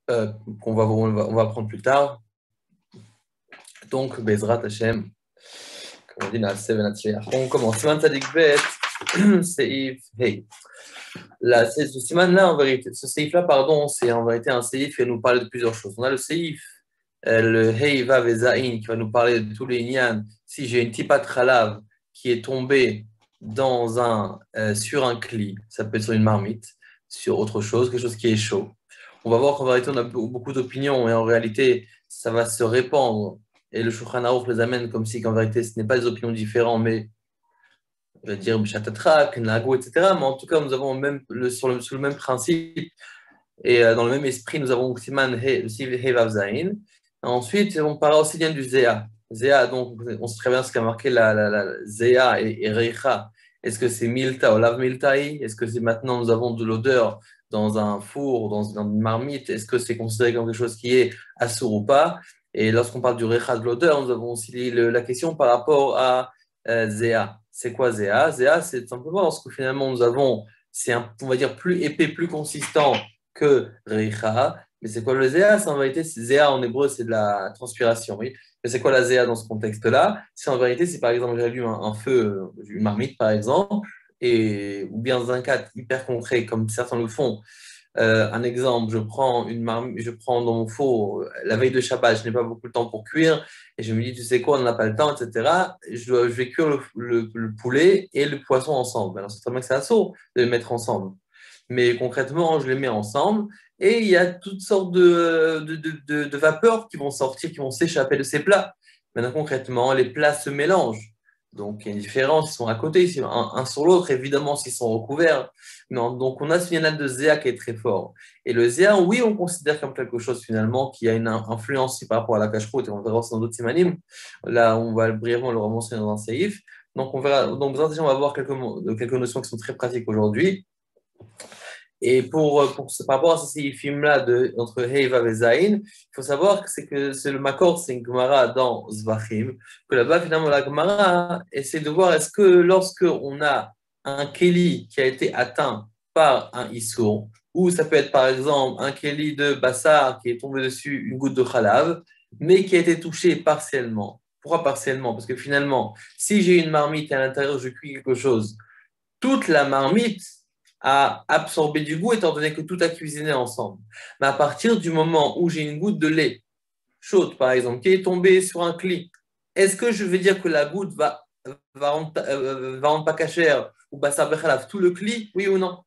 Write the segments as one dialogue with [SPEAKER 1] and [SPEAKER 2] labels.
[SPEAKER 1] qu'on va prendre plus tard. Donc, Bezrat Hashem, comme on dit, on commence. Siman Tzadik Bet, Seif Hey. Ce siman-là, en vérité, ce seif-là, pardon, c'est en vérité un seif qui va nous parler de plusieurs choses. On a le seif, le Hey Vav et Zain, qui va nous parler de tous les inyan. Si j'ai une tipat chalav qui est tombée sur un kli, ça peut être sur une marmite, sur autre chose, quelque chose qui est chaud. On va voir qu'en vérité, on a beaucoup d'opinions et en réalité, ça va se répandre. Et le Shulchan Aruch les amène comme si, qu'en vérité, ce n'est pas des opinions différentes, mais je vais dire B'Shatatrak, Nagu, etc. Mais en tout cas, nous avons sur le même principe et dans le même esprit, nous avons Siman le Siv He Vav Zain. Ensuite, on parlera aussi bien du Zéa. Zéa, donc, on sait très bien ce qu'a marqué la Zéa et Reicha. Est-ce que c'est Milta ou Lav Miltaï? Est-ce que c'est maintenant nous avons de l'odeur dans un four, dans une marmite? Est-ce que c'est considéré comme quelque chose qui est assour ou pas? Et lorsqu'on parle du Reicha de l'odeur, nous avons aussi la question par rapport à Zéa. C'est quoi Zéa? Zéa, c'est simplement lorsque finalement nous avons, on va dire, plus épais, plus consistant que Reicha. Mais c'est quoi le Zéa? En vérité, Zéa en hébreu, c'est de la transpiration, oui. Mais c'est quoi la Zéa dans ce contexte-là? C'est en vérité, si par exemple j'allume un feu, une marmite par exemple, ou bien dans un cas hyper concret, comme certains le font, un exemple, je prends une marmite, je prends dans mon four, la veille de Shabbat, je n'ai pas beaucoup de temps pour cuire, et je me dis, tu sais quoi, on n'a pas le temps, etc. Je vais cuire le poulet et le poisson ensemble. Alors, c'est très bien que c'est assaut de les mettre ensemble. Mais concrètement, je les mets ensemble et il y a toutes sortes de vapeurs qui vont sortir, qui vont s'échapper de ces plats. Maintenant, concrètement, les plats se mélangent. Donc, il y a une différence, ils sont à côté, un sur l'autre, évidemment, s'ils sont recouverts. Non, donc, on a ce yanal de Zéa qui est très fort. Et le Zéa, oui, on considère comme quelque chose finalement qui a une influence par rapport à la cache-route, et on verra aussi dans d'autres simanim. Là, on va brièvement le rementionner dans un séif. Donc, on verra. Donc, on va voir quelques notions qui sont très pratiques aujourd'hui. Et par rapport à ces films-là entre Heiva et Zain, il faut savoir que c'est le Makor, c'est une Gemara dans Zvachim, que là-bas, finalement, la Gemara essaie de voir est-ce que lorsque on a un Keli qui a été atteint par un Issour, ou ça peut être par exemple un Keli de Bassar qui est tombé dessus une goutte de Khalav, mais qui a été touché partiellement. Pourquoi partiellement? Parce que finalement, si j'ai une marmite et à l'intérieur je cuis quelque chose, toute la marmite a absorbé du goût étant donné que tout a cuisiné ensemble. Mais à partir du moment où j'ai une goutte de lait chaude, par exemple, qui est tombée sur un cli, est-ce que je vais dire que la goutte va rendre pas cachère ou bassar bechalaf tout le cli, oui ou non?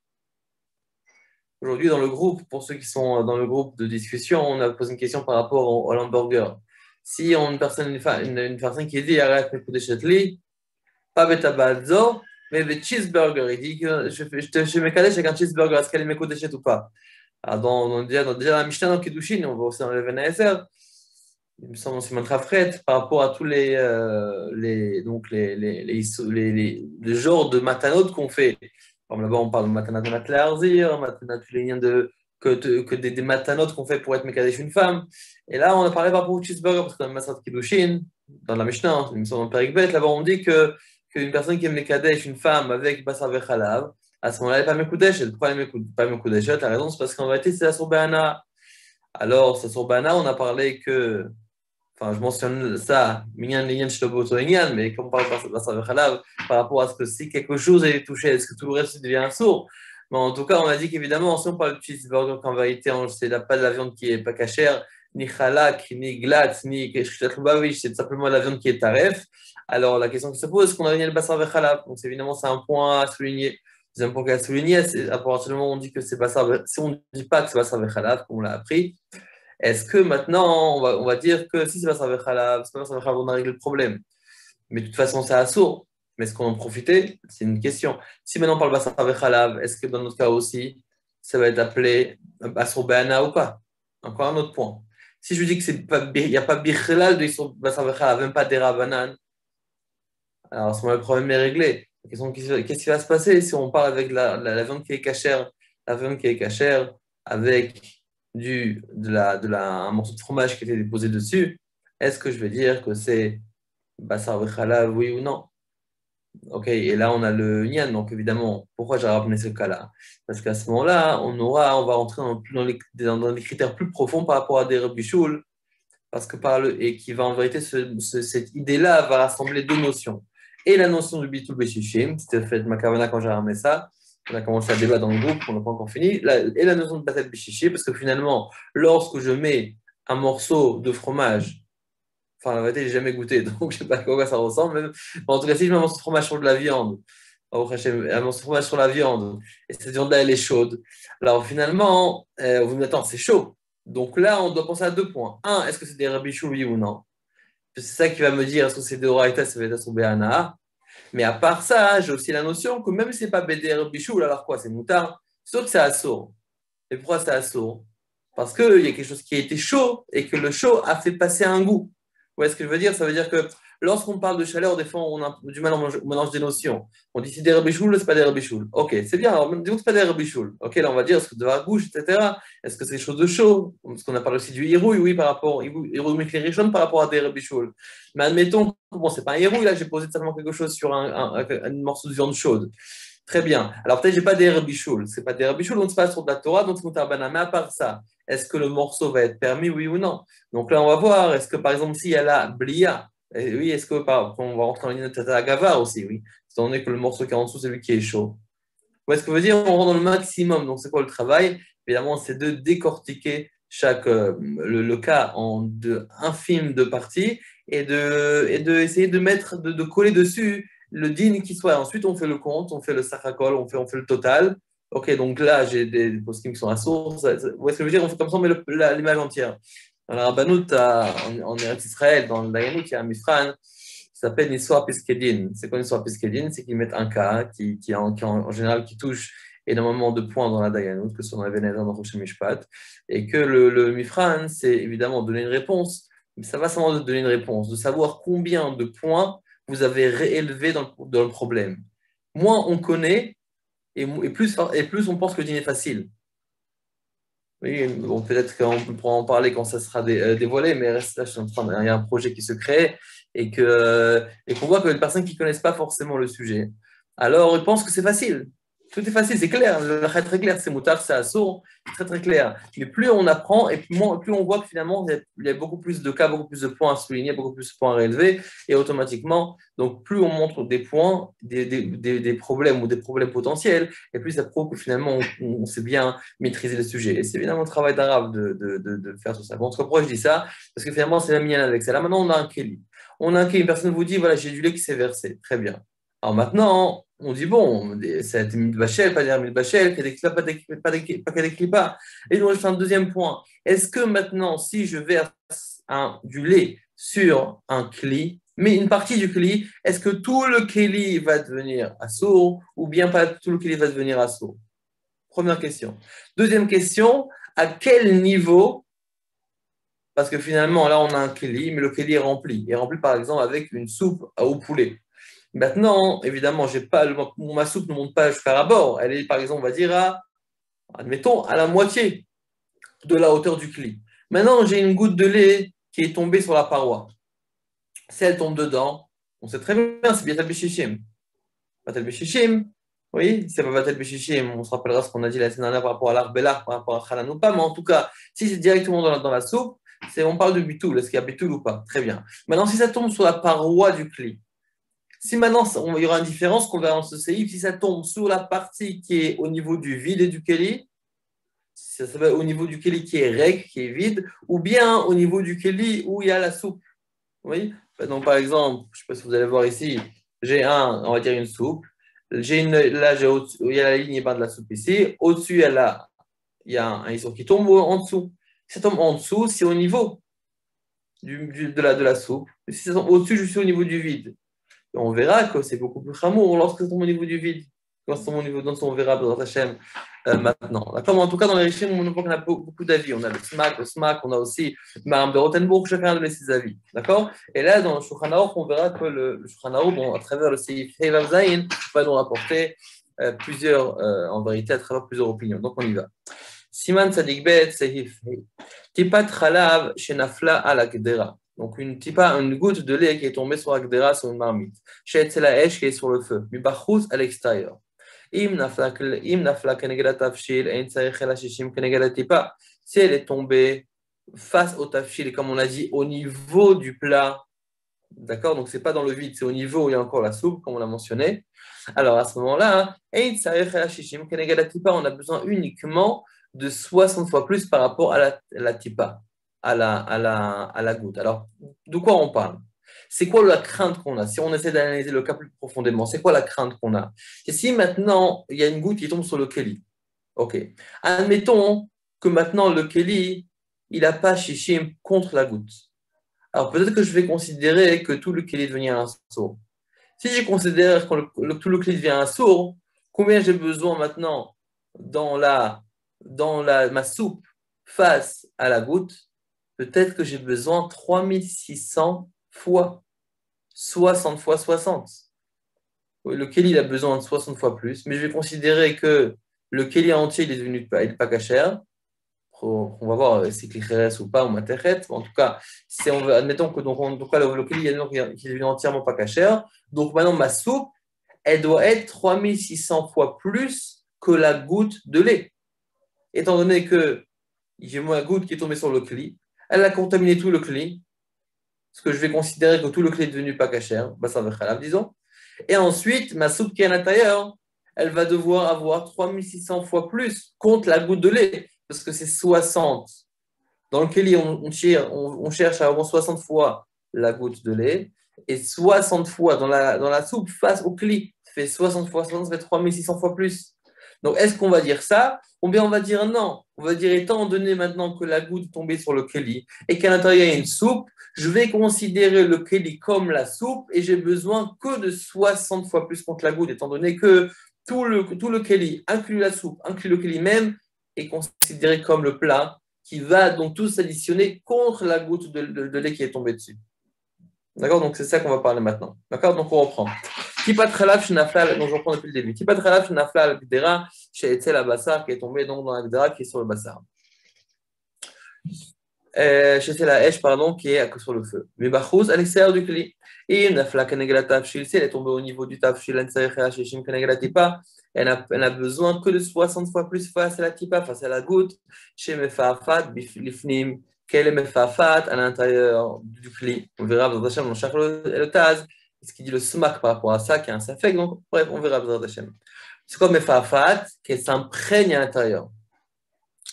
[SPEAKER 1] Aujourd'hui, dans le groupe, pour ceux qui sont dans le groupe de discussion, on a posé une question par rapport au hamburger. Si on a une personne qui dit arrête mes coups de chetli, pas betabadzo, mais le cheeseburger, il dit que je me calais avec un cheeseburger, est-ce qu'elle est mes déchets ou pas? Alors, déjà la Mishnah dans Kiddushin, on va aussi dans le Venaezer, il me semble aussi Mantrafret, par rapport à tous les genres de matanot qu'on fait. Comme là-bas, on parle de matanat de matlarzir, matanat tous les liens que des matanot qu'on fait pour être mekadesh une femme. Et là, on a parlé par rapport au cheeseburger, parce que dans le Masrat Kiddushin, dans la Mishnah, il me semble dans Perek Bet, là-bas, on dit qu'une personne qui aime mekadesh une femme avec basar vechalav, à ce moment-là, elle n'est pas mekoudesh. Pourquoi elle n'est pas mekoudesh? La raison, c'est parce qu'en vérité, c'est la sorbana. Alors, sa sorbana, on a parlé que. Enfin, je mentionne ça, minyan liyan shloboto inyan, mais comme on parle de basar vechalav, par rapport à ce que si quelque chose est touché, est-ce que tout le reste devient un sourd? Mais en tout cas, on a dit qu'évidemment, si on parle de cheeseburger, qu'en vérité, c'est pas de la viande qui est pas cachère, ni halak, ni glat, ni keshkat lubavitch, c'est simplement la viande qui est taref. Alors, la question qui se pose, est-ce qu'on a gagné le basar vechalab? Donc, évidemment, c'est un point à souligner. Deuxième point à souligner, c'est à partir du moment où on dit que c'est basar, si on ne dit pas que c'est basar vechalab, comme on l'a appris, est-ce que maintenant, on va dire que si c'est basar vechalab, c'est pas basar vechalab, on a réglé le problème. Mais de toute façon, c'est assourd. Mais est-ce qu'on en profitait? C'est une question. Si maintenant on parle basar vechalav, est-ce que dans notre cas aussi, ça va être appelé assour be'ana ou pas? Encore un autre point. Si je dis qu'il n'y a pas bichelal de basar vechalav, même pas des rabanan, alors à ce moment-là, le problème est réglé. La question, qu'est-ce qui va se passer si on parle avec la viande qui est cachère, la viande qui est cachère avec un morceau de fromage qui était déposé dessus? Est-ce que je vais dire que c'est basar vechalav, oui ou non? Ok, et là on a le Nyan, donc évidemment, pourquoi j'ai ramené ce cas-là? Parce qu'à ce moment-là, on va rentrer dans les critères plus profonds par rapport à des Rabbi Shul, parce que et qui va en vérité, cette idée-là va rassembler deux notions. Et la notion du Bitul Beshishim, c'était fait ma kavana quand j'ai ramené ça, on a commencé à débattre dans le groupe, on n'a pas encore fini, et la notion de Batel Beshishim, parce que finalement, lorsque je mets un morceau de fromage, enfin, la vérité, j'ai jamais goûté, donc je sais pas à quoi ça ressemble. Mais en tout cas, si je mets un morceau de fromage sur de la viande, un morceau de fromage sur la viande, et cette viande-là, elle est chaude. Alors finalement, vous me dites, attends, c'est chaud. Donc là, on doit penser à deux points. Un, est-ce que c'est des Rabbi Shul, oui ou non? C'est ça qui va me dire, est-ce que c'est des Oraïta, ça va être ou Béana. Mais à part ça, j'ai aussi la notion que même si c'est pas BD Rabbi Shul, alors quoi, c'est moutard, c'est sûr que c'est assourd. Et pourquoi c'est assourd? Parce qu'il y a quelque chose qui a été chaud et que le chaud a fait passer un goût. Vous voyez ce que je veux dire? Ça veut dire que lorsqu'on parle de chaleur, des fois, on a du mal au mélange des notions. On dit c'est des rebichoules, c'est pas des rebichoules. Ok, c'est bien. Alors, disons que c'est pas des rebichoules. Ok, là, on va dire est-ce que de la bouche, etc. Est-ce que c'est quelque chose de chaud? Parce qu'on a parlé aussi du hirouille, oui, par rapport hirouille méclérichon par rapport à des rebichoules. Mais admettons que bon, c'est pas un hirouille, là, j'ai posé seulement quelque chose sur un morceau de viande chaude. Très bien. Alors peut-être j'ai pas des bichoul. C'est pas des bichoul, donc c'est pas sur de la Torah, donc c'est mutar. Mais à part ça, est-ce que le morceau va être permis, oui ou non? Donc là, on va voir. Est-ce que par exemple, s'il y a la blia, oui, est-ce que on va rentrer en ligne de Gava aussi, oui, étant donné que le morceau qui est en dessous, c'est lui qui est chaud. Ou est-ce que veut dire on rentre dans le maximum? Donc c'est quoi le travail? Évidemment, c'est de décortiquer le cas en infimes de parties et de essayer de mettre, de coller dessus le din qui soit. Ensuite, on fait le compte, on fait le sacracol, on fait le total. Ok, donc là, j'ai des poskim qui sont à source. Où est-ce que je veux dire? On fait comme ça, on met l'image entière. Dans la Rabbanout, en Eretz Israël, dans le Dayanou, il y a un Mifran qui s'appelle Niswa Piskedin. C'est quoi Niswa Piskedin? C'est qu'ils mettent un cas en général qui touche énormément de points dans la Dayanou, que ce soit dans la Vénézan, dans le Mishpat, et que le Mifran, c'est évidemment donner une réponse, mais ça va seulement donner une réponse, de savoir combien de points vous avez réélevé dans le problème. Moins on connaît, et plus on pense que le dîner est facile. Oui, bon, peut-être qu'on pourra en parler quand ça sera dévoilé, mais reste là, il y a un projet qui se crée et qu'on voit que les personnes qui ne connaissent pas forcément le sujet, alors ils pensent que c'est facile. Tout est facile, c'est clair. Le très très clair, c'est moutard, c'est assourd, c'est très très clair. Mais plus on apprend et plus on voit que finalement il y a beaucoup plus de cas, beaucoup plus de points à souligner, beaucoup plus de points à relever, et automatiquement, donc plus on montre des points, des problèmes ou des problèmes potentiels, et plus ça prouve que finalement on sait bien maîtriser le sujet. Et c'est évidemment le travail d'arabe de faire tout ça. Bon, pourquoi je dis ça? Parce que finalement, c'est la mienne avec ça. Là, maintenant, on a un Kelly. On a un Kelly, une personne vous dit, voilà, j'ai du lait qui s'est versé. Très bien. Alors maintenant, on dit, bon, ça a été mis de Bachel, pas des Bachel, pas des clipas. Et donc, je fais un deuxième point. Est-ce que maintenant, si je verse du lait sur un Kli, mais une partie du Kli, est-ce que tout le Kli va devenir assourd ou bien pas tout le Kli va devenir assourd? Première question. Deuxième question, à quel niveau? Parce que finalement, là, on a un kéli, mais le kéli est rempli. Il est rempli, par exemple, avec une soupe au poulet. Maintenant, évidemment, ma soupe ne monte pas jusqu'à la bord. Elle est, par exemple, on va dire, admettons, à la moitié de la hauteur du kéli. Maintenant, j'ai une goutte de lait qui est tombée sur la paroi. Si elle tombe dedans, on sait très bien, c'est bien Bichishim. Batel Beshishim, oui, c'est pas Batel Beshishim, on se rappellera ce qu'on a dit la semaine dernière par rapport à l'arbella, par rapport à Halan ou pas, mais en tout cas, si c'est directement dans la soupe, on parle de bitoul, est-ce qu'il y a bitoul ou pas? Très bien. Maintenant, si ça tombe sur la paroi du cli, si maintenant il y aura une différence qu'on verra dans ce séif, si ça tombe sur la partie qui est au niveau du vide et du keli, ça va au niveau du keli qui est rec, qui est vide, ou bien au niveau du keli où il y a la soupe. Oui. Donc, par exemple, je ne sais pas si vous allez voir ici, on va dire une soupe. Là, il y a la ligne de la soupe ici. Au-dessus, il y a un issour qui tombe en dessous. Si ça tombe en dessous, c'est au niveau de la soupe. Si ça tombe au-dessus, je suis au niveau du vide. Et on verra que c'est beaucoup plus chamour lorsque ça tombe au niveau du vide. Lorsque ça tombe au niveau de on verra dans Hachem maintenant. D'accord. En tout cas, dans les richimes, on a beaucoup d'avis. On a le SMAC, on a aussi Maram de Rothenburg, chacun a donné ses avis. D'accord. Et là, dans le Shulchan Aruch, on verra que le Shulchan Aruch, à travers le Seif Hei Vav Zayin, va nous rapporter plusieurs, en vérité, à travers plusieurs opinions. Donc, on y va. Siman Tzadik Bet, Seif Hei. Tipat Chalav Shenafla Ala Kedera. Donc une goutte de lait qui est tombée sur Agdera, sur une marmite. Chez la Esh qui est sur le feu. Mibachous à l'extérieur. Si elle est tombée face au tafshil, comme on a dit, au niveau du plat, d'accord, donc c'est pas dans le vide, c'est au niveau où il y a encore la soupe, comme on l'a mentionné. Alors à ce moment-là, on a besoin uniquement de 60 fois plus par rapport à la tipa, à la goutte. Alors, de quoi on parle? C'est quoi la crainte qu'on a? Si on essaie d'analyser le cas plus profondément, c'est quoi la crainte qu'on a? Et si maintenant, il y a une goutte qui tombe sur le keli, ok. Admettons que maintenant, le keli, il n'a pas shishim contre la goutte. Alors peut-être que je vais considérer que tout le keli devient un sourd. Si je considère que tout le keli devient un sourd, combien j'ai besoin maintenant ma soupe face à la goutte? Peut-être que j'ai besoin 3600 fois, 60 fois 60. Le keli, il a besoin de 60 fois plus, mais je vais considérer que le keli entier, il est devenu pas cachère. On va voir si c'est ou pas, ou materet. En tout cas, admettons que le keli est devenu entièrement pas cachère. Donc maintenant, ma soupe, elle doit être 3600 fois plus que la goutte de lait. Étant donné que j'ai ma goutte qui est tombée sur le keli, elle a contaminé tout le keli, ce que je vais considérer que tout le keli est devenu pas cachère, ça va faire disons. Et ensuite, ma soupe qui est à l'intérieur, elle va devoir avoir 3600 fois plus contre la goutte de lait, parce que c'est 60. Dans le keli, on cherche à avoir 60 fois la goutte de lait, et 60 fois dans la soupe face au keli, fait 60 fois 60, ça fait 3600 fois plus. Donc, est-ce qu'on va dire ça? Ou bien on va dire non. On va dire, étant donné maintenant que la goutte est tombée sur le keli et qu'à l'intérieur il y a une soupe, je vais considérer le keli comme la soupe et j'ai besoin que de 60 fois plus contre la goutte, étant donné que tout le keli, inclus la soupe, inclus le keli même, est considéré comme le plat qui va donc tout s'additionner contre la goutte de lait qui est tombée dessus. D'accord? Donc c'est ça qu'on va parler maintenant. D'accord? Donc on reprend. Tipat Khalaf Shnafla, donc je reprends depuis le début. Tipat Khalaf Shnafla al-Gdera, chez Etzel Abassar, qui est tombé donc dans la Gdera, qui est sur le Bassar. Chez la Esh, pardon, qui est sur le feu. Mais Bachouz, à l'extérieur du Kli. Et Nafla Kanegla Tafshil, si elle est tombée au niveau du Tafshil, elle n'a besoin que de 60 fois plus face à la Tipa, face à la goutte, chez Mefafat, Lifnim, qu'elle est Mefafat à l'intérieur du Kli. On verra dans Hachem, on cherche le Taz, ce qui dit le Smak par rapport à ça, qui est un Safek, donc bref, on verra dans Hachem. C'est comme Mefafat, qu'elle s'imprègne à l'intérieur.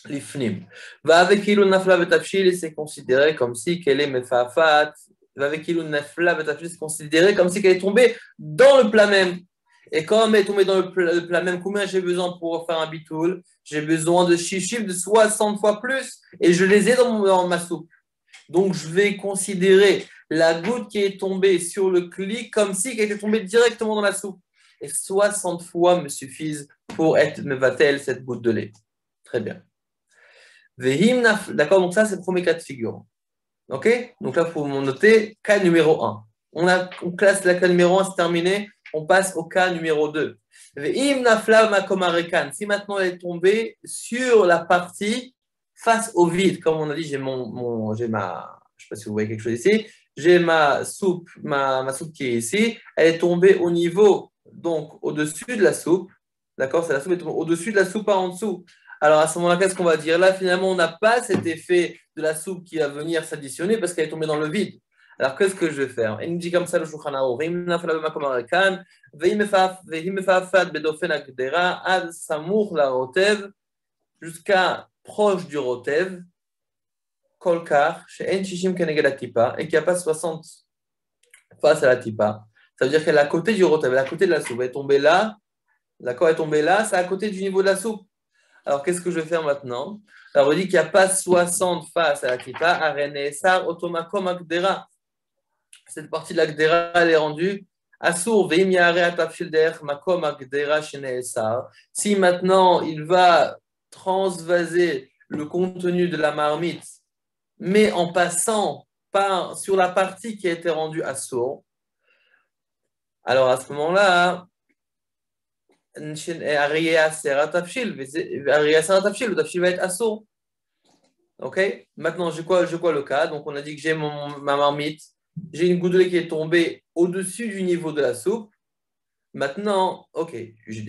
[SPEAKER 1] L'ifnim. Va avec ilun nafla betafshil, et c'est considéré comme si qu'elle est mefafat. Va avec ilun nafla betafshil, c'est considéré comme si qu'elle est tombée dans le plat même. Et comme elle est tombée dans le plat même, combien j'ai besoin pour faire un bitoul? J'ai besoin de chiffres de 60 fois plus, et je les ai dans ma soupe. Donc je vais considérer la goutte qui est tombée sur le kli comme si qu'elle était tombée directement dans la soupe. Et 60 fois me suffisent pour être mevatel cette goutte de lait. Très bien. D'accord, donc ça, c'est le premier cas de figure. Ok? Donc là, il faut noter cas numéro 1. On classe la cas numéro 1, c'est terminé. On passe au cas numéro 2. Si maintenant elle est tombée sur la partie face au vide, comme on a dit, j'ai je ne sais pas si vous voyez quelque chose ici, j'ai ma soupe qui est ici, elle est tombée au niveau, donc au-dessus de la soupe. D'accord? C'est la soupe est tombée au-dessus de la soupe, pas en dessous. Alors à ce moment-là, qu'est-ce qu'on va dire? Là, finalement, on n'a pas cet effet de la soupe qui va venir s'additionner parce qu'elle est tombée dans le vide. Alors qu'est-ce que je vais faire? Il me dit comme ça le Shulchan Aruch. Jusqu'à proche du rotev, kolkar, chez En Shishim Keneged la tipa, et qu'il n'y a pas 60 face à la tipa. Ça veut dire qu'elle est à côté du rotev, elle est à côté de la soupe. Elle est tombée là, d'accord, elle est tombée là, c'est à côté du niveau de la soupe. Alors, qu'est-ce que je vais faire maintenant? Alors, on dit qu'il n'y a pas 60 face à la Klippa, Arenesar, Otomakom, Akdera. Cette partie de l'Akdera, elle est rendue Assour, Veim Yare Atafshilder, Makom, Akdera, Shenesar. Si maintenant il va transvaser le contenu de la marmite, mais en passant sur la partie qui a été rendue Assour, alors à ce moment-là, le tafshil va être assourd. Ok? Maintenant, j'ai quoi le cas? Donc, on a dit que j'ai ma marmite, j'ai une goutte de lait qui est tombée au-dessus du niveau de la soupe. Maintenant, ok,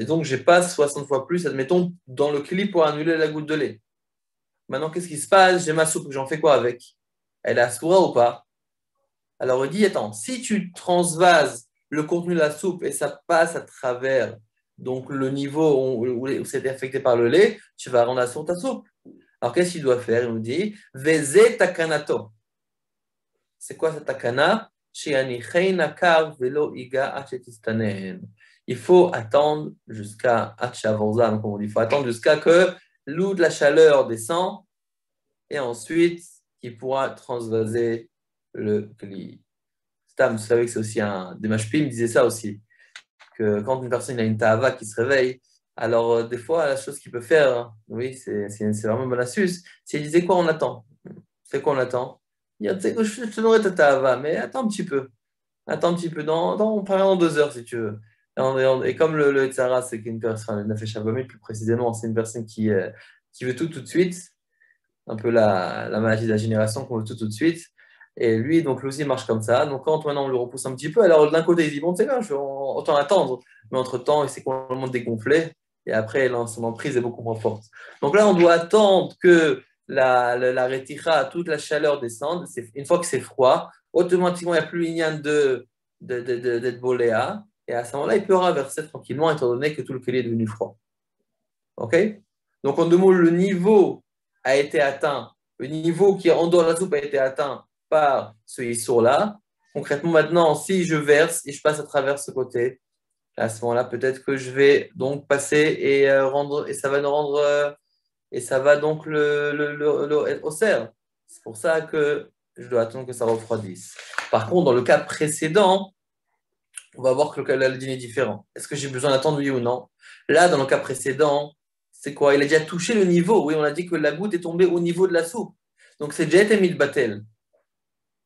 [SPEAKER 1] donc je passe 60 fois plus, admettons, dans le clip pour annuler la goutte de lait. Maintenant, qu'est-ce qui se passe? J'ai ma soupe, j'en fais quoi avec? Elle est assoura ou pas? Alors, il dit, attends, si tu transvases le contenu de la soupe et ça passe à travers donc le niveau où c'est affecté par le lait, tu vas rendre assour ta soupe. Alors, qu'est-ce qu'il doit faire? Il nous dit, Veze takanato. C'est quoi cette takana? Il faut attendre jusqu'à Hachavorza, comme on dit. Il faut attendre jusqu'à que l'eau de la chaleur descend et ensuite il pourra transvaser le kli. Stam, vous savez que c'est aussi des mashpim disait ça aussi, que quand une personne a une ta'ava qui se réveille, alors des fois la chose qu'il peut faire, hein, oui, c'est vraiment une bonne astuce, c'est il disait quoi on attend. C'est quoi on attend? Il dit, tu sais que je te donnerai ta ta'ava, mais attends un petit peu. Attends un petit peu, on parle dans 2 heures si tu veux. Et comme le Tzara, c'est qu'une personne, le Nefesh Habamid plus précisément, c'est une personne qui veut tout de suite, un peu la magie de la génération qu'on veut tout de suite. Et lui, donc lui aussi marche comme ça. Donc quand maintenant on le repousse un petit peu, alors d'un côté il dit bon, tu sais quoi, autant attendre. Mais entre-temps, il s'est complètement dégonflé. Et après, son emprise est beaucoup moins forte. Donc là, on doit attendre que la rétira, toute la chaleur descende. Une fois que c'est froid, automatiquement, il n'y a plus l'ignan d'être boléa. Et à ce moment-là, il peut renverser tranquillement, étant donné que tout le collier est devenu froid. OK? Donc, en deux mots, le niveau a été atteint, le niveau qui est en dehors de la soupe a été atteint par ce issour-là. Concrètement, maintenant, si je verse et je passe à travers ce côté, à ce moment-là, peut-être que je vais donc passer et rendre, et ça va nous rendre, et ça va donc au cerf. C'est pour ça que je dois attendre que ça refroidisse. Par contre, dans le cas précédent, on va voir que le dîner est différent. Est-ce que j'ai besoin d'attendre, oui ou non? Là, dans le cas précédent, c'est quoi? Il a déjà touché le niveau. Oui, on a dit que la goutte est tombée au niveau de la soupe. Donc, c'est déjà été mis de battel.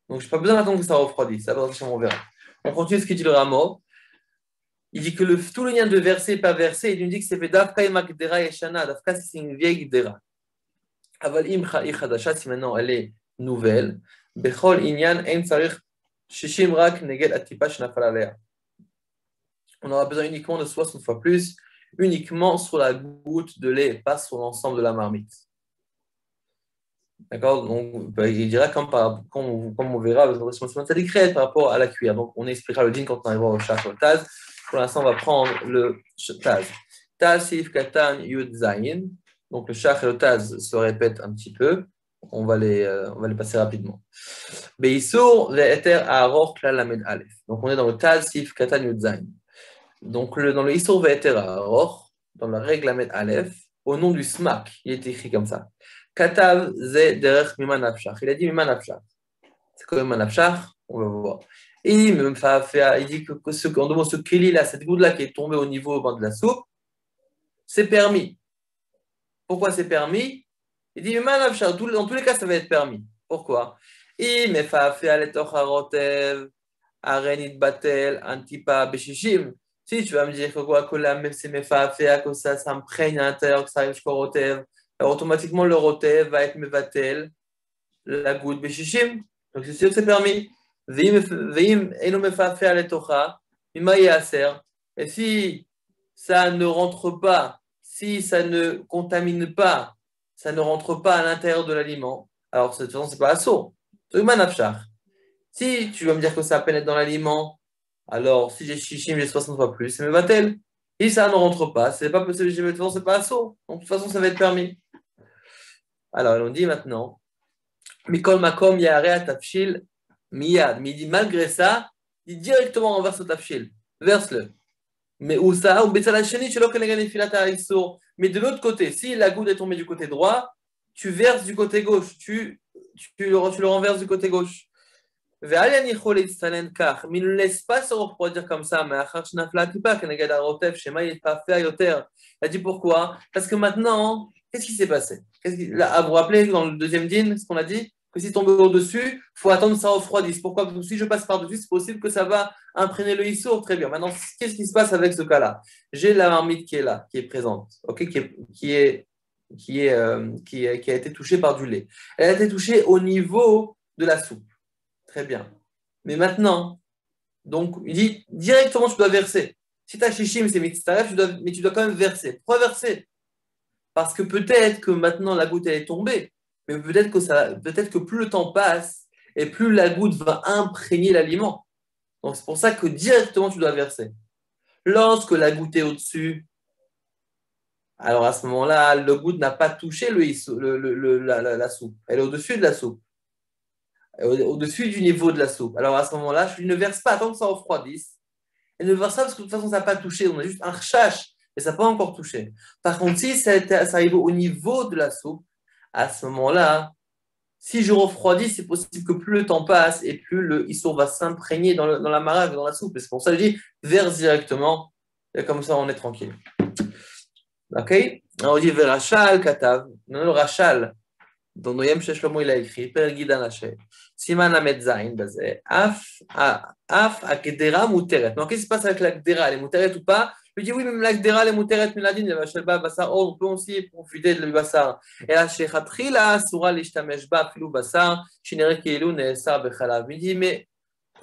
[SPEAKER 1] Donc, je n'ai pas besoin d'attendre que ça refroidisse. Ça va, on verra. On continue ce qu'il dit le rameau. Il dit que tout le lien de verset et pas verset, il nous dit que c'est fait d'Afka et Magdera et Shana. D'Afka, c'est une vieille Gdera. Aval Imcha et Chadasha, si maintenant elle est nouvelle. Bechol Inyan, En Sarich, Shishim Rak, Neged Atipa, Shnafal Alea. On aura besoin uniquement de 60 fois plus, uniquement sur la goutte de lait, pas sur l'ensemble de la marmite. D'accord? Donc, il dira comme on verra, par rapport à la cuillère. Donc, on expliquera le din quand on arrivera au shach au taz. Pour l'instant, on va prendre le taz. Taz, sif, katan, yud, zayin. Donc, le shach et le taz se répètent un petit peu. On va les passer rapidement. Beisur, ve'eter, a'aror, klal, lamed, alef. Donc, on est dans le taz, sif, katan, yud, zayin. Donc, dans le Issour Ve'eter A'aror, dans la règle Lamed Aleph, au nom du SMAC, il est écrit comme ça. Katav Ze Derech Miman Afshach. Il a dit Miman Afshach. C'est quoi Miman Afshach? On va voir. Et il dit que ce keli-là, cette goutte-là qui est tombée au niveau de la soupe, c'est permis. Pourquoi c'est permis? Il dit Miman Afshach. Dans tous les cas, ça va être permis. Pourquoi? I Mefafea Letoch Harotev, Arenit Batel, Antipa Beshishim. Si tu vas me dire que quoi, que là, c'est mefafea, que ça s'imprègne à l'intérieur, que ça arrive jusqu'au rotev, alors automatiquement le rotev va être mevatel, la goutte beshishim. Donc c'est sûr que c'est permis. Veim eno mefafea letocha, mima yaser. Et si ça ne rentre pas, si ça ne contamine pas, ça ne rentre pas à l'intérieur de l'aliment, alors de toute façon, c'est pas assaut. C'est manafshar. Si tu vas me dire que ça pénètre dans l'aliment, alors si j'ai chichim, j'ai 60 fois plus, c'est mes vatel. Et ça ne rentre pas, c'est pas possible, de toute façon, c'est pas assaut. Donc de toute façon, ça va être permis. Alors, on dit maintenant, Mikol Makom Yaharea Tafshil Miyad. Mais il dit malgré ça, il dit directement renverse le Tafshil. Verse-le. Mais où ça? Ou Betsalacheni, tu mais de l'autre côté, si la goutte est tombée du côté droit, tu verses du côté gauche. Tu le renverses du côté gauche. Mais ne laisse pas se refroidir comme ça. Il a dit pourquoi? Parce que maintenant, qu'est-ce qui s'est passé? Vous vous rappelez dans le deuxième din, ce qu'on a dit? Que si tombe au-dessus, il faut attendre que ça refroidisse. Pourquoi? Parce que si je passe par-dessus, c'est possible que ça va imprégner le issour. Très bien. Maintenant, qu'est-ce qui se passe avec ce cas-là? J'ai la marmite qui est là, qui est présente, okay? qui est qui a été touchée par du lait. Elle a été touchée au niveau de la soupe. Très bien. Mais maintenant, donc, il dit directement, tu dois verser. Si tu as shishim, c'est mitzvah, mais tu dois quand même verser. Pourquoi verser? Parce que peut-être que maintenant la goutte elle est tombée, mais peut-être que plus le temps passe et plus la goutte va imprégner l'aliment. Donc c'est pour ça que directement tu dois verser. Lorsque la goutte est au-dessus, alors à ce moment-là, le goutte n'a pas touché la soupe. Elle est au-dessus de la soupe, au-dessus du niveau de la soupe. Alors à ce moment-là, je ne verse pas tant que ça refroidisse. Et ne verse pas parce que de toute façon, ça n'a pas touché. On a juste un rechache et ça n'a pas encore touché. Par contre, si ça arrive au niveau de la soupe, à ce moment-là, si je refroidis, c'est possible que plus le temps passe et plus le issour va s'imprégner dans la marave, dans la soupe. Et c'est pour ça que je dis verse directement. Et comme ça, on est tranquille. Ok? Alors, on dit Verachal Katav. Non, le Rachal. Dans Noyem Shlomo, il a écrit Pergidan Haché. Siman Amed Zain, Bazé. Af Akdera Muteret. Donc, qu'est-ce qui se passe avec l'Akdera? Elle est Muteret ou pas? Je lui dis oui, même l'Akdera, elle est Muteret, Miladin, le Vachelba, Bassar. Oh, on peut aussi profiter de Bassar. Et la Shechatrila, Sura Lishtameshba, Filou Bassar, Shinere Keilu, Neesar Bechalav. Il dit, mais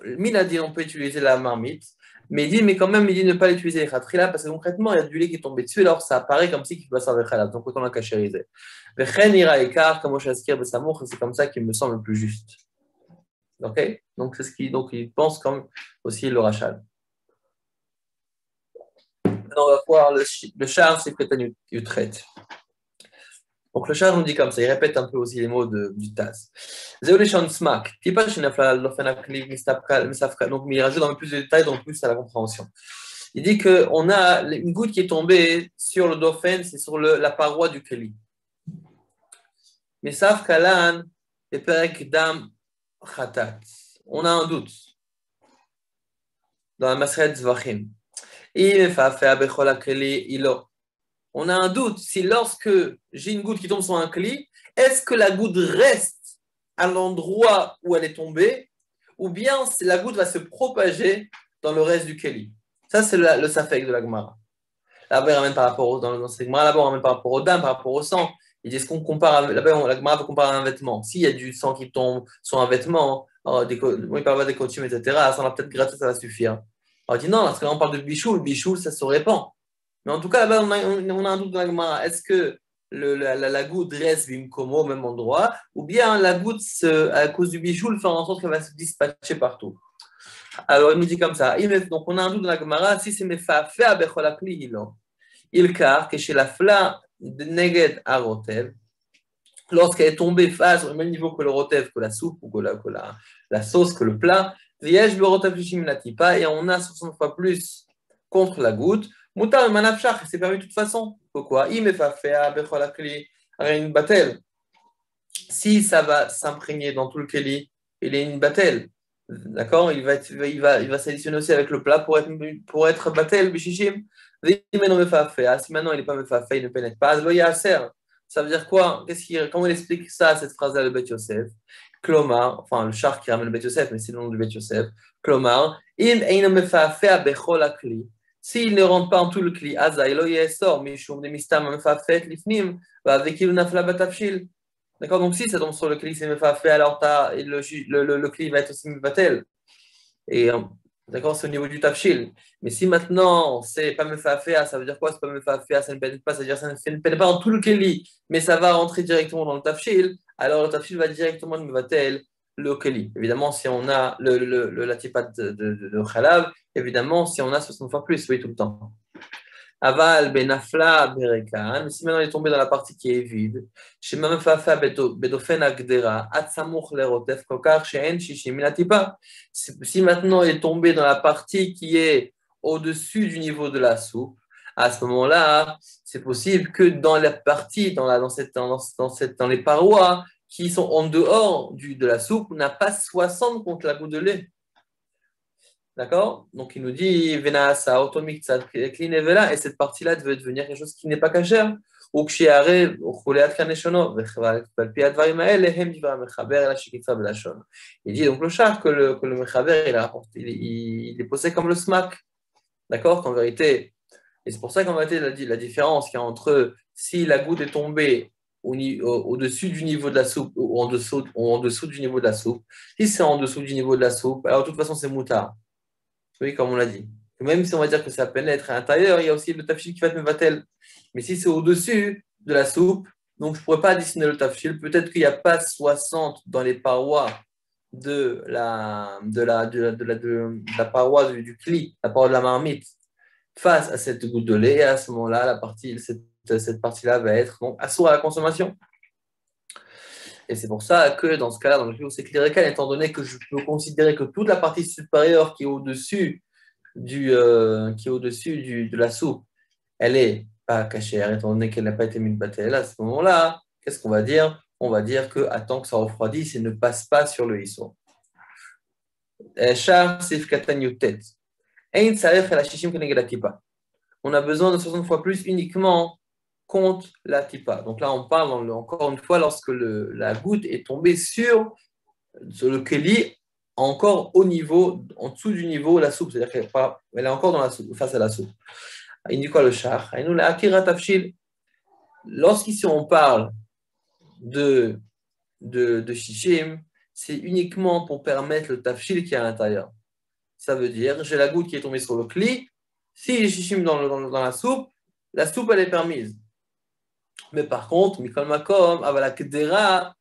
[SPEAKER 1] Miladin, on peut utiliser la marmite. Mais il dit, mais quand même, il dit ne pas l'utiliser les khatrila parce que concrètement, il y a du lait qui est tombé dessus, alors ça apparaît comme si il va servir khalab. Donc, autant la cachériser. Vechen ira ekar, comme Oshazkir Besamour, c'est comme ça qu'il me semble le plus juste. Ok? Donc, c'est ce qu'il il pense comme aussi le rachal. Maintenant, on va voir le char, c'est Prétan Utret. Donc, le char nous dit comme ça, il répète un peu aussi les mots du Taz. Zéoléchan Smak, Tipa Shinafla, Lofenakli, Misafka. Donc, il rajoute dans plus de détails, donc plus à la compréhension. Il dit qu'on a une goutte qui est tombée sur le dauphin, c'est sur la paroi du Keli. Mais Saf Kalan et Perek Dam Khatat. On a un doute dans la Masret Zvachim. On a un doute si lorsque j'ai une goutte qui tombe sur un Keli, est-ce que la goutte reste à l'endroit où elle est tombée ou bien la goutte va se propager dans le reste du Keli. Ça, c'est le safek de la Gemara. Là-bas, il ramène par rapport dans cette Gemara, là-bas, on ramène par rapport aux dames, par rapport au sang. Il dit, est-ce qu'on compare, là-bas, la Gemara va comparer à un vêtement. S'il y a du sang qui tombe sur un vêtement, il parle pas des coutumes, etc., ça va peut-être gratter, ça va suffire. Alors, il dit, non, parce que là, on parle de bichoul, bichoul, ça se répand. Mais en tout cas, là-bas, on a un doute dans la Gemara. Est-ce que la goutte reste bimkomo au même endroit, ou bien la goutte, à cause du bichoul, fait en sorte qu'elle va se dispatcher partout. Alors, il nous dit comme ça. Donc, on a un doute dans la Gemara. Si c'est mefafé à becholakli, il car que chez la fla de neged à rotev, lorsqu'elle est tombée face au même niveau que le rotev, que la soupe, ou que la sauce, que le plat, viesh berotev shiminatipa, et on a 60 fois plus contre la goutte. Moutar manafshach, c'est permis de toute façon. Pourquoi? Il mefafé à becholakli, une batel. Si ça va s'imprégner dans tout le keli, il est une batel. D'accord, il va s'additionner aussi avec le plat pour être batel, bishishim. Si maintenant il n'est pas mefafé, il ne pénètre pas, ça veut dire quoi? Comment il explique ça, cette phrase-là, le Bet Yosef? Klomar, enfin le char qui ramène le Bet Yosef, mais c'est le nom du Bet Yosef. Klomar, im eino mefafé bechol akli. S'il ne rentre pas en tout le kli, aza elo yesor, mishum de mistam mefafet lifnim, va avec il nafla batafshil. D'accord, donc si ça tombe sur le cli, c'est mefafé, alors le cli va être aussi mefatel. Et d'accord, c'est au niveau du tafshil. Mais si maintenant c'est pas mefafé, ça veut dire quoi? C'est pas mefafé, ça ne pénètre pas, ça veut dire ça ne pénètre pas dans tout le cli, mais ça va rentrer directement dans le tafshil. Alors le tafshil va directement mefatel le cli. Évidemment, si on a la tipat de khalav, évidemment, si on a 60 fois plus, oui, tout le temps. Aval benafla berekan, si maintenant il est tombé dans la partie qui est vide, chez Mamafafa bedofen agdera, atsamuch lerotef kokar, she'en shishim milatipa. Si maintenant il est tombé dans la partie qui est au-dessus du niveau de la soupe, à ce moment-là, c'est possible que dans la partie, dans les parois qui sont en dehors de la soupe, on n'a pas 60 contre la goutte de lait. D'accord? Donc il nous dit Venasa, automique, vela, et cette partie-là devait devenir quelque chose qui n'est pas cachère. Ou il dit donc le char que le mechaber il est posé comme le smack. D'accord? Qu'en vérité, et c'est pour ça qu'en vérité la différence qu'il y a entre si la goutte est tombée au-dessus du niveau de la soupe ou en dessous du niveau de la soupe. Si c'est en dessous du niveau de la soupe, alors de toute façon, c'est moutard. Oui, comme on l'a dit. Même si on va dire que ça pénètre à l'intérieur, il y a aussi le tafshil qui va être mevatel. Mais si c'est au-dessus de la soupe, donc je ne pourrais pas additionner le tafshil. Peut-être qu'il n'y a pas 60 dans les parois de la paroi du cli, la paroi de la marmite, face à cette goutte de lait. Et à ce moment-là, cette partie-là va être donc assourde à la consommation. Et c'est pour ça que dans ce cas-là, dans le cas où c'est clérical, étant donné que je peux considérer que toute la partie supérieure qui est au-dessus de la soupe, elle est pas cachère, étant donné qu'elle n'a pas été mitbatel. À ce moment-là, qu'est-ce qu'on va dire? On va dire que attend que ça refroidisse et ne passe pas sur le hisson. Char sif katan yutet. Ein tsarech el hashishim keneged hatipa. On a besoin de 60 fois plus uniquement contre la tipa. Donc là, on parle encore une fois lorsque la goutte est tombée sur le keli, encore au niveau, en dessous du niveau de la soupe. C'est-à-dire qu'elle est encore dans la soupe, face à la soupe. Il dit quoi le char? Lorsqu'ici on parle de shishim, c'est uniquement pour permettre le tafshil qui est à l'intérieur. Ça veut dire, j'ai la goutte qui est tombée sur le kli. Si j'ai shishim dans la soupe elle est permise. Mais par contre, mikol makom, la kdera,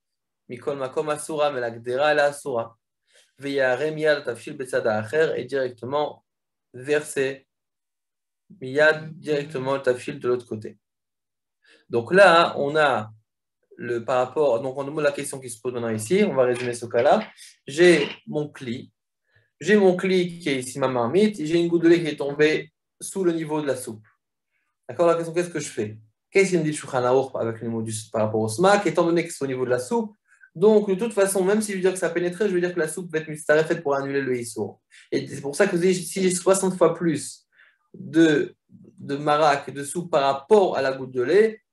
[SPEAKER 1] mikol makom asura, mais la kdera elle est asura. Veyarem yad tafshil betzada acher est directement versé. Miyad directement le tafshil de l'autre côté. Donc là, on a par rapport, donc on demande la question qui se pose maintenant ici, on va résumer ce cas-là. J'ai mon cli qui est ici ma marmite, et j'ai une goutte de lait qui est tombée sous le niveau de la soupe. D'accord, la question, qu'est-ce que je fais? Qu'est-ce qu'il me dit Shulchan Aruch avec le mot par rapport au smak, étant donné que c'est au niveau de la soupe, donc de toute façon, même si je veux dire que ça pénétrait, je veux dire que la soupe va être mistarefet pour annuler le issour. Et c'est pour ça que si j'ai 60 fois plus de marac et de soupe par rapport à la goutte de lait,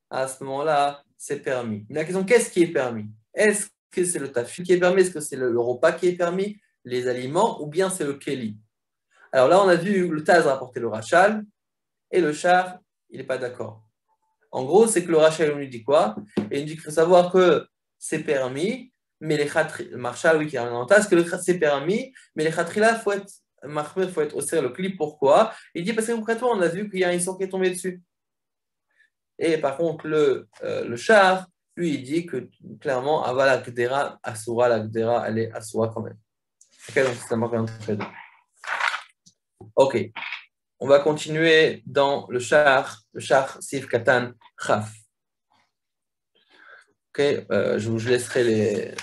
[SPEAKER 1] à ce moment-là, c'est permis. Mais la question, qu'est-ce qui est permis? Est-ce que c'est le tafil qui est permis? Est-ce que c'est le repas qui est permis? Les aliments? Ou bien c'est le keli? Alors là, on a vu le Taz rapporter le rachal et le char, il n'est pas d'accord. En gros, c'est que le rachal, on lui dit quoi? Et il dit qu'il faut savoir que c'est permis, mais les khatri, le marshal, oui, qui a un Taz, que c'est permis, mais les khatrila, il faut être au serre le kli. Pourquoi? Il dit parce que concrètement, on a vu qu'il y a un histoire qui est tombé dessus. Et par contre, le char, lui, il dit que clairement, Avala Gdera, Asura, la Gdera, elle est Asura quand même. Ok, donc ça marque un trait de. Ok, on va continuer dans le char Sif Katan Chaf. Ok, je laisserai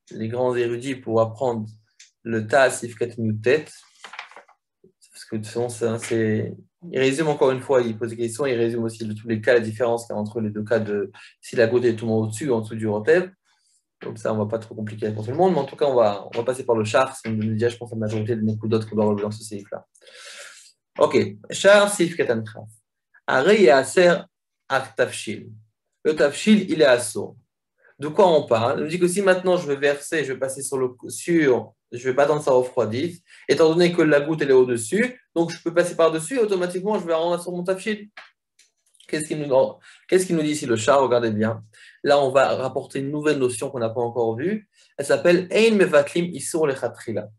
[SPEAKER 1] les grands érudits pour apprendre le Ta Sif Katan Yutet. Parce que de toute façon, il résume encore une fois, il pose des questions, il résume aussi tous les cas, la différence qu'il y a entre les deux cas de si la goutte est tout le monde au-dessus ou en dessous du rotev. Donc ça, on ne va pas trop compliquer pour tout le monde, mais en tout cas, on va passer par le char, c'est déjà, je pense, la majorité des d'autres qu'on doit relever dans ce CIF-là. Ok, char, sif, katan, chaf. Aré et aser, ak tafshil. Le tafshil, il est assourd. De quoi on parle? On nous dit que si maintenant je vais verser, je vais passer je ne vais pas attendre que ça refroidisse, étant donné que la goutte elle est au-dessus, donc je peux passer par-dessus et automatiquement je vais rendre sur mon tafshil. Qu'est-ce qu'il nous dit ici le char? Regardez bien. Là, on va rapporter une nouvelle notion qu'on n'a pas encore vue. Elle s'appelle Ein Mevatlim Isur Lechatchila.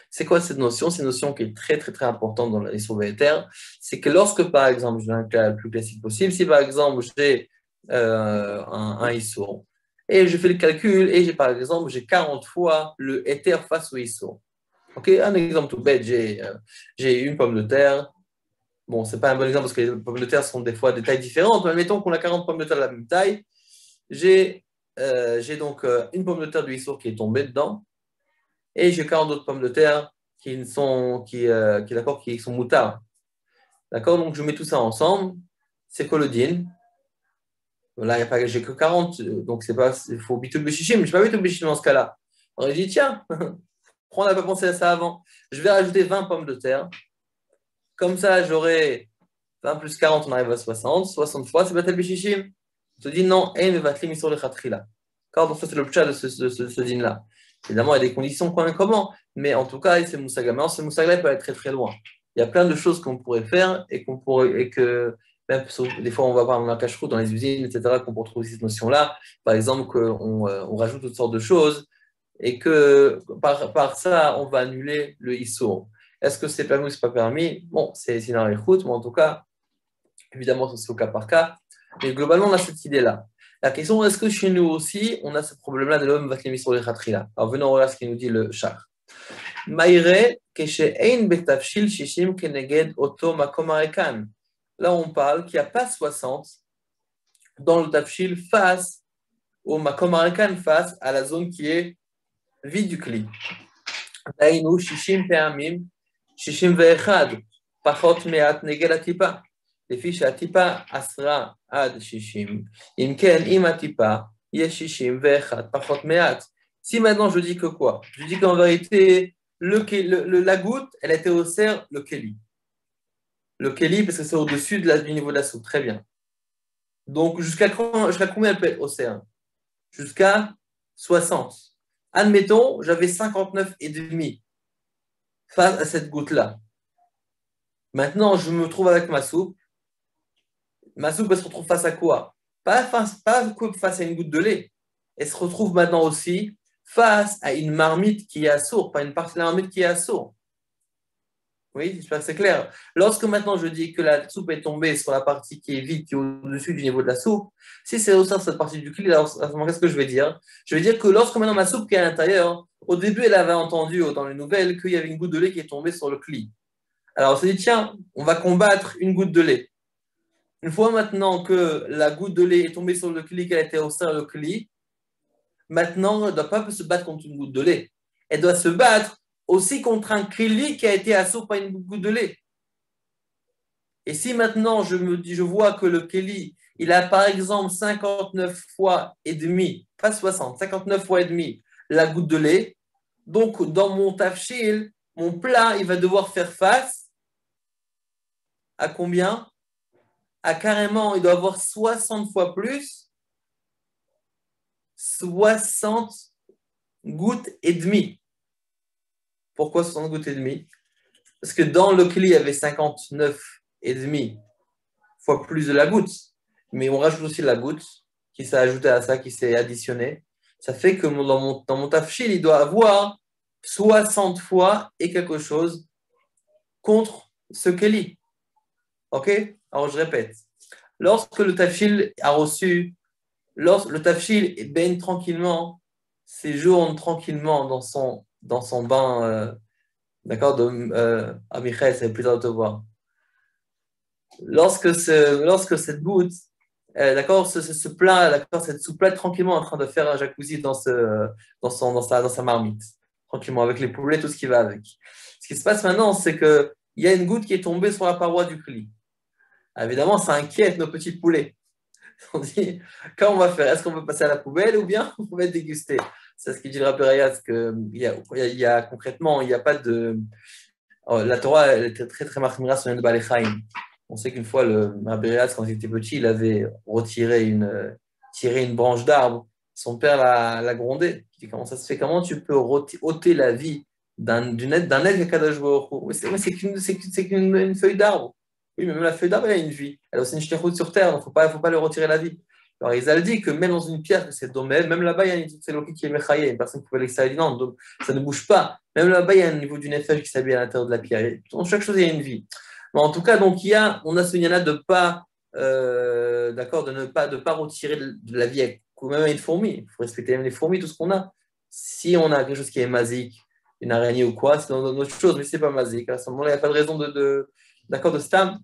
[SPEAKER 1] C'est quoi cette notion? C'est une notion qui est très, très, très importante dans l'Isur Ve'eter. C'est que lorsque, par exemple, je vais un cas le plus classique possible, si par exemple j'ai un Isur, et je fais le calcul, et par exemple, j'ai 40 fois le éther face au Isur. Ok, un exemple tout bête, j'ai une pomme de terre. Bon, ce n'est pas un bon exemple parce que les pommes de terre sont des fois des tailles différentes, mais admettons qu'on a 40 pommes de terre de la même taille. J'ai donc une pomme de terre du Issour qui est tombée dedans, et j'ai 40 autres pommes de terre qui sont moutards. D'accord? Donc je mets tout ça ensemble. C'est quoi le din? Là, j'ai que 40, donc il faut bitul béchichim, mais je ne vais pas bitul béchichim dans ce cas-là. Alors il dit, tiens, pourquoi on n'a pas pensé à ça avant? Je vais rajouter 20 pommes de terre. Comme ça, j'aurai 20 plus 40, on arrive à 60. 60 fois, c'est Batel Bichichim. On te dit non, et ne Vatlim sur le Khatrila. D'accord? Donc, ça, c'est le pcha de ce din-là. Évidemment, il y a des conditions comment, mais en tout cas, c'est Moussagama. Ce Moussagama peut aller très très loin. Il y a plein de choses qu'on pourrait faire et même des fois on va voir un cache-route dans les usines, etc., qu'on retrouve cette notion-là. Par exemple, qu'on on rajoute toutes sortes de choses et que par ça, on va annuler le issour. Est-ce que c'est permis ou c'est pas permis? Bon, c'est une route, mais en tout cas, évidemment, c'est au cas par cas. Mais globalement, on a cette idée-là. La question, est-ce que chez nous aussi, on a ce problème-là de l'homme va sur les khatrila? Alors, venons voir ce qu'il nous dit le char. Maïre, keshe'ein betafshil shishim keneged oto makom arekan. Là, on parle qu'il n'y a pas 60 dans le tafshil face au makom arekan, face à la zone qui est vide du kli. Dainu shishim pe'amim, shishim ve'echad, pachot me'at neged atipa. לפי שהטיפה אסרה עד 60, אם כן, אם הטיפה יש 61 פחות מעט. Si maintenant je dis que quoi? Je dis qu'en vérité, la goutte, elle était au cerf, le keli. Le keli, parce que c'est au-dessus du niveau de la soupe. Très bien. Donc, jusqu'à combien elle peut être au cerf? Jusqu'à 60. Admettons, j'avais 59,5 face à cette goutte-là. Maintenant, je me trouve avec ma soupe. Ma soupe, elle se retrouve face à quoi? Pas face à une goutte de lait. Elle se retrouve maintenant aussi face à une marmite qui est à sourd, pas une partie de la marmite qui est à sourd. Oui, j'espère que c'est clair. Lorsque maintenant je dis que la soupe est tombée sur la partie qui est vide, qui est au-dessus du niveau de la soupe, si c'est au sein de cette partie du cli, alors qu'est-ce que je vais dire? Je vais dire que lorsque maintenant ma soupe qui est à l'intérieur, au début elle avait entendu dans les nouvelles qu'il y avait une goutte de lait qui est tombée sur le cli. Alors on s'est dit, tiens, on va combattre une goutte de lait. Une fois maintenant que la goutte de lait est tombée sur le cli, qu'elle a été au sein du cli, maintenant, elle ne doit pas se battre contre une goutte de lait. Elle doit se battre aussi contre un cli qui a été assaut par une goutte de lait. Et si maintenant je vois que le keli, il a par exemple 59 fois et demi, pas 60, 59 fois et demi la goutte de lait, donc dans mon tafshil, mon plat, il va devoir faire face à combien? À carrément, il doit avoir 60 fois plus, 60 gouttes et demie. Pourquoi 60 gouttes et demie? Parce que dans le keli, il y avait 59 et demi fois plus de la goutte. Mais on rajoute aussi la goutte qui s'est ajoutée à ça, qui s'est additionnée. Ça fait que dans mon tafshil, il doit avoir 60 fois et quelque chose contre ce keli. OK? Alors, je répète. Lorsque le tafshil a reçu, lorsque le tafshil baigne tranquillement, séjourne tranquillement dans son bain, d'accord, à Michael, c'est plus tard de te voir. Lorsque cette goutte, d'accord, ce plat, d'accord, cette soupe là tranquillement en train de faire un jacuzzi dans sa marmite, tranquillement, avec les poulets, tout ce qui va avec. Ce qui se passe maintenant, c'est qu'il y a une goutte qui est tombée sur la paroi du cli. Évidemment, ça inquiète nos petits poulets. On dit, comment on va faire? Est-ce qu'on peut passer à la poubelle ou bien on va déguster? C'est ce qu'il dit le Rabbi Rayaz, qu'il y a concrètement, il n'y a pas de. La Torah, elle était très, très marquée sur le Balei Chaim. On sait qu'une fois, le Rabbi Rayaz, quand il était petit, il avait tiré une branche d'arbre. Son père l'a grondé. Il dit, comment ça se fait? Comment tu peux ôter la vie d'un être qu'Akadosh Baruch Hu? C'est qu'une feuille d'arbre. Oui, mais même la feuille d'arbre, elle a une vie. Elle a aussi une shlichut sur terre, donc il ne faut pas lui retirer la vie. Alors, Isaac dit que même dans une pierre, c'est dommage, même là-bas, il y a une tzeloki qui est mechaye, une personne qui pouvait l'extraire, non, donc ça ne bouge pas. Même là-bas, il y a un niveau du nefesh qui s'habille à l'intérieur de la pierre. Dans chaque chose, il y a une vie. Mais en tout cas, donc, on a ce yana de pas, d'accord, de ne pas retirer de la vie avec même une fourmi. Il faut respecter même les fourmis, tout ce qu'on a. Si on a quelque chose qui est masique, une araignée ou quoi, c'est dans autre chose, mais c'est pas masique. À ce moment-là, il n'y a pas de raison d'accord, de stam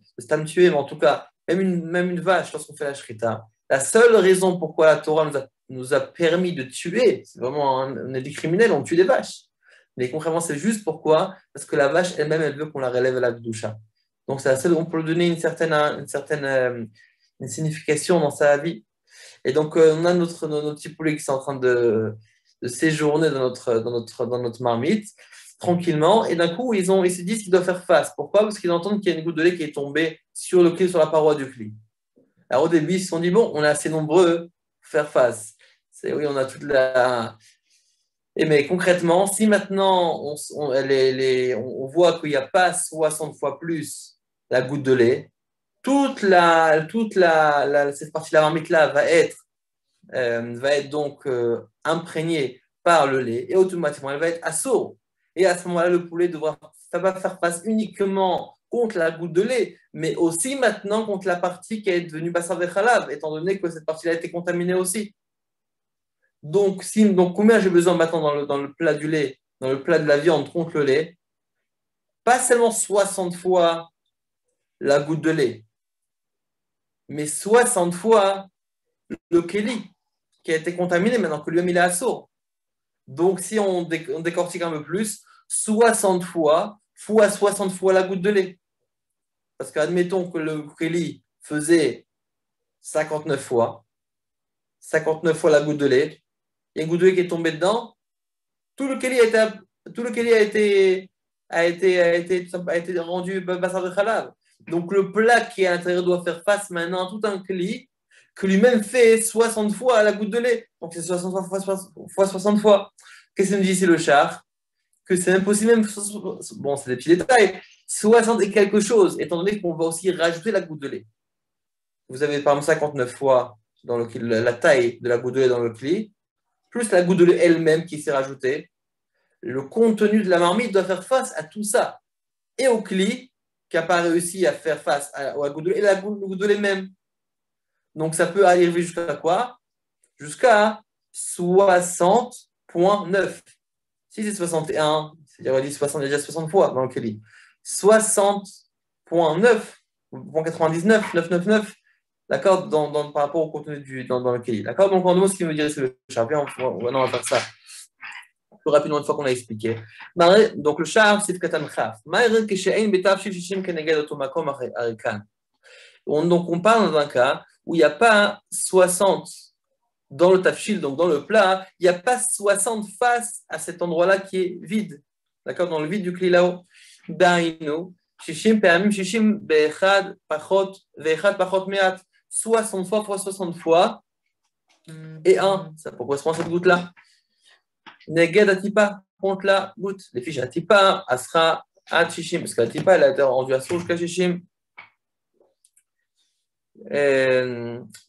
[SPEAKER 1] tuer, mais en tout cas, même une vache, lorsqu'on fait la shrita, la seule raison pourquoi la Torah nous a permis de tuer, c'est vraiment on est des criminels, on tue des vaches. Mais concrètement, c'est juste pourquoi? Parce que la vache elle-même, elle veut qu'on la relève à la doucha. Donc, c'est la seule, on peut lui donner une certaine une signification dans sa vie. Et donc, on a notre petit poulet qui est en train de séjourner dans notre marmite tranquillement, et d'un coup, ils se disent qu'ils doivent faire face. Pourquoi? Parce qu'ils entendent qu'il y a une goutte de lait qui est tombée sur le cli, sur la paroi du cli. Alors au début, ils se sont dit, bon, on est assez nombreux pour faire face. Oui, on a toute la... Et mais concrètement, si maintenant, on voit qu'il n'y a pas 60 fois plus la goutte de lait, cette partie de la marmite-là va être donc imprégnée par le lait et automatiquement, elle va être assourde. Et à ce moment-là, le poulet ça va faire face uniquement contre la goutte de lait, mais aussi maintenant contre la partie qui est devenue bassar vechalav, étant donné que cette partie-là a été contaminée aussi. Donc, combien j'ai besoin maintenant dans le plat du lait, dans le plat de la viande contre le lait? Pas seulement 60 fois la goutte de lait, mais 60 fois le kéli qui a été contaminé maintenant que lui-même il est assaut. Donc, si on décortique un peu plus, 60 fois 60 fois la goutte de lait. Parce qu'admettons que le kéli faisait 59 fois la goutte de lait, il y a une goutte de lait qui est tombée dedans, tout le kéli a été rendu bassar de khalab. Donc le plat qui est à l'intérieur doit faire face maintenant à tout un kéli que lui-même fait 60 fois la goutte de lait. Donc c'est 60 fois 60 fois. Qu'est-ce que me dit ici le char? Que c'est impossible même, bon c'est des petits détails, 60 et quelque chose, étant donné qu'on va aussi rajouter la goutte de lait. Vous avez par exemple 59 fois la taille de la goutte de lait dans le kéli, plus la goutte de lait elle-même qui s'est rajoutée. Le contenu de la marmite doit faire face à tout ça. Et au kéli, qui n'a pas réussi à faire face à la goutte de lait, et la goutte de lait même. Donc ça peut arriver jusqu'à quoi? Jusqu'à 60,9. Si c'est 61, c'est-à-dire on dit 60, déjà 60 fois dans le kéli. 60,9, 99, 999, d'accord, par rapport au contenu dans le kéli. D'accord, donc en deux mots, ce qui veut dire, c'est le char. On va faire ça plus rapidement une fois qu'on a expliqué. Donc le char, c'est katan khaf. Donc on parle d'un cas où il n'y a pas 60 dans le tafshil, donc dans le plat, il n'y a pas 60 face à cet endroit-là qui est vide. D'accord, dans le vide du kli là-haut. Dainu, shishim pe'amim, shishim be'echad pachot, ve'echad pachot me'at. 60 fois 60 fois et 1. Ça correspond à cette goutte-là. Neged atipa, contre la goutte. Les fiches atipa, asra, at shishim, parce que l'atipa, elle a été rendue à sourd jusqu'à shishim.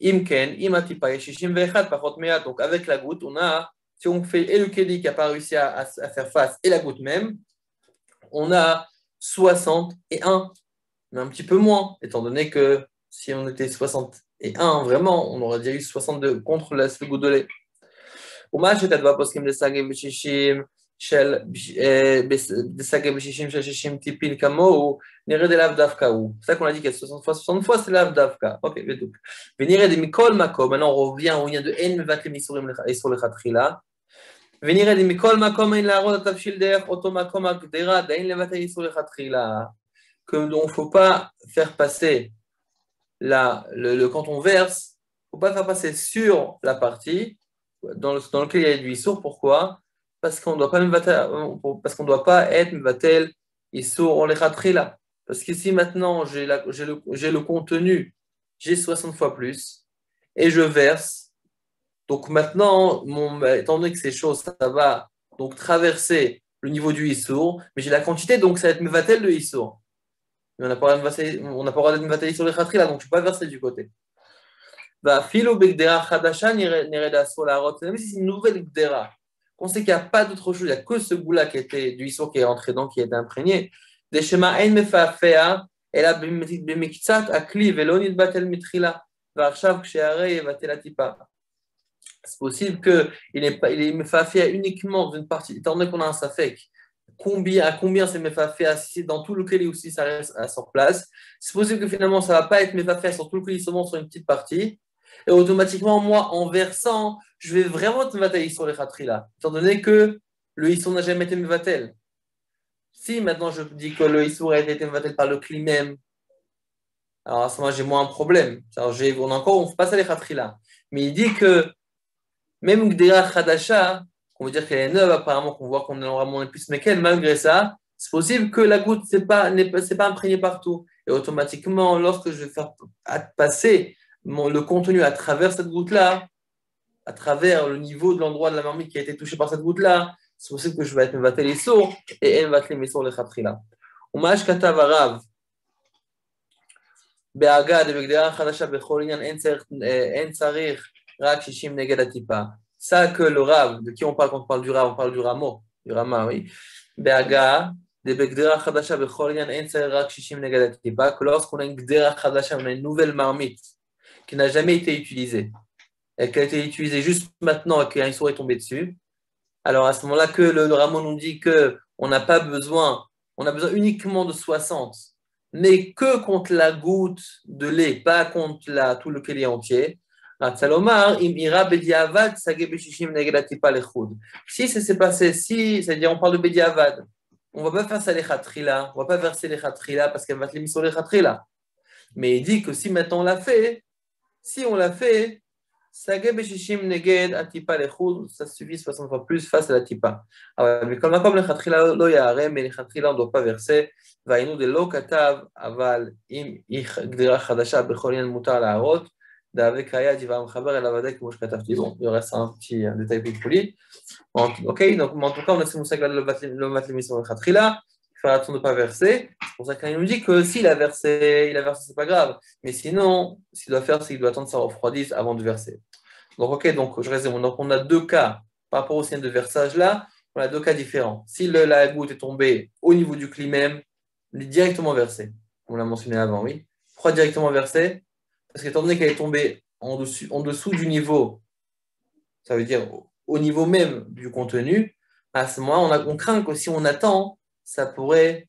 [SPEAKER 1] Imken, imatipa, shishim vechad, pachot mea. Donc avec la goutte, on a, si on fait et le kéli qui n'a pas réussi à faire face et la goutte même, on a 61, mais un petit peu moins, étant donné que si on était 61, vraiment, on aurait déjà eu 62 contre la goutte de lait. ומה שכתבה פוסקים לסגי בשישים של שישים טיפין כמוהו, נרד אליו דווקא הוא. C'est ça qu'on a dit qu'il y a 60 fois, c'est לאו דווקא. Ok, בדיוק. ונרד מכל מקום, maintenant on revient au lien de אין מבטלים איסור לכתחילה, ונרד מכל מקום אין להראות התבשיל דרך אותו מקום הגדרה, דאין לבטל איסור לכתחילה. Comme donc, il ne faut pas faire passer quand on verse, il ne faut pas faire passer sur la partie dans lequel il y a du issour. Pourquoi? Parce qu'on ne doit pas être mevatel issour on les là. Parce qu'ici maintenant j'ai le contenu, j'ai 60 fois plus et je verse. Donc maintenant, étant donné que ces choses, ça va donc traverser le niveau du issour, mais j'ai la quantité, donc ça va être mevatel de issour. Mais on n'a pas le droit d'être mevatel sur les là, donc je ne peux pas verser du côté. Même si c'est une nouvelle gdera, on sait qu'il n'y a pas d'autre chose, il n'y a que ce goût-là qui était du issour qui est rentré dedans, qui est imprégné. Des schémas ein mefafea, elle a bimiktsat akli velonit batel mitrila, varshav ksheare vatel atipa. C'est possible qu'il est mefafea uniquement d'une partie, étant donné qu'on a un safek. À combien c'est mefafea si c'est dans tout le kéli ou si ça reste à sur place. C'est possible que finalement ça ne va pas être mefafea sur tout le kéli, seulement sur une petite partie. Et automatiquement, moi, en versant, je vais vraiment être mevatel sur les khatri là, étant donné que le issour n'a jamais été mevatel. Si maintenant je dis que le issour a été mevatel par le kli même, alors à ce moment-là, j'ai moins un problème. On ne fait pas ça les khatri là. Mais il dit que même Gdera Khadasha, qu'on veut dire qu'elle est neuve, apparemment, qu'on voit qu'on est vraiment plus mekel, malgré ça, c'est possible que la goutte n'est pas imprégnée partout. Et automatiquement, lorsque je vais faire passer le contenu à travers cette goutte-là, à travers le niveau de l'endroit de la marmite qui a été touché par cette goutte-là, c'est possible que je vais être mevatel les sourds et elle va être les sourds les khatri là. Umash katav Rav. בהגה דבגדרה חדשה בכל עניין אין צריך רק 60 נגד הטיפה. Ça que le Rav, de qui on parle quand on parle du Rav, on parle du Ramo, du Rama, oui. בהגה דבגדרה חדשה בכל עניין אין צריך רק 60 נגד הטיפה, que lorsqu'on a une gdera חדשה, on a une nouvelle marmite qui n'a jamais été utilisée, et qui a été utilisée juste maintenant et qu'un sourd est tombé dessus, alors à ce moment-là que le Ramo nous dit qu'on n'a pas besoin, on a besoin uniquement de 60, mais que contre la goutte de lait, pas contre tout le keli entier. Si ça s'est passé, c'est-à-dire on parle de Bediavad, on ne va pas faire ça les khatrila, on ne va pas verser les khatrila parce qu'elle va te les sur les khatrila. Mais il dit que si maintenant on l'a fait, ça suffit 60 fois plus face à la tipa. Mais comme les khatrila lo yare, mais les khatrila on ne doit pas verser. והיינו דלא כתב, אבל אם היא גדירה חדשה בכל עניין מותר להראות, דאבק היה דברה מחבר אל הוודאי כמו שכתבתי. Bon, il reste un petit détail plus poli. Ok, donc en tout cas, on a ce moussag là de le mettre l'émission de Khatrila, il faut attention de ne pas verser. C'est pour ça qu'il nous dit que s'il a versé, c'est pas grave. Mais sinon, ce qu'il doit faire, c'est qu'il doit attendre que ça refroidisse avant de verser. Donc, ok, donc je résume. Donc, on a deux cas par rapport au signe de versage là, on a deux cas différents. Si la goutte est tombée au niveau du cli même, directement versé. On l'a mentionné avant, oui. Pourquoi directement versé? Parce qu'étant donné qu'elle est tombée en dessous du niveau, ça veut dire au niveau même du contenu, à ce moment-là, on craint que si on attend, ça pourrait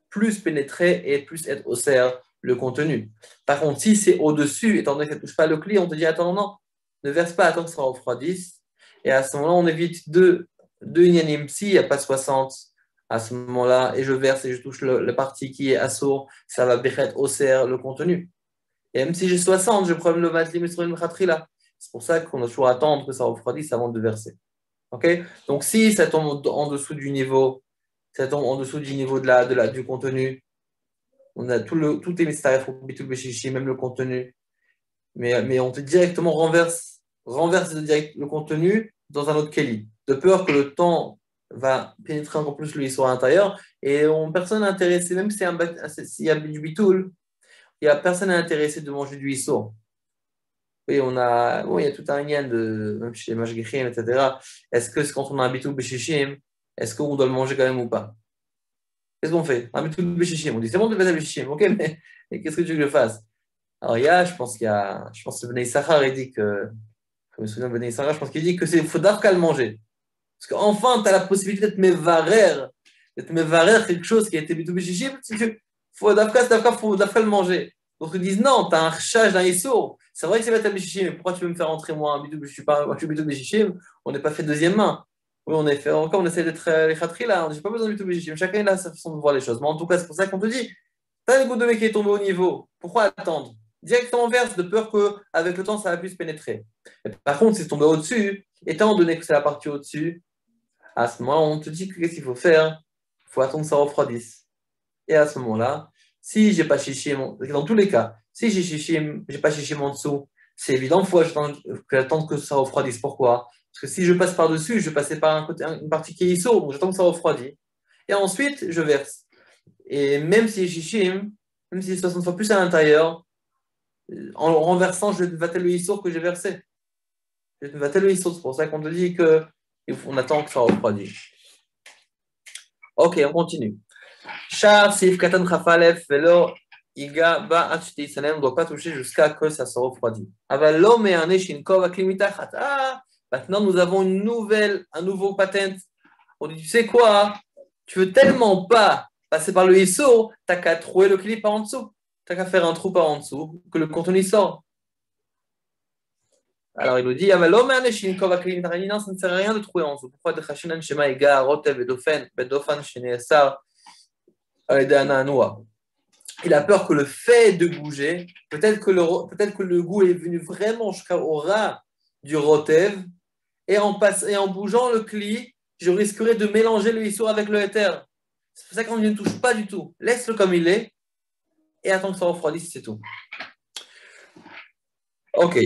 [SPEAKER 1] plus pénétrer et plus être au cerf le contenu. Par contre, si c'est au-dessus, étant donné qu'elle ne touche pas le cli, on te dit attends, non, ne verse pas, attends que ça refroidisse. Et à ce moment-là, on évite deux inyanim. Si il n'y a pas 60, à ce moment-là, et je verse et je touche la partie qui est assour, ça va béchet au cerf le contenu. Et même si j'ai 60, je prends le matlim sur une khatrila. C'est pour ça qu'on doit toujours attendre que ça refroidisse avant de verser. Okay? Donc si ça tombe en dessous du niveau, ça tombe en dessous du niveau du contenu, on a tout est mistaref, même le contenu. Mais on te directement renverse le contenu dans un autre keli, de peur que le temps va pénétrer encore plus le histoire à l'intérieur et personne n'est intéressé, même s'il y a du bitoul, il n'y a personne intéressé de manger du issour. Oui, il y a tout un lien même chez les mashgichim, etc. Est-ce que quand on a un bitoul beshishim, est-ce qu'on doit le manger quand même ou pas? Qu'est-ce qu'on fait? Un bitoul beshishim, on dit c'est bon de faire beshishim, ok, mais qu'est-ce que tu veux que je fasse? Alors je pense que Bnei Issachar, il dit que, je me souviens de Bnei Issachar, je pense qu'il dit que faut d'abord le manger. Parce qu'enfin, tu as la possibilité d'être mévarer quelque chose qui a été bitou bishishim, il faut d'abord le manger. Donc ils disent non, tu as un chage d'un issour. C'est vrai que c'est bitou bishishim, mais pourquoi tu veux me faire entrer moi un bitou bishishim? Moi je suis bitou bishishim, on n'est pas fait deuxième main. Oui, on essaie d'être les khatri là, on n'a pas besoin de bitou bishishim. Chacun a sa façon de voir les choses. Mais en tout cas, c'est pour ça qu'on te dit, tu as une goutte de mec qui est tombée au niveau, pourquoi attendre? Directement verse, de peur qu'avec le temps, ça va plus pénétrer. Mais par contre, si c'est tombé au-dessus, étant donné que c'est la partie au-dessus, à ce moment-là, on te dit qu'est-ce qu'il faut faire? Il faut attendre que ça refroidisse. Et à ce moment-là, si j'ai pas chichim, dans tous les cas, si j'ai pas chichim en dessous, c'est évident, il faut attendre que ça refroidisse. Pourquoi? Parce que si je passe par-dessus, je vais passer par une partie qui est iso, donc j'attends que ça refroidisse. Et ensuite, je verse. Et même si chichim, même si c'est 60 fois plus à l'intérieur, en renversant, je vais vater le issour que j'ai versé. Je vais vater le issour, c'est pour ça qu'on te dit qu'on attend que ça refroidisse. Ok, on continue. Char, Sif, Katan, Khafalef, Velo, Iga, Ba, Achti, Sanem, on ne doit pas toucher jusqu'à ce que ça se refroidisse. Avalo, mais un Eshinkov, Aklimitachat. Ah, maintenant nous avons un nouveau patent. On dit, tu sais quoi? Tu veux tellement pas passer par le issour, t'as qu'à trouver le clip par en dessous. T'as qu'à faire un trou par en dessous, que le contenu sort. Alors il nous dit, non, ça ne sert à rien de trouver en dessous. Pourquoi de Khashinan Shema Ega, Rotev et Bedofan Shenesar il a peur que le fait de bouger, peut-être que le goût est venu vraiment jusqu'au ras du Rotev, et en bougeant le cli, je risquerais de mélanger le issour avec le éther. C'est pour ça qu'on ne touche pas du tout. Laisse-le comme il est, et attends que ça refroidisse, c'est tout. Ok.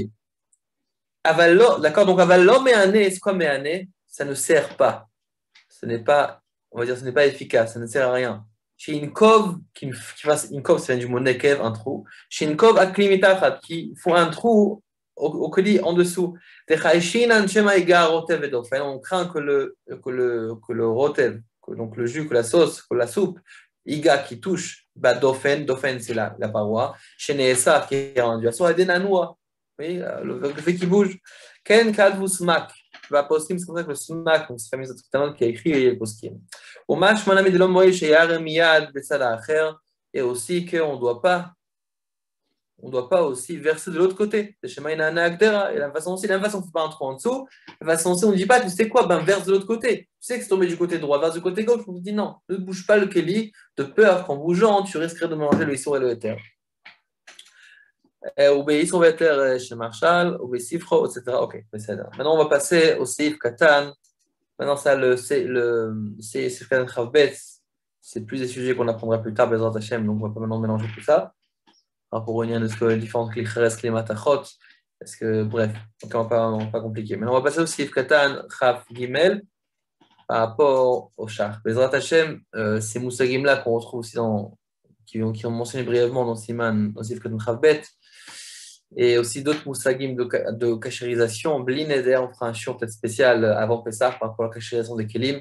[SPEAKER 1] D'accord, donc avalo me'ané, c'est quoi me'ané? Ça ne sert pas. Ce n'est pas, on va dire, ce n'est pas efficace, ça ne sert à rien. Chez une cove, qui fasse une cove, c'est du mot nekev, un trou. Chez une cove, aklimitachat, qui font un trou au colis en dessous. On craint que le rotev, donc le jus, que la sauce, que la soupe, iga qui touche, bah, dofen c'est la paroi. Chez Neessa, qui est rendu à soi, denanoua, oui, le fait qu'il bouge. Ken kadvu smak, va poskim, c'est comme ça que le smak, donc c'est famille de qui a écrit le poskim. Au match, mon ami de l'homme, chez Yarem Yad, Bessala Acher, et aussi qu'on ne doit pas aussi verser de l'autre côté. Et la façon aussi, la façon, on ne fait pas un trou en dessous. La façon aussi, on ne dit pas, tu sais quoi, ben verse de l'autre côté. Tu sais que c'est tombé du côté droit, verse du côté gauche. On te dit non, ne bouge pas le keli, de peur qu'en bougeant, tu risquerais de mélanger le issour et le éther. Obéissons au éther chez Marshall, obéissifro, etc. Ok, maintenant on va passer au Seif Katan. Maintenant, ça, le Seif Katan Chavbet, c'est plus des sujets qu'on apprendra plus tard, Bezrat Hashem, donc on ne va pas maintenant mélanger tout ça. Pour revenir de ce que les différentes clichés, les matachot, parce que bref, encore pas compliqué. Maintenant, on va passer au Sif Katan, Chaf Gimel, par rapport au char. Bezrat Hashem, ces moussagim-là qu'on retrouve aussi qui ont mentionné brièvement dans Siman, dans Sif Katan Chaf Bet, et aussi d'autres moussagim de cachérisation. Blineder, on fera un shiur peut-être spécial avant Pessah par rapport à la cachérisation des kelim.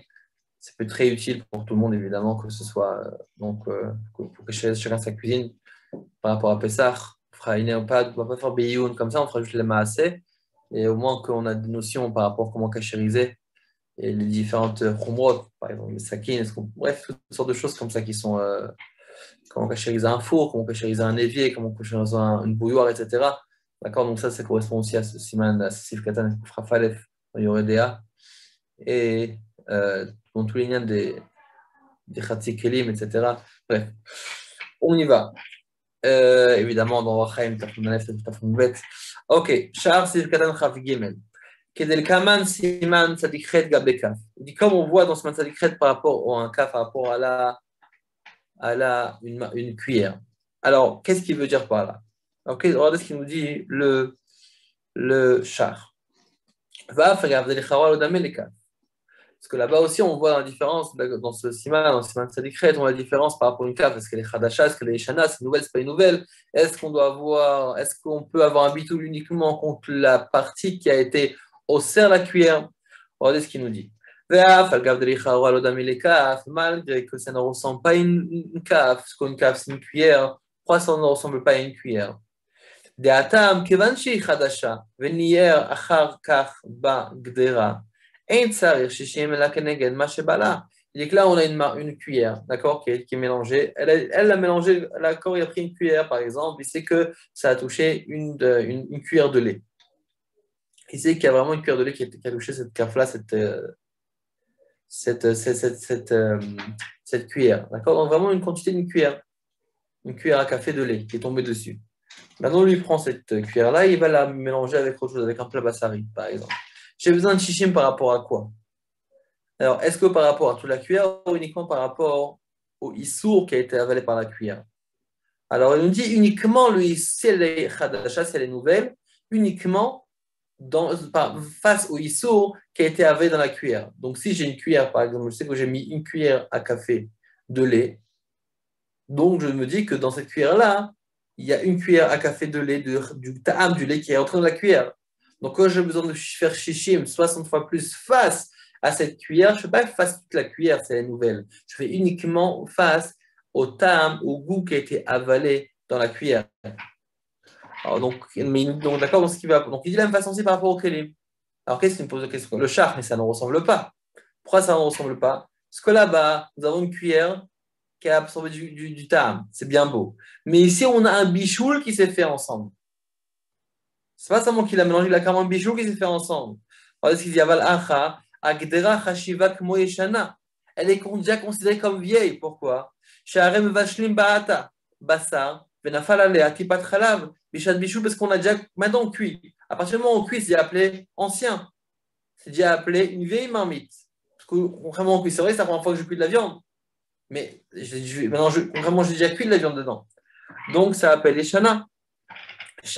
[SPEAKER 1] Ça peut être très utile pour tout le monde, évidemment, que ce soit pour cachériser chacun sa cuisine. Par rapport à Pessah, on ne va pas faire Beyoun comme ça, on fera juste les Maaseh. Et au moins qu'on a des notions par rapport à comment cachériser et les différentes khumrot, par exemple les sakines, bref, toutes sortes de choses comme ça qui sont comment cachériser un four, comment cachériser un évier, comment cachériser une bouilloire, etc. D'accord, donc ça correspond aussi à ce siman, à ce sif katan, frafalef, yoredea. Et dans tous les liens des khatsi kelim, etc. Bref, on y va. évidemment, dans Wachaim, Tafun Bet. Ok, Shar Sif Katan Chaf Gimel. Kedel Kaman Siman Tzadikret Gabekaf. Il dit, comme on voit dans Siman Tzadikret par rapport à un kaf, par rapport à une cuillère. Alors, qu'est-ce qu'il veut dire par là? Ok, regardez ce qu'il nous dit le Shar. Va faire Avdelichawa Lodamelekaf. Parce que là-bas aussi, on voit la différence dans ce siman Tzadikret, on voit la différence par rapport à une cave. Est-ce qu'elle est Khadasha, est-ce qu'elle est Shana, c'est nouvelle, c'est pas une nouvelle. Est-ce qu'on peut avoir un bitoul uniquement contre la partie qui a été au serre la cuillère? Regardez ce qu'il nous dit. Malgré que ça ne ressemble pas à une cave, parce qu'une cave c'est une cuillère, pourquoi ça ne ressemble pas à une cuillère? De'atam kevanchi Khadasha, venier achar kach ba gdera. Il dit que là, on a une cuillère, d'accord, qui est mélangée. Elle a mélangé, d'accord, il a pris une cuillère, par exemple, il sait que ça a touché une cuillère de lait. Il sait qu'il y a vraiment une cuillère de lait qui a touché cette caf-là, cette cuillère, d'accord. Donc, vraiment une quantité d'une cuillère à café de lait qui est tombée dessus. Maintenant, lui prend cette cuillère-là, il va la mélanger avec autre chose, avec un plat bassari, par exemple. J'ai besoin de shishim par rapport à quoi? Alors, est-ce que par rapport à toute la cuillère ou uniquement par rapport au issour qui a été avalé par la cuillère? Alors, il nous dit uniquement si elle est khadasha, si elle est nouvelle, uniquement face au issour qui a été avalé dans la cuillère. Donc, si j'ai une cuillère, par exemple, je sais que j'ai mis une cuillère à café de lait, donc je me dis que dans cette cuillère-là, il y a une cuillère à café de lait, du ta'am, du lait qui est entré dans la cuillère. Donc, quand j'ai besoin de faire shishim 60 fois plus face à cette cuillère, je ne fais pas face toute la cuillère, c'est la nouvelle. Je fais uniquement face au ta'am, au goût qui a été avalé dans la cuillère. Alors, donc d'accord, dans ce qui va. Donc, il dit la même façon aussi par rapport au kelim. Alors, qu'est-ce qu'il me pose la question? Le char, mais ça ne ressemble pas. Pourquoi ça ne ressemble pas? Parce que là-bas, nous avons une cuillère qui a absorbé du ta'am. C'est bien beau. Mais ici, on a un bichoul qui s'est fait ensemble. C'est pas seulement qu'il a mélangé, il a carrément un bichoul qui s'est fait ensemble. Regardez ce qu'il dit, Aval Acha. Elle est déjà considérée comme vieille. Pourquoi? Parce qu'on a déjà maintenant cuit. À partir du moment où on cuit, c'est appelé ancien. C'est déjà appelé une vieille marmite. Parce que concrètement, on cuit, c'est vrai, c'est la première fois que je cuis de la viande. Mais maintenant, concrètement, j'ai déjà cuit de la viande dedans. Donc, ça s'appelle les shana. Mais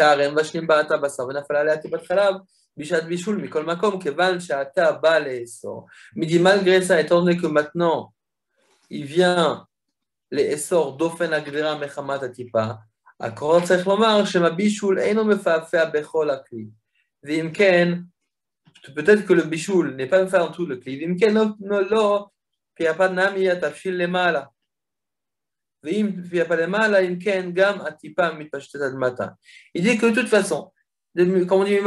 [SPEAKER 1] dit malgré ça, étant donné que maintenant il vient לאסור דופן הגדרה מחמת הטיפה, הקורא צריך לומר שמבישול אינו מפעפע בכל הכלי. ואם כן, peut-être que le bichoul n'est pas fait dans tout le cli, ואם כן, לא, פיאפד נמי התבשיל למעלה. ואם פיאפד למעלה, אם כן, גם הטיפה מתפשטת עד מטה. Il dit que de toute façon, comme on dit,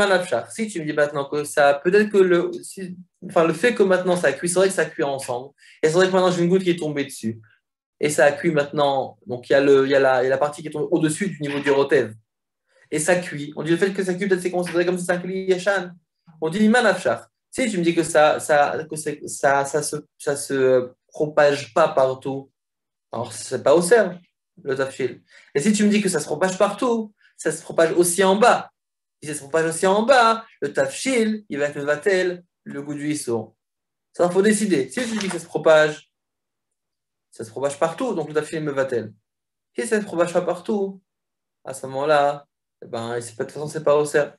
[SPEAKER 1] si tu me dis maintenant que ça, peut-être que le fait que maintenant ça cuit, c'est vrai que ça cuit ensemble, et c'est vrai que maintenant j'ai une goutte qui est tombée dessus, et ça cuit maintenant, donc il y a la partie qui est tombée au-dessus du niveau du rotev, et ça cuit. On dit le fait que ça cuit, peut-être c'est considéré comme si c'est un kli yashan. On dit iman afshar. Si tu me dis que ça se propage pas partout, alors c'est pas au cerf, le tafshil. Et si tu me dis que ça se propage partout, ça se propage aussi en bas. Si ça se propage aussi en bas, le tafshil, il va être le vatel, le goût du issour. Ça, il faut décider. Si tu dis que ça se propage partout, donc le tafshil me va-t-elle. Si ça ne se propage pas partout, à ce moment-là, eh ben, de toute façon, c'est pas au cerf.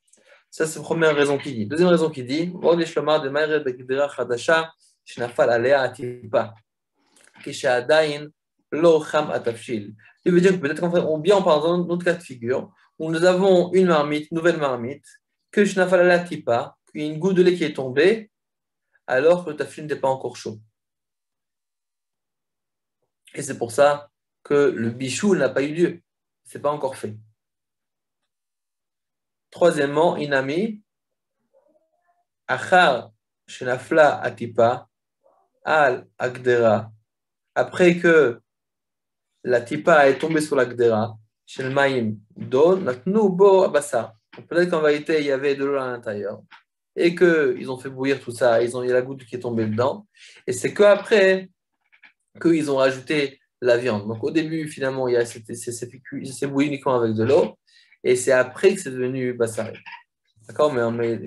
[SPEAKER 1] Ça, c'est la première raison qu'il dit. Deuxième raison qu'il dit, il veut dire que peut-être qu'en fait, ou bien on parle dans notre cas de figure, où nous avons une marmite, une nouvelle marmite, que shnafal ala tipa, une goutte de lait qui est tombée, alors que le tafshil n'était pas encore chaud. Et c'est pour ça que le bichou n'a pas eu lieu. Ce n'est pas encore fait. Troisièmement, inami, achar shenafla atipa, al agdera, après que la tipa est tombée sur l'agdera, shel maim do, natnu bo abasa. Peut-être qu'en vérité, il y avait de l'eau à l'intérieur. Et qu'ils ont fait bouillir tout ça, il y a la goutte qui est tombée dedans. Et c'est qu'après qu'ils ont rajouté la viande. Donc au début, finalement, c'est bouilli uniquement avec de l'eau. Et c'est après que c'est devenu bassaré. D'accord, mais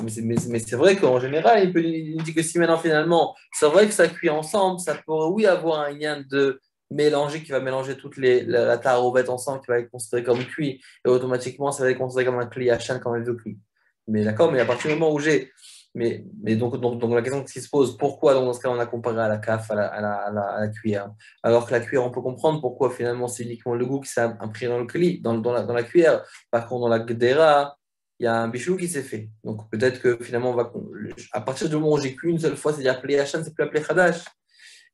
[SPEAKER 1] c'est vrai qu'en général, il dit que si maintenant, finalement, c'est vrai que ça cuit ensemble, ça pourrait, oui, avoir un lien de mélanger qui va mélanger toute la tarouvette ensemble, qui va être considéré comme cuit, et automatiquement, ça va être considéré comme un kli hachan quand elle veut cuit. Mais d'accord, mais à partir du moment où j'ai. Mais donc, la question qui se pose, pourquoi dans ce cas on a comparé à la caf, à la cuillère? Alors que la cuillère, on peut comprendre pourquoi finalement c'est uniquement le goût qui s'est imprimé dans le kli, dans la cuillère. Par contre, dans la gdera, il y a un bichou qui s'est fait. Donc peut-être que finalement, à partir du moment où j'ai cuit une seule fois, c'est-à-dire appelé Hachan, c'est plus appelé Khadash.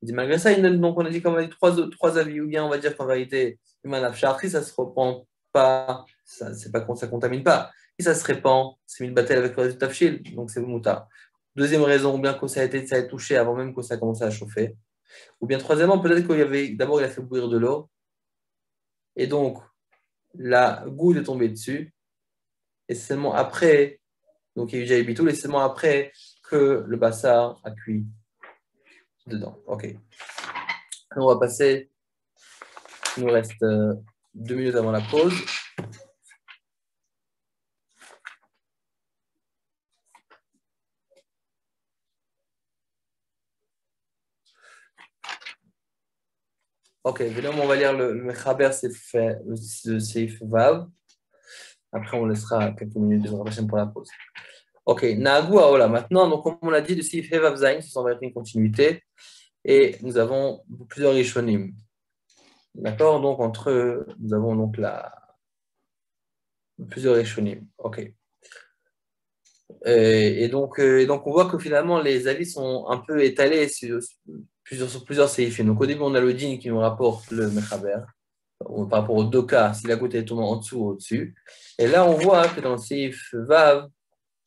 [SPEAKER 1] Il dit malgré ça, donc on a dit qu'on va dire trois avis, ou bien on va dire qu'en vérité, Human Afshar, si ça ne se répand pas, ça ne contamine pas. Si ça se répand, c'est une bataille avec le résultat tafshil, donc c'est mouta. Deuxième raison, ou bien que ça a été touché avant même que ça a commencé à chauffer. Ou bien troisièmement, peut-être qu'il y avait, d'abord il a fait bouillir de l'eau, et donc la goutte est tombée dessus, et c'est seulement après, donc il y a eu déjà Bitoul, et c'est seulement après que le bassar a cuit dedans. Ok. On va passer, il nous reste 2 minutes avant la pause. Ok, évidemment, on va lire le Mechaber, le Seif Vav. Après, on laissera quelques minutes de prochaine pour la pause. Ok, Naagu Aola. Maintenant, donc, comme on l'a dit, le Seif Vav Zain, ça va être une continuité. Et nous avons plusieurs Rishonim. D'accord, donc entre eux, nous avons donc plusieurs Rishonim. Ok. Et donc, on voit que finalement, les avis sont un peu étalés sur plusieurs séifim. Donc, au début, on a le din qui nous rapporte le Mechaber, par rapport aux deux cas, si la goutte est tombée en dessous ou au-dessus. Et là, on voit que dans le séif Vav,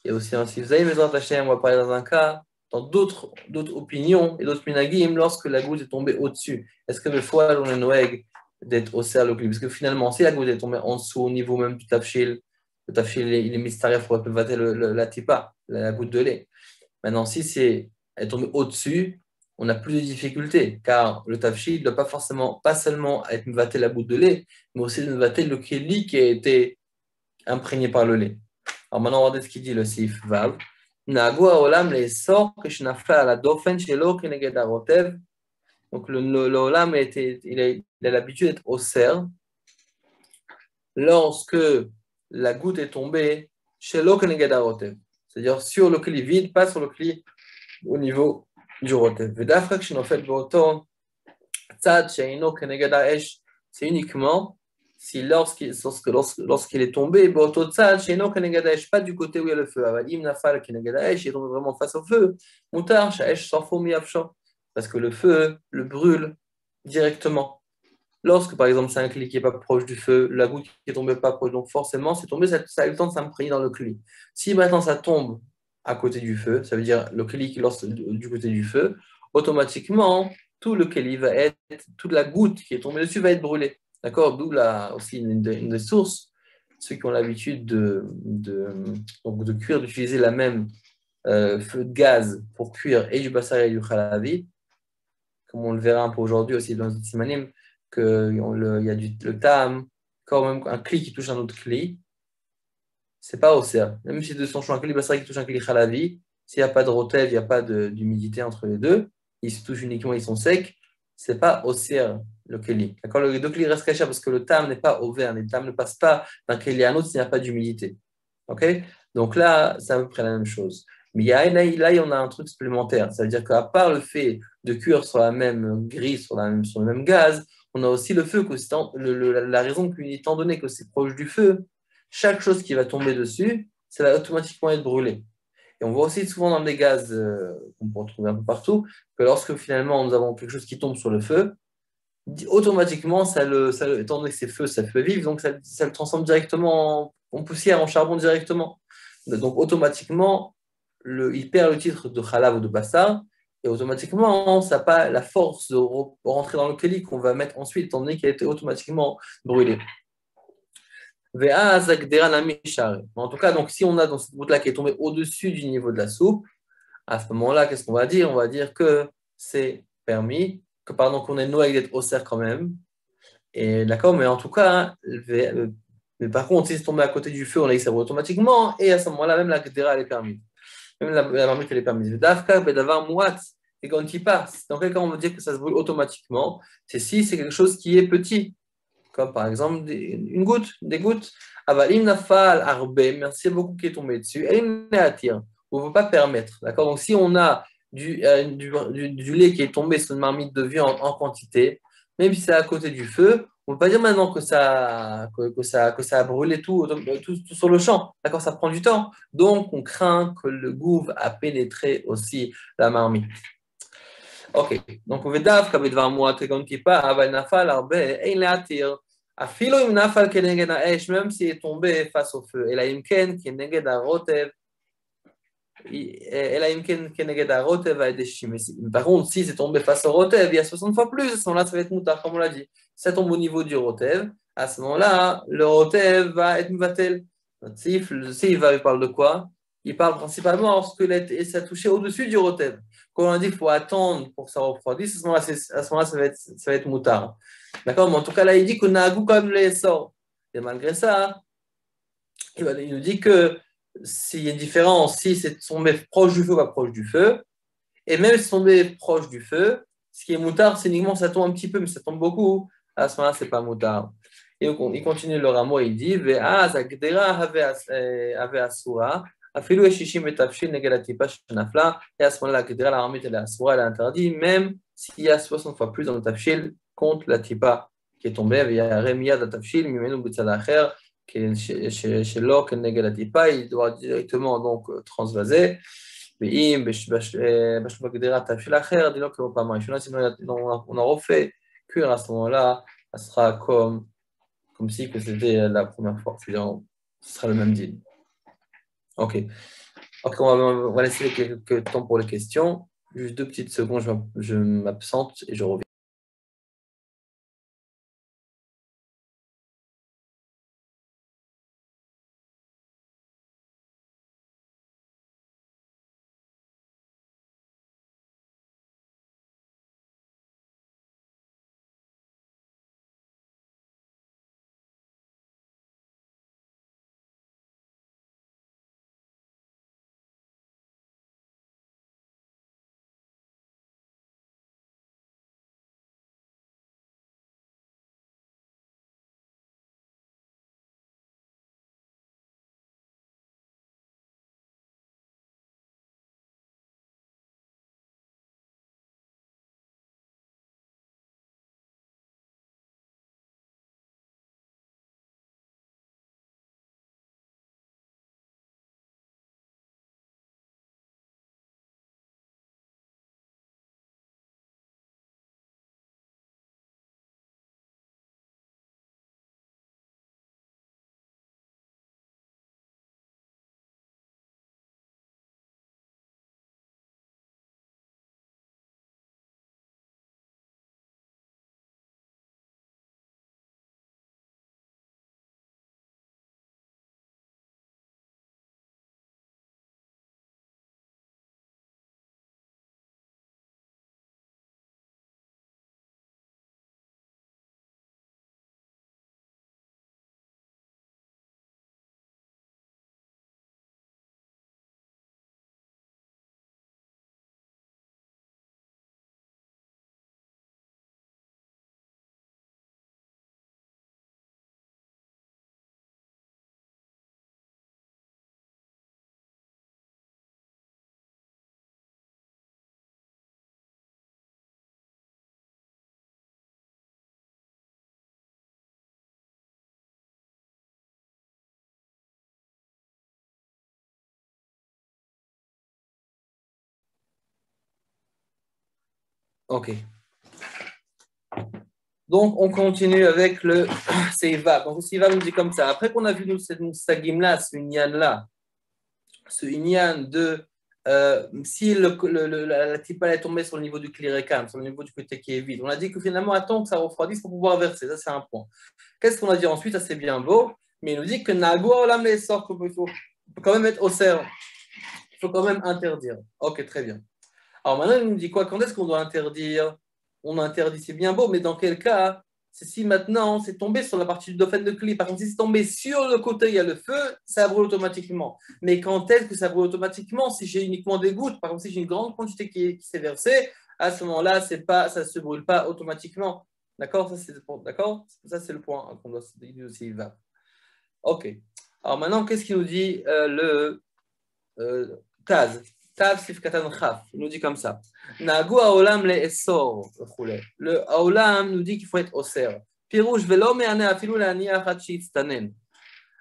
[SPEAKER 1] il y a aussi un séif Zaïm, on va parler dans un cas, dans d'autres opinions et d'autres minagim, lorsque la goutte est tombée au-dessus. Est-ce que le foie, on est noeg d'être au cerf le cli? Parce que finalement, si la goutte est tombée en dessous, au niveau même du tafshil, le tafshil, il est mystérieux pour vater la tipa, la goutte de lait. Maintenant, si elle est tombée au-dessus, on a plus de difficultés, car le tafshil ne doit pas seulement être vater la goutte de lait, mais aussi vater le keli qui a été imprégné par le lait. Alors maintenant, on va voir ce qu'il dit le sif vav. Nagua olam les sort que je n'affa à la dofen chez l'eau qui n'est rotev. Donc le olam il a l'habitude d'être au cerf lorsque la goutte est tombée chez l'eau qui n'est rotev. C'est-à-dire sur le cli vide, pas sur le cli au niveau du rotev. Vedafra que je n'en fais Tzad she'eino keneged ha'esh, c'est uniquement si lorsqu'il est tombé, Boto tzad she'eino keneged ha'esh, pas du côté où il y a le feu. Avadim nafal keneged ha'esh, il tombe vraiment face au feu. Mutar she'esh sarfo miyavsho, parce que le feu le brûle directement. Lorsque, par exemple, c'est un cli qui n'est pas proche du feu, la goutte qui est tombée pas proche, donc forcément, c'est tombé, ça a eu le temps de s'imprégner dans le cli. Si maintenant ça tombe à côté du feu, ça veut dire le cli qui lance du côté du feu, automatiquement, tout le cli va être, toute la goutte qui est tombée dessus va être brûlée. D'accord? D'où aussi une des sources, ceux qui ont l'habitude donc de cuire, d'utiliser la même feu de gaz pour cuire et du bassar et du khalavi, comme on le verra un peu aujourd'hui aussi dans les simanim, qu'il y a le tam, quand même un cli qui touche un autre cli, c'est pas osser. Même si de son champ un cli basari qui touche un cli khalavi, s'il n'y a pas de rotev, il n'y a pas d'humidité entre les deux, ils se touchent uniquement, ils sont secs, c'est pas osser le keli. D'accord? Les deux kli restent cachés parce que le tam n'est pas ouvert, le tam ne passe pas d'un keli à un autre s'il n'y a pas d'humidité. Ok? Donc là, c'est à peu près la même chose. Mais là, on a un truc supplémentaire. Ça veut dire qu'à part le fait de cuire sur la même grille, sur le même gaz, on a aussi le feu, la raison qu'étant donné que c'est proche du feu, chaque chose qui va tomber dessus, ça va automatiquement être brûlé. Et on voit aussi souvent dans les gaz qu'on peut retrouver un peu partout, que lorsque finalement nous avons quelque chose qui tombe sur le feu, automatiquement, étant donné que c'est feu, ça fait vivre, donc ça le transforme directement en poussière, en charbon directement. Donc automatiquement, il perd le titre de halav ou de bassa, et automatiquement, ça n'a pas la force de rentrer dans le keli qu'on va mettre ensuite, étant donné qu'il a été automatiquement brûlé. En tout cas, donc, si on a dans cette goutte-là qui est tombée au-dessus du niveau de la soupe, à ce moment-là, qu'est-ce qu'on va dire? On va dire que c'est permis, que pardon, qu'on est noyé d'être au cerf quand même. Et d'accord, mais en tout cas, mais par contre, si c'est tombé à côté du feu, on a dit que ça brûle automatiquement, et à ce moment-là, même la gdera, elle est permise. Même la marmite, elle est permise. Dafka, bedavar, mouat, et quand il passe, dans quel cas on veut dire que ça se brûle automatiquement? C'est si c'est quelque chose qui est petit, comme par exemple une goutte, des gouttes. Avalim nafal arbe, merci beaucoup qui est tombé dessus. Et il attire. On ne veut pas permettre. D'accord? Donc si on a du lait qui est tombé sur une marmite de viande en quantité, même si c'est à côté du feu, on ne peut pas dire maintenant que ça a brûlé tout sur le champ. D'accord? Ça prend du temps. Donc on craint que le goût a pénétré aussi la marmite. Ok, donc on veut dire que bedvar muat comme kipa, aval nafal arbe, ein leatir. Afilo im nafal keneged ha'esh, même s'il est tombé face au feu. Ela im ken keneged ha'rotev, ela im ken keneged ha'rotev ha'edeshim. Par contre, si c'est tombé face au rotev, il y a 60 fois plus, à ce moment-là, ça va être moutar, comme on l'a dit. Si ça tombe au niveau du rotev, à ce moment-là, le rotev va être mvatel. Le sif, il parle de quoi? Il parle principalement lorsque ça a touché au-dessus du rotev. Quand on dit qu'il faut attendre pour que ça refroidisse, à ce moment-là ça va être moutard. D'accord? Mais en tout cas, là, il dit qu'on a un goût comme les sorts. Et malgré ça, il nous dit que s'il y a une différence, si c'est tombé proche du feu ou pas proche du feu, et même si c'est tombé proche du feu, ce qui est moutard, c'est uniquement ça tombe un petit peu, mais ça tombe beaucoup. À ce moment-là, c'est pas moutard. Et donc, il continue le rameau, il dit Ve'az agdera have asura, afilu eshishim etafshin negel atipa shenafla. Et à ce moment-là, la gdera, la marmite, elle est asura, elle est interdite, même s'il y a 60 fois plus dans le tafshil contre la tipa qui est tombée. Ve'yarem yad tafshil mimenu b'tzad acher, shelo ken negel atipa, il doit directement donc transvaser. ואם בגדרה תבשיל אחר, דינו כמו פעם ראשונה, sinon on a refait cuire à ce moment-là, ça sera comme si que c'était la première fois. C'est-à-dire, ce sera le même deal. Ok. Ok, on va laisser quelques temps pour les questions. Juste 2 petites secondes, je m'absente et je reviens. Ok. Donc, on continue avec le Seiva. Donc, le Seiva nous dit comme ça. Après qu'on a vu nous, cette Sagim-là, ce Inyan-là, ce Inyan de si la tipa est tombée sur le niveau du Klirikam, sur le niveau du côté qui est vide, on a dit que finalement, attends que ça refroidisse pour pouvoir verser. Ça, c'est un point. Qu'est-ce qu'on a dit ensuite? Ça, c'est bien beau. Mais il nous dit que Nagua Olam les sort, qu'il faut quand même être au cerf. Il faut quand même interdire. Ok, très bien. Alors maintenant, il nous dit quoi? Quand est-ce qu'on doit interdire? On interdit, c'est bien beau, mais dans quel cas? C'est si maintenant c'est tombé sur la partie du dauphin de Kli. Par contre, si c'est tombé sur le côté, il y a le feu, ça brûle automatiquement. Mais quand est-ce que ça brûle automatiquement? Si j'ai uniquement des gouttes, par exemple, si j'ai une grande quantité qui s'est versée, à ce moment-là, ça ne se brûle pas automatiquement. D'accord? Ça, c'est le point qu'on doit se dire aussi. Ok. Alors maintenant, qu'est-ce qu'il nous dit Taz? Tav Sif Katan Chaf, il nous dit comme ça. Nagu Aolam le Essor. Le Aolam nous dit qu'il faut être Oser. Pirouj velo me'ane afilu le'ani achat she'itztanen.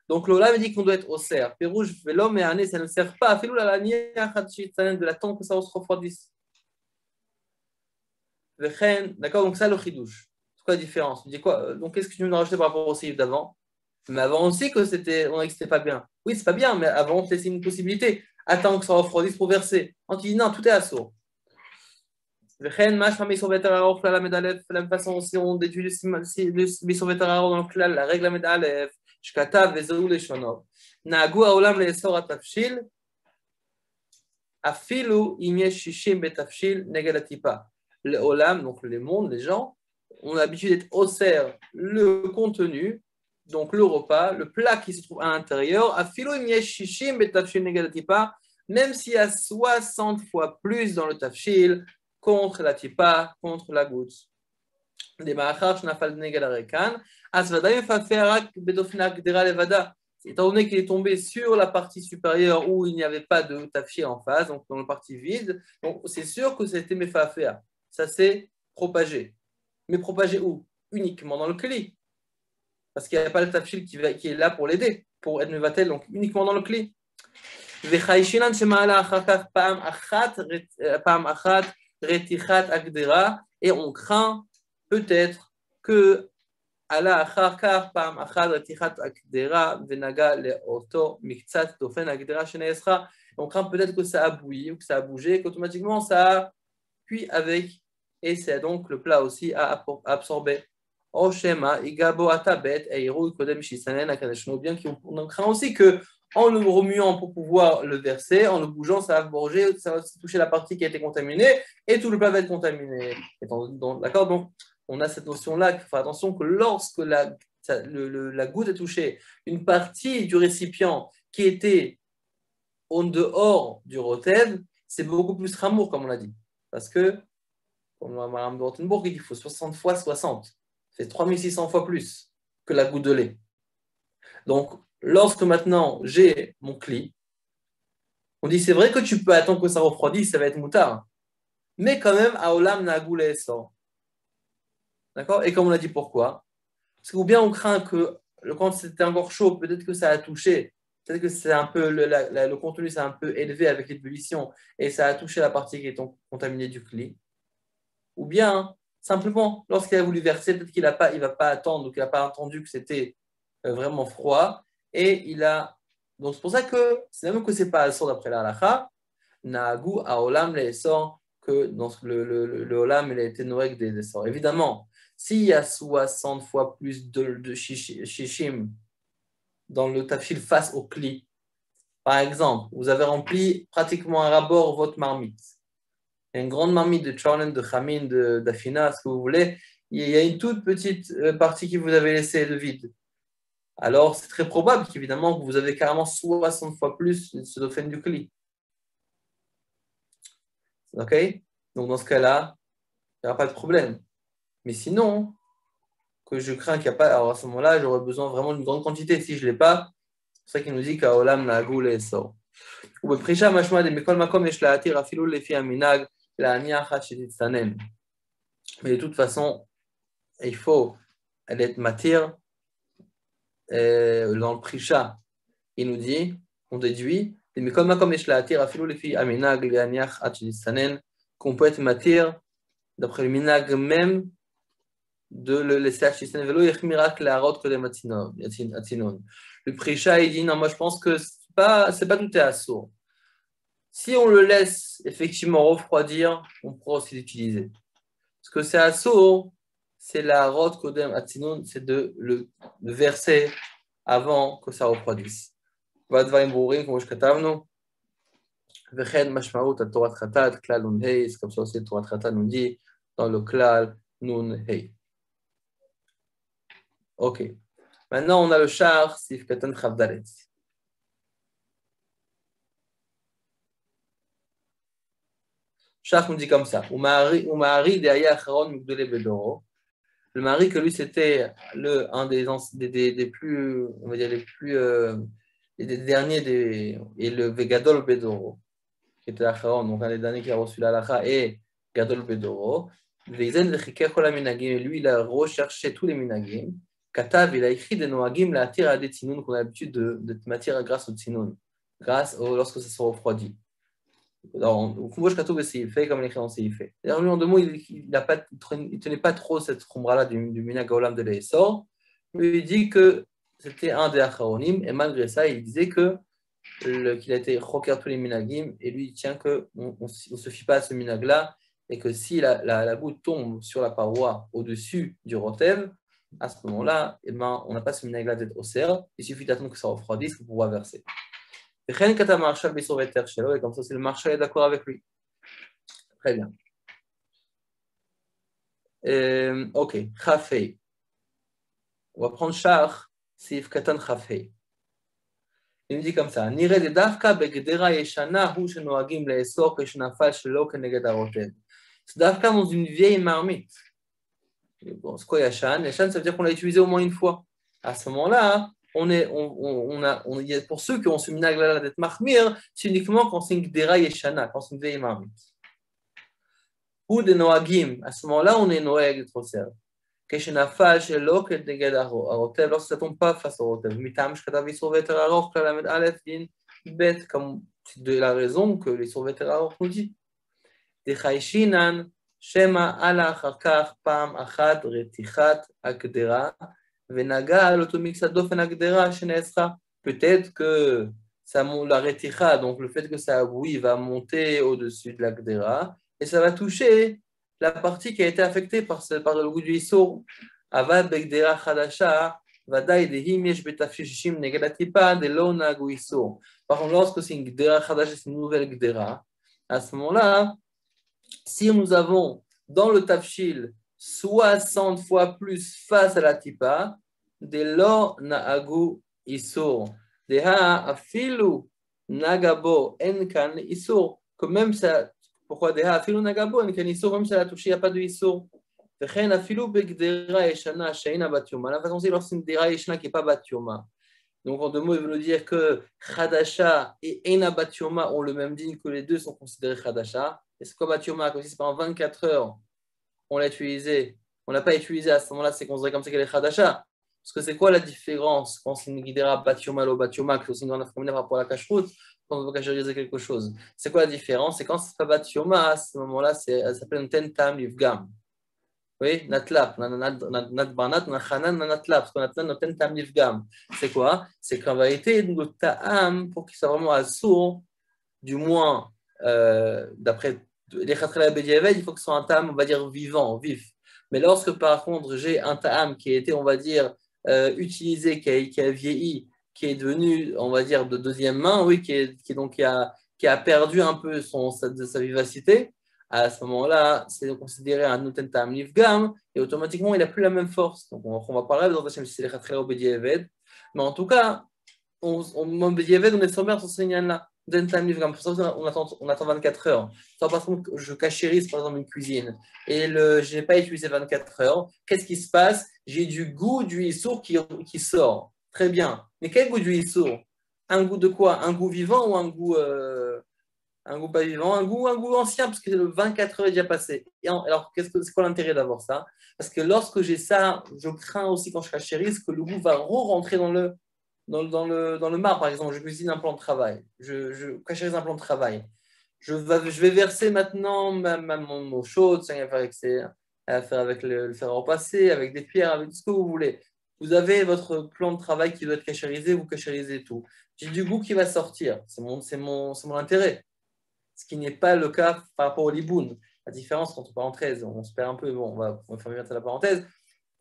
[SPEAKER 1] Donc l'Olam dit qu'on doit être Oser. Pirouj velo me'ane, ça ne sert pas afilu le'ani achat she'itztanen, de l'attendre que ça se refroidisse. D'accord, donc ça le chidouche. C'est quoi la différence? Dit quoi? Donc qu'est-ce que tu veux nous rajouter par rapport au Sif d'avant? Mais avant aussi on a dit que c'était pas bien. Oui, c'est pas bien, mais avant on te laissait une possibilité. Attends que ça refroidisse pour verser. On te dit non, tout est assaut. De la même façon, si on déduit le Missovetararo dans le clal, la règle Lamed Aleph, Shkata Vezou les Shonov. Nagu Aolam le Esor Atafshil, Afilu Imyesh Shishim Betafshil Negalatipa. Le Olam, donc le monde, les gens, ont l'habitude d'être osser le contenu, donc le repas, le plat qui se trouve à l'intérieur, Afilu Imyesh Shishim Betafshil Negalatipa, même s'il y a 60 fois plus dans le tafshil, contre la tipa, contre la goutte. Étant donné qu'il est tombé sur la partie supérieure où il n'y avait pas de tafshil en face, donc dans la partie vide, donc c'est sûr que c'était mefafea. Ça s'est propagé. Mais propagé où? Uniquement dans le kli. Parce qu'il n'y a pas le tafshil qui est là pour l'aider, pour être mevatel, donc uniquement dans le kli. Et on craint peut-être que on craint peut-être que ça a bouilli ou que ça a bougé, qu'automatiquement ça a cuit avec, et c'est donc le plat aussi à absorber. Bien qu'on craint aussi que en le remuant pour pouvoir le verser, en le bougeant, ça va bourger, ça va toucher la partie qui a été contaminée et tout le plat va être contaminé. D'accord? Donc, on a cette notion-là qu'il faut faire attention que lorsque la goutte est touchée, une partie du récipient qui était en dehors du rotev, c'est beaucoup plus ramour, comme on l'a dit. Parce que, comme Mme de Rothenburg, il faut 60 fois 60. C'est 3600 fois plus que la goutte de lait. Donc, lorsque maintenant j'ai mon cli, on dit c'est vrai que tu peux attendre que ça refroidisse, ça va être moutard. Mais quand même, Aolam Nagou le sort. D'accord? Et comme on a dit pourquoi? Parce que ou bien on craint que quand c'était encore chaud, peut-être que ça a touché, peut-être que c'est un peu le contenu s'est un peu élevé avec l'ébullition et ça a touché la partie qui est contaminée du cli. Ou bien simplement, lorsqu'il a voulu verser, peut-être qu'il ne va pas attendre, donc il n'a pas entendu que c'était vraiment froid et il a. Donc c'est pour ça que c'est même que c'est pas asor d'après la halakha, Naagu Aolam le sort que dans le Olam il a été nourri des sorts. Évidemment, s'il y a 60 fois plus de shishim dans le tafil face au kli, par exemple, vous avez rempli pratiquement un rabord votre marmite. Il y a une grande marmite de chornen, de chamin, d'afina, ce que vous voulez. Il y a une toute petite partie que vous avez laissée de vide. Alors, c'est très probable qu'évidemment, vous avez carrément 60 fois plus ce dauphin du kli. OK? Donc, dans ce cas-là, il n'y aura pas de problème. Mais sinon, que je crains qu'il n'y a pas, alors à ce moment-là, j'aurais besoin vraiment d'une grande quantité. Si je ne l'ai pas, c'est pour ça qu'il nous dit qu'Aolam Nagou le sort. Ou Beprisha Mashma de Mekol Makom Yesh La'atir Afilou Lefi Aminag La'ani Achat Shetitzanen. Mais de toute façon, il faut être matir dans le Prisha. Il nous dit, on déduit, qu'on peut être matir d'après le minag même, de le laisser acheter vélo, le Prisha, il dit non, moi je pense que c'est pas tout est assourd. Si on le laisse effectivement refroidir, on pourra aussi l'utiliser. Parce que c'est assourd, c'est la rot kodem atzinon, c'est de le verser avant que ça refroidisse. והדברים ברורים כמו שכתבנו, וכן משמעות התורת חטאת, כלל נון ה', c'est comme ça aussi תורת חטאת nous dit dans le כלל נון ה'. Ok. Maintenant, on a le char, Sif Katan Chavdalet. Char nous dit comme ça. Ou mari derrière Acharon Mugdele Bedoro. Le mari que lui c'était un des plus, on va dire des derniers et le Vegadol Bedoro qui était Acharon, donc un des derniers qui a reçu la lacha et Gadol Bedoro. Lui il a recherché tous les minagim. Katav, il a écrit des noagim la attire à des tinoun qu'on a l'habitude de matière grâce au tinoun, lorsque ça se refroidit. Donc, moi, je katoub et fait comme l'écrit en fait. D'ailleurs, lui, en deux mots, il tenait pas trop cette khumra-là du minag olam de l'Eissor. Lui, il dit que c'était un des acharonim, et malgré ça, il disait qu'il a été choker tous les minagim, et lui, il tient qu'on ne se fie pas à ce minag-là, et que si la goutte tombe sur la paroi au-dessus du rotev, à ce moment-là, eh ben, on n'a pas ce minag-là d'être au cerf, il suffit d'attendre que ça refroidisse pour pouvoir verser. Et comme ça, c'est le marshal est d'accord avec lui. Très bien. Ok, Chafei. On va prendre Shach, Sif Katan Chafei. Il me dit comme ça, Nire de Dafka begdera yeshana hu shenoagim leesor keshnafal shelo keneged harotev. C'est Dafka dans une vieille marmite. Bon, c'est quoi Yashan? Yashan, ça veut dire qu'on l'a utilisé au moins une fois. À ce moment-là, pour ceux qui ont ce minag-là d'être mahmir, c'est uniquement quand c'est une gdera yeshana, quand c'est une vieille marmite. Ou des noagim, à ce moment-là, on est noag de trop serre. Keshenafal shelo keneged harotev, lorsque ça ne tombe pas face au rotev. Mitam shkatav isur veter aror, klalamed alef din bet, comme c'est de la raison que les sur veter aror nous dit. Dechaishinan shema ala achar kach pam achat retichat agdera venaga al otomik sadofen agdera shenesra. Peut-être que la reticha, donc le fait que ça bouille, va monter au-dessus de l'agdera et ça va toucher la partie qui a été affectée par le goût du issour. Avad begdera chadasha vadaï dehim yesh betafshishim negadatipa de lo nagu issour. Par contre, lorsque c'est une gdera chadasha, c'est une nouvelle gdera, à ce moment-là, si nous avons dans le tafshil 60 fois plus face à la tipa, de lo naagu isur, de ha afilu nagabo enkan isur, que même ça, pourquoi de ha afilu nagabo enkan isur, même si ça a touché, il n'y a pas de isur. וכן אפילו בגדרה ישנה שאינה בת יומא, la façon c'est lorsqu'une gdera yeshana qui n'est pas bat yoma. Donc en deux mots, il veut nous dire que Khadasha et Eina Bat Yoma ont le même digne, que les deux sont considérés Khadasha. Et c'est quoi Bat Yoma? Comme si c'est pendant 24 heures, on l'a utilisé, on ne l'a pas utilisé à ce moment-là, c'est considéré comme ça qu'elle est Khadasha. Parce que c'est quoi la différence quand c'est une guidera Bat Yoma ou Bat Yoma, qui est aussi une grande affaire par rapport à la cache-route, quand on veut cacheriser quelque chose? C'est quoi la différence? C'est quand c'est pas Bat Yoma, à ce moment-là, ça s'appelle un Tentam Yivgam. Oui, natlap, natbanat, nachanan, natlap, parce qu'on a plein de tam nifgam. C'est quoi? C'est qu'en vérité, le ta'am, pour qu'il soit vraiment assourd, du moins, d'après les chatrela bediavad, il faut que ce soit un ta'am, on va dire, vivant, vif. Mais lorsque, par contre, j'ai un ta'am qui a été, on va dire, utilisé, qui a vieilli, qui est devenu, on va dire, de deuxième main, oui, qui a perdu un peu sa vivacité, à ce moment-là, c'est considéré un Nuten Tam Nifgam et automatiquement, il n'a plus la même force. Donc, on va parler dans Hachem si c'est les Khatrela ou Bediavad. Mais en tout cas, on est sommaire sur ce signal-là. Nuten Tam Nifgam. Pour ça, on attend 24 heures. Ça, par contre, je cachérise par exemple une cuisine et je n'ai pas utilisé 24 heures. Qu'est-ce qui se passe? J'ai du goût du issour qui sort. Très bien. Mais quel goût du issour? Un goût de quoi? Un goût vivant ou un goût. Un goût pas vivant, un goût ancien, parce que le 24 heures est déjà passé. Alors, c'est quoi l'intérêt d'avoir ça? Parce que lorsque j'ai ça, je crains aussi quand je cachérise que le goût va rentrer dans le marc. Par exemple, je cuisine un plan de travail, je cachérise un plan de travail. je vais verser maintenant mon eau chaude, ça à faire avec le fer à repasser, avec des pierres, avec tout ce que vous voulez. Vous avez votre plan de travail qui doit être cachérisé, vous cachérisez tout. J'ai du goût qui va sortir, c'est mon intérêt. Ce qui n'est pas le cas par rapport au liboun. La différence, entre parenthèses, on se perd un peu, bon, on va fermer la parenthèse.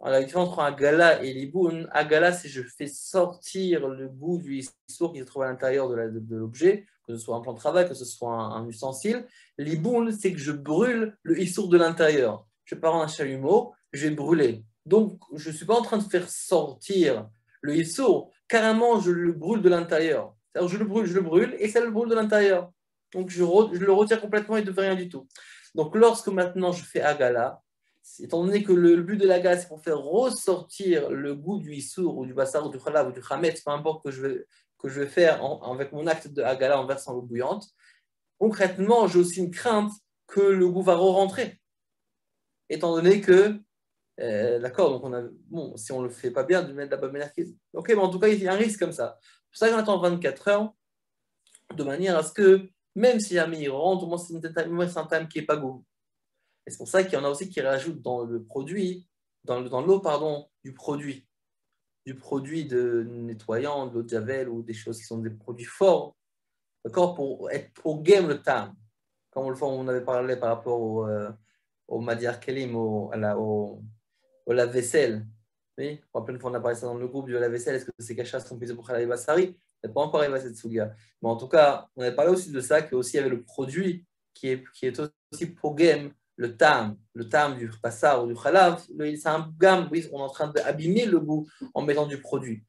[SPEAKER 1] Alors, la différence entre agala et liboun, agala, c'est je fais sortir le goût du issour qui se trouve à l'intérieur de l'objet, que ce soit un plan de travail, que ce soit un ustensile. Liboun, c'est que je brûle le issour de l'intérieur. Je pars en un chalumeau, je vais brûler. Donc, je ne suis pas en train de faire sortir le issour, carrément, je le brûle de l'intérieur. C'est-à-dire, je le brûle et ça le brûle de l'intérieur. Donc, je le retire complètement et ne fait rien du tout. Donc, lorsque maintenant je fais agala, étant donné que le but de l'agala, c'est pour faire ressortir le goût du issour ou du bassar ou du khalab ou du chametz, peu importe que je vais faire avec mon acte de agala en versant l'eau bouillante, concrètement, j'ai aussi une crainte que le goût va re-rentrer. Étant donné que, d'accord, donc bon, si on ne le fait pas bien, de mettre la bonne manière. Ok, mais en tout cas, il y a un risque comme ça. C'est pour ça qu'on attend 24 heures, de manière à ce que, même si jamais il rentre, au moins c'est un time qui n'est pas goût. Et c'est pour ça qu'il y en a aussi qui rajoutent dans le produit, dans l'eau, pardon, du produit de nettoyant, de l'eau de javel ou des choses qui sont des produits forts, d'accord, pour game le tam. Comme on avait parlé par rapport au Madiar Kelim, au lave-vaisselle. Oui, plein de fois on a parlé ça dans le groupe du lave-vaisselle. Est-ce que c'est quelque chose qu'on puisse pour Khalaï Bassari? On n'est pas encore arrivé à cette souga. Mais en tout cas, on avait parlé aussi de ça, qu'il y avait le produit qui est aussi pour game le tam du passar ou du khalav. C'est un gamme, oui, on est en train d'abîmer le goût en mettant du produit.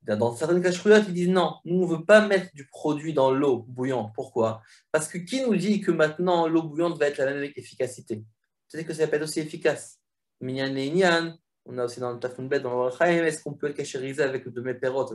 [SPEAKER 1] Dans certaines cacherouillottes, ils disent non, nous on ne veut pas mettre du produit dans l'eau bouillante. Pourquoi? Parce que qui nous dit que maintenant l'eau bouillante va être la même efficacité? C'est que ça peut être aussi efficace. Minyan et Inyan, on a aussi dans le Tafounbet, dans le Rachaim, est-ce qu'on peut le cachériser avec de mes pérotes,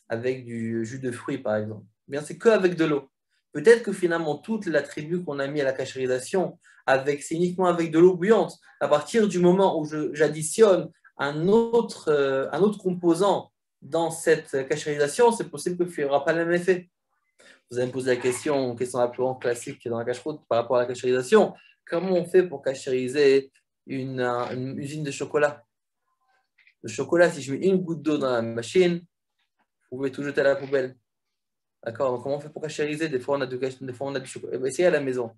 [SPEAKER 1] avec du jus de fruits par exemple? Bien, c'est qu'avec de l'eau. Peut-être que finalement, toute l'attribut qu'on a mis à la cachérisation, c'est uniquement avec de l'eau bouillante. À partir du moment où j'additionne un autre composant dans cette cachérisation, c'est possible qu'il n'y aura pas le même effet. Vous allez me poser la question la plus grande classique dans la cacheroute par rapport à la cachérisation. Comment on fait pour cachériser une usine de chocolat? Le chocolat, si je mets une goutte d'eau dans la machine, vous pouvez tout jeter à la poubelle. D'accord? Donc, comment on fait pour cachériser? Des fois, on a du chocolat. Essayez à la maison.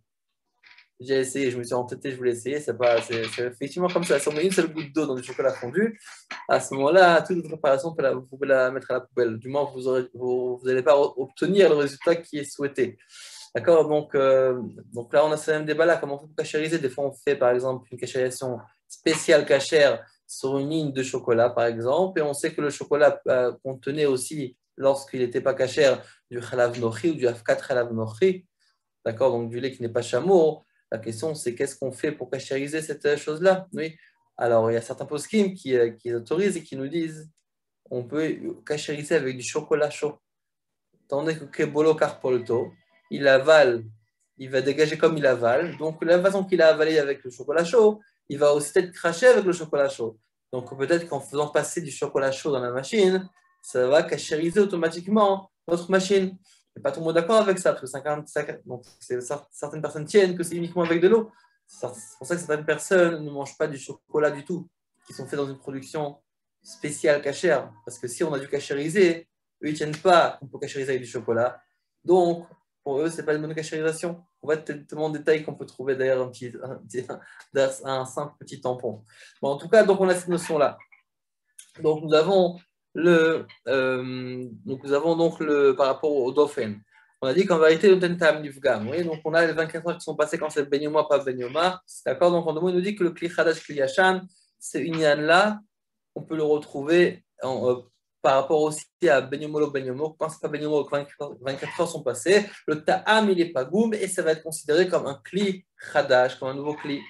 [SPEAKER 1] J'ai essayé, je me suis entêté, je voulais essayer. C'est effectivement comme ça. Si on met une seule goutte d'eau dans du chocolat fondu, à ce moment-là, toute votre préparation, vous pouvez la mettre à la poubelle. Du moins, vous n'allez pas obtenir le résultat qui est souhaité. D'accord, donc là, on a ce même débat-là. Comment on fait pour cachériser? Des fois, on fait, par exemple, une cachérisation spéciale cachère sur une ligne de chocolat, par exemple, et on sait que le chocolat contenait aussi, lorsqu'il n'était pas cachère, du halav nochi ou du afkat halav nochi, d'accord, donc du lait qui n'est pas chameau. La question, c'est qu'est-ce qu'on fait pour cachériser cette chose-là? Oui. Alors, il y a certains poskim qui autorisent et qui nous disent on peut cachériser avec du chocolat chaud. Tandis que Kebolo Carpolto, il avale, il va dégager comme il avale. Donc, de la façon qu'il a avalé avec le chocolat chaud, il va aussi être craché avec le chocolat chaud. Donc, peut-être qu'en faisant passer du chocolat chaud dans la machine, ça va cachériser automatiquement notre machine. Et pas tout le monde d'accord avec ça, parce que donc, certaines personnes tiennent que c'est uniquement avec de l'eau. C'est pour ça que certaines personnes ne mangent pas du chocolat du tout, qui sont faits dans une production spéciale cachère. Parce que si on a dû cachériser, eux, ils ne tiennent pas qu'on peut cachériser avec du chocolat. Donc, pour eux, ce n'est pas une bonne cachérisation. On va te demander détail qu'on peut trouver d'ailleurs un simple petit tampon. Bon, en tout cas, donc on a cette notion-là. Donc, nous avons par rapport au dauphin. On a dit qu'en vérité, le tentam nifgam. Oui, donc on a les 24 heures qui sont passées quand c'est benyoma, pas benyoma. D'accord, donc en deux mots, il nous dit que le kli chadash kli yashan, c'est une yann-là, on peut le retrouver par rapport aussi à Benyomolo Benyomo. Quand c'est pas Benyomolo, 24 heures sont passées, le ta'am il est pas goum et ça va être considéré comme un kli chadash, comme un nouveau kli.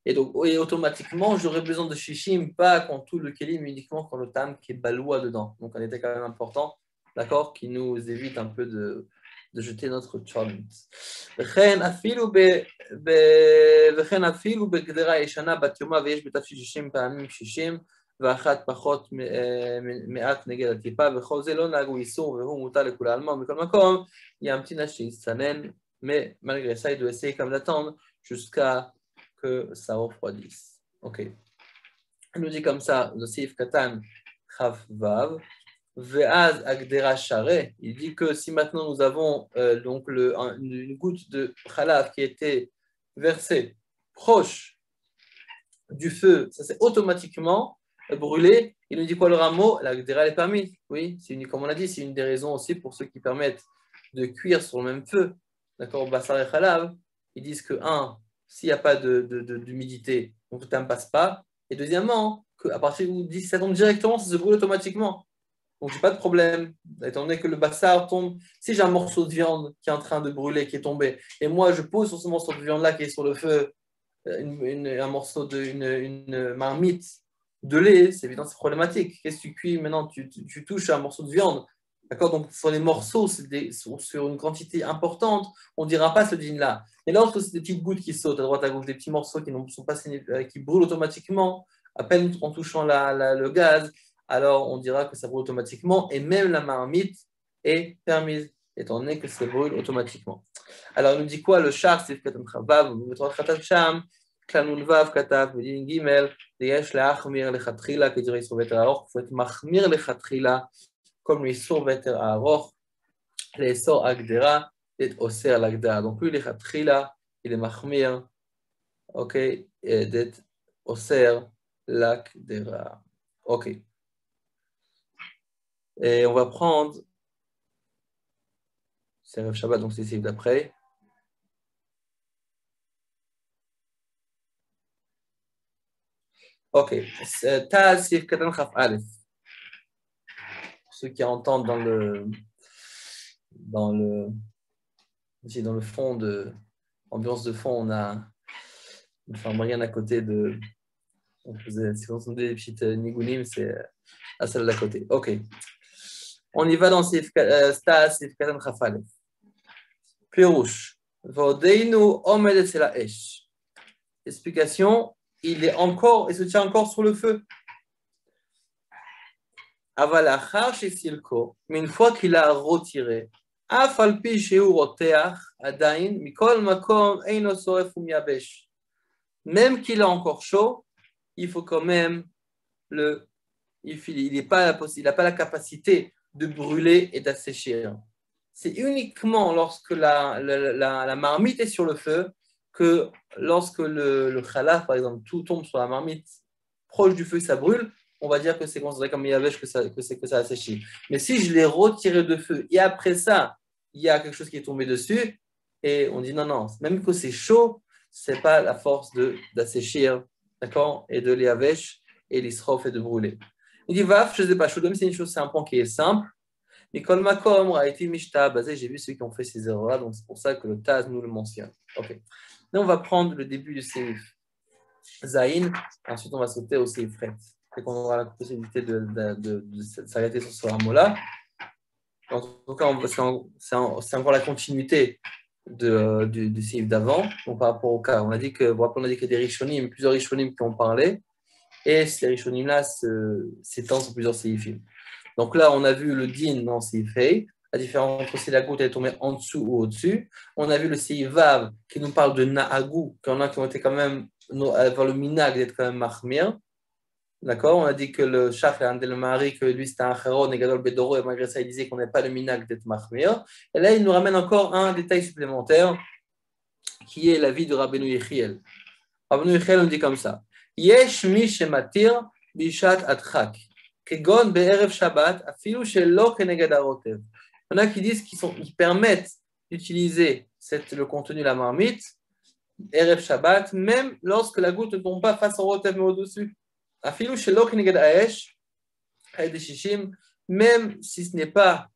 [SPEAKER 1] Et donc, automatiquement, j'aurais besoin de shishim, pas quand tout le kelim, mais uniquement quand le ta'am qui est baloua dedans. Donc, un était quand même important, d'accord, qui nous évite un peu de jeter notre chant. וכן אפילו בגדרה ישנה בת יומה ויש בתף 60 פעמים 60 ואחת פחות מעט נגד הטיפה, וכל זה לא נהגו איסור, והוא מותר לכולי עלמא, מכל מקום, ימתין עד שיצטנן, mais malgré ça, il doit essayer comme d'attendre jusqu'à que ça refroidisse. Ok. Il nous dit comme ça, le Seif Katan Chav Vav, Ve'az Agdera Share, il dit que si maintenant nous avons donc une goutte de Khalav qui était versée proche du feu, ça s'est automatiquement brûlé. Il nous dit quoi le rameau? L'Agdera est permis. Oui, comme on a dit, c'est une des raisons aussi pour ceux qui permettent de cuire sur le même feu. D'accord, Bassar et Khalav, ils disent que, s'il n'y a pas d'humidité, donc le temps ne passe pas. Et deuxièmement, qu'à partir où ça tombe directement, ça se brûle automatiquement. Donc, je n'ai pas de problème, étant donné que le bassar tombe. Si j'ai un morceau de viande qui est en train de brûler, qui est tombé, et moi, je pose sur ce morceau de viande-là qui est sur le feu un morceau une marmite de lait, c'est évident, c'est problématique. Qu'est-ce que tu cuis maintenant? Tu touches un morceau de viande. D'accord? Donc, sur les morceaux, sur une quantité importante, on ne dira pas ce dîne-là. Et lorsque c'est des petites gouttes qui sautent à droite, à gauche, des petits morceaux qui ne sont pas qui brûlent automatiquement, à peine en touchant le gaz, alors on dira que ça brûle automatiquement. Et même la marmite est permise, étant donné que ça brûle automatiquement. Alors, il nous dit quoi? Le char, c'est Katan Chavav, Metrot Khatat Sham, Klanun Vav, Katav, Medin Gimel, Yesh Leachmir Lechatchila, qui dirait sur Veter Aroch, il faut être Machmir Lechatchila, comme les sur Veter Aroch, les sur Agdera, et Oser l'Agdera. Donc, lui, Lechatchila, il est Machmir, ok, et d'être Oser l'Agdera. Ok. Et on va prendre, c'est Rav Shabbat, donc c'est ici d'après. Ok, Taz Sif Katan Chaf Aleph. Ceux qui entendent dans le fond de ambiance de fond, on a une pharmacienne à côté de. Si vous entendez des petites nigounim, c'est à celle d'à côté. Ok. On y va dans Stas Sif Katan Chaf Aleph. Pirouche. Vodeinu Omed c'est la Esh. Explication, il se tient encore sur le feu. Avalachar chez Silko, mais une fois qu'il a retiré, Afalpi chez Uroteach, Adain, Mikol Makom, Eino Soref Umiabesh. Même qu'il est encore chaud, il faut quand même il n'a pas la capacité de brûler et d'assécher. C'est uniquement lorsque la marmite est sur le feu que lorsque le khalaf, par exemple, tout tombe sur la marmite proche du feu, ça brûle, on va dire que c'est considéré comme Yavesh, que ça a séché. Mais si je l'ai retiré de feu et après ça, il y a quelque chose qui est tombé dessus, et on dit non, même que c'est chaud, ce n'est pas la force d'assécher, d'accord, et de l'Yavesh et l'Isrof et de brûler. Il dit Vaf, je ne sais pas, Shodom, c'est un point qui est simple. Mikol Makom, Raïti Mishta, basé, j'ai vu ceux qui ont fait ces erreurs-là, donc c'est pour ça que le Taz nous le mentionne. Ok. Là, on va prendre le début du Seif Zain, ensuite on va sauter au Seif Ret. Et qu'on aura la possibilité de s'arrêter sur ce rameau-là. En tout cas, c'est encore la continuité du Seif d'avant. Donc par rapport au cas, on a dit que qu'il y a des Rishonim, plusieurs Rishonim qui ont parlé, et ces Rishonim-là s'étendent sur plusieurs Seifim. Donc là, on a vu le din dans Seif Hei, la différence entre si la goutte est tombée en dessous ou au-dessus. On a vu le Seif Vav qui nous parle de Na'agou, qu'il y en a qui ont été quand même, avoir le minag d'être quand même Mahmir. D'accord? On a dit que le Shach et le Mari, que lui c'était un Charon et Gadol Bedoro, et malgré ça il disait qu'on n'avait pas le minag d'être Mahmir. Et là, il nous ramène encore un détail supplémentaire qui est la vie de Rabbeinu Yechiel. Rabbeinu Yechiel nous dit comme ça Yesh mi shematir bishat adchak. Kegon be'erev Shabbat, afilu shelo keneged harotev. Il y en a qui disent qu'ils permettent d'utiliser le contenu de la marmite, erev Shabbat, même lorsque la goutte ne tombe pas face au rotev mais au-dessus. Afilu shelo keneged haesh, haedeshishim, même si ce n'est pas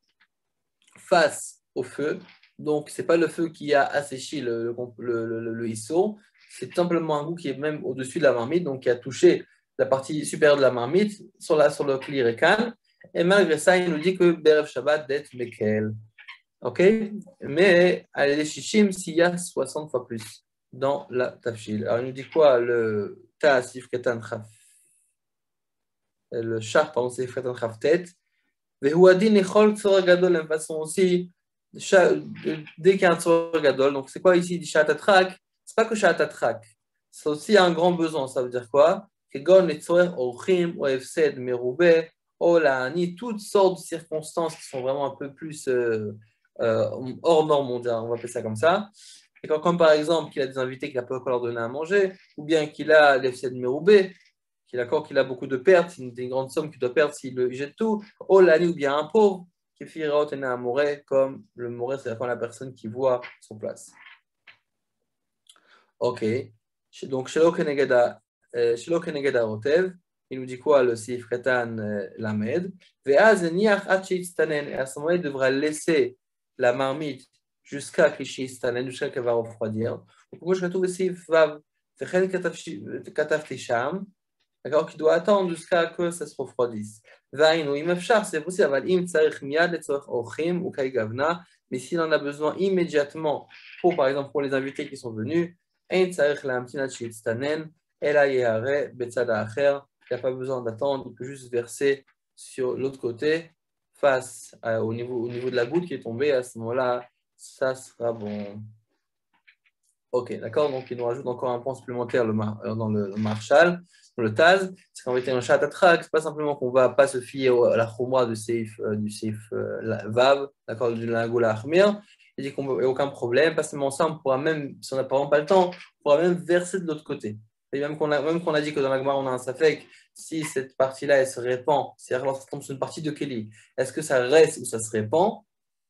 [SPEAKER 1] face au feu, donc ce n'est pas le feu qui a asséché le hisso, c'est simplement un goût qui est même au-dessus de la marmite, donc qui a touché la partie supérieure de la marmite sur le kli rekan. Et malgré ça, il nous dit que Berev Shabbat d'être Mekel. Ok? Mais à les Shishim, s'il y a 60 fois plus dans la Tafshil. Alors il nous dit quoi? Le Ta'asif Katan Chaf le char, pardon, c'est Fretan Khaftet. Vehuadin Echol Tzor Gadol, de la même façon aussi, dès qu'il y a un Tzor Gadol, donc c'est quoi ici, dit Shat Atrak? C'est pas que Shat Atrak, c'est aussi un grand besoin, ça veut dire quoi? Kegon et Tzor Orchim, ou Efsed Merube, o Laani, toutes sortes de circonstances qui sont vraiment un peu plus hors norme mondiale, on va appeler ça comme ça. Et comme par exemple qu'il a des invités qu'il n'a pas encore leur donné à manger, ou bien qu'il a l'Efsed Merube, qu'il a beaucoup de pertes, une grande somme qu'il doit perdre s'il jette tout, oh l'année ou bien un pauvre, qui fait un moré, comme le moré, c'est-à-dire la personne qui voit son place. Ok, donc Shelo Kenegeda Rotev, il nous dit quoi le Sif Ketan Lamed, Veaz Niach Hachit Stanen, et à ce moment il devra laisser la marmite jusqu'à Kishi Stanen, jusqu'à qu'elle va refroidir. Donc moi je retrouve le Sif Vav, Vechen Katafti Sham, d'accord, qui doit attendre jusqu'à ce que ça se refroidisse. C'est possible, mais s'il en a besoin immédiatement, par exemple pour les invités qui sont venus, il n'y a pas besoin d'attendre, il peut juste verser sur l'autre côté, face au niveau de la goutte qui est tombée, à ce moment-là, ça sera bon. Ok, d'accord, donc il nous rajoute encore un point supplémentaire dans le Marshall, dans le Taz, c'est qu'en fait, un chat attraque, c'est pas simplement qu'on va pas se fier à la khumra du Seif Vav, d'accord, du Lingoula Ahmir, il dit qu'il n'y a aucun problème, pas seulement ça, on pourra même, si on n'a pas le temps, on pourra même verser de l'autre côté. Et même qu'on a dit que dans la Gemara, on a un safek, si cette partie-là, elle se répand, c'est-à-dire lorsqu'on tombe sur une partie de Keli, est-ce que ça reste ou ça se répand?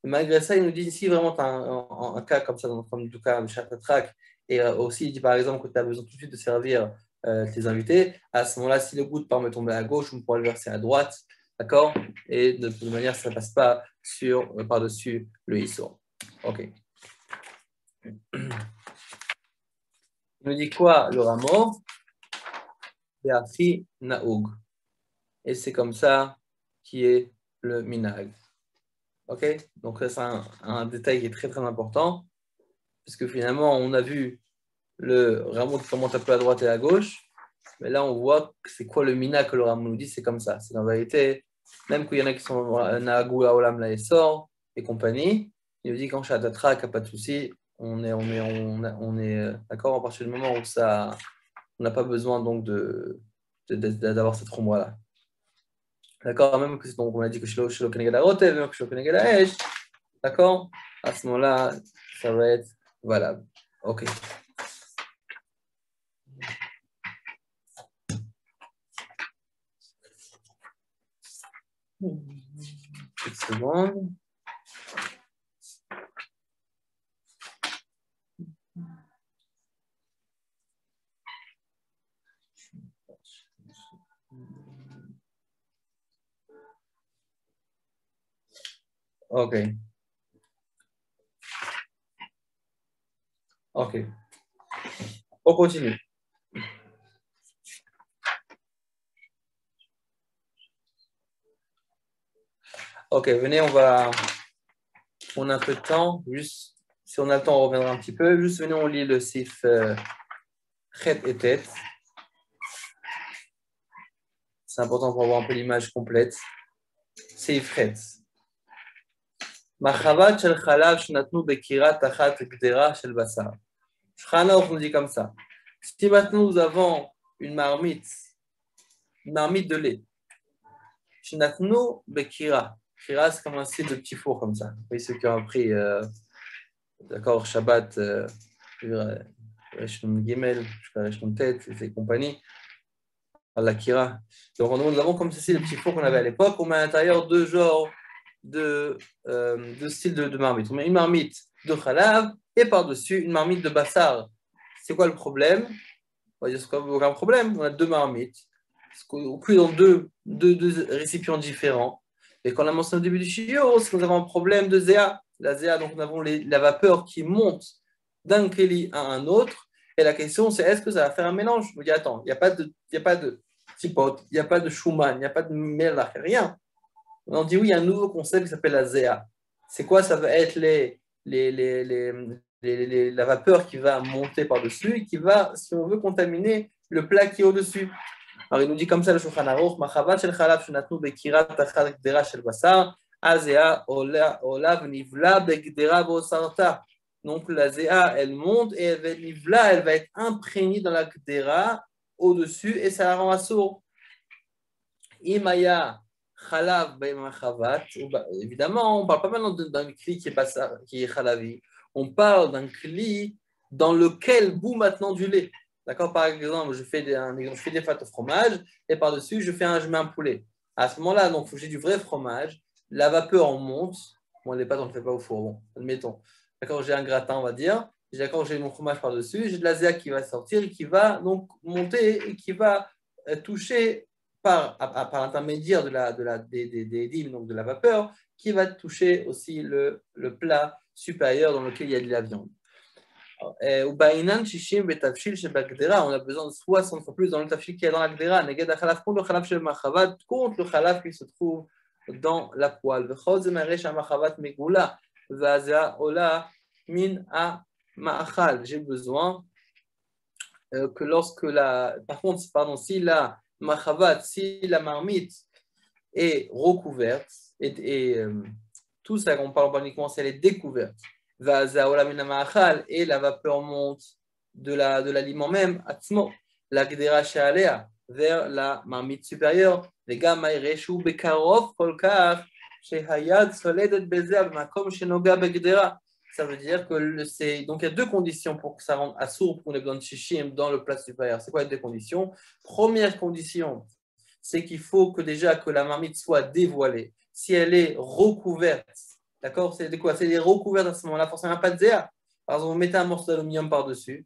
[SPEAKER 1] Malgré ça, il nous dit ici vraiment tu as un cas comme ça, comme du cas de Chatratrak, et aussi il dit par exemple que tu as besoin tout de suite de servir tes invités. À ce moment-là, si le goutte part me tomber à gauche, on pourra le verser à droite, d'accord? Et de toute manière, ça ne passe pas par-dessus le Issour. Ok. Il nous dit quoi le rameau? Be'afi Naoug. Et c'est comme ça qui est le minag. Ok, donc ça c'est un détail qui est très très important, parce que finalement on a vu le rameau qui commence un peu à droite et à gauche, mais là on voit que c'est quoi le mina que le rameau nous dit, c'est comme ça. C'est en vérité, même qu'il y en a qui sont Nahagou, Aolam, Laessor et compagnie, il nous dit qu'en Shatatrak, il n'y a pas de souci, on est d'accord à partir du moment où ça, on n'a pas besoin donc d'avoir cette ombre-là. D'accord, même que donc on a dit que Shelo Keneged Harotev, même que Shelo Keneged Haesh, d'accord, à ce moment-là, ça va être valable. Ok. Une seconde. Ok. Ok. On continue. Ok, venez, on a un peu de temps. Juste, si on a le temps, on reviendra un petit peu. Juste, venez, on lit le sif Chet et tête. C'est important pour avoir un peu l'image complète. Sif Chet. Machavat shel chalav shenatnu bekira tachat gdera shel basar. Shchanor nous dit comme ça. Si maintenant nous avons une marmite de lait, shenatnu bekira. Kira, c'est comme un style de petit four comme ça. Vous voyez ceux qui ont appris, d'accord, Shabbat, Gimel, Tête et compagnie, à la Kira. Donc nous avons comme ceci le petit four qu'on avait à l'époque. On met à l'intérieur deux genres de style de marmite. On met une marmite de Khalav et par-dessus une marmite de Bassar. C'est quoi le problème? On va dire qu'il n'y a aucun problème. On a deux marmites, cuites dans deux récipients différents. Et quand on a mentionné au début du shiur, c'est que nous avons un problème de Zéa. La Zéa, donc nous avons la vapeur qui monte d'un Keli à un autre. Et la question, c'est est-ce que ça va faire un mélange? Je me dis, attends, il n'y a pas de tipote, il n'y a pas de Schumann, il n'y a pas de mélange, rien. On dit oui, il y a un nouveau concept qui s'appelle la Zéa. C'est quoi? Ça va être la vapeur qui va monter par-dessus et qui va, si on veut, contaminer le plat qui est au-dessus. Alors il nous dit comme ça le Shulchan Aruch, Machavat shel chalav shenatnu bekirat tachat gdera shel basar, azea olav nivla begdera vosarta. Donc la zéa, elle monte et elle va être nivla, elle va être imprégnée dans la gdera au-dessus et ça la rend assourd. Imaya chalav b'machavat, évidemment, on ne parle pas maintenant d'un kli qui est chalavi, on parle d'un kli dans lequel bout maintenant du lait. D'accord? Par exemple, je fais des pâtes au fromage et par-dessus, je mets un poulet. À ce moment-là, donc, j'ai du vrai fromage, la vapeur en monte. Bon, les pâtes, on ne le fait pas au four, bon, admettons. D'accord, j'ai un gratin, on va dire. D'accord, j'ai mon fromage par-dessus, j'ai de la zéa qui va sortir et qui va donc monter et qui va toucher par l'intermédiaire des dîmes, donc de la vapeur, qui va toucher aussi le plat supérieur dans lequel il y a de la viande. On a besoin de 60 fois plus dans le tafshil qui est dans la gdera, contre le chalav contre le chalav qui se trouve dans la poêle. J'ai besoin que lorsque par contre, pardon, si la machavat, si la marmite est recouverte, et tout ça, on parle uniquement si elle est découverte, et la vapeur monte de l'aliment même, la gdera she'alea, vers la marmite supérieure, les gars, maïreshu bekarov kolkar, shehayad soledet bezer, makom shenoga begdera. Ça veut dire que donc il y a deux conditions pour que ça rende assourd pour qu'on ait besoin de shishim dans le plat supérieur. C'est quoi les deux conditions? Première condition, c'est qu'il faut que déjà que la marmite soit dévoilée. Si elle est recouverte, d'accord? C'est de quoi? C'est recouverte à ce moment-là, forcément pas de zéa. Par exemple, vous mettez un morceau d'aluminium par-dessus.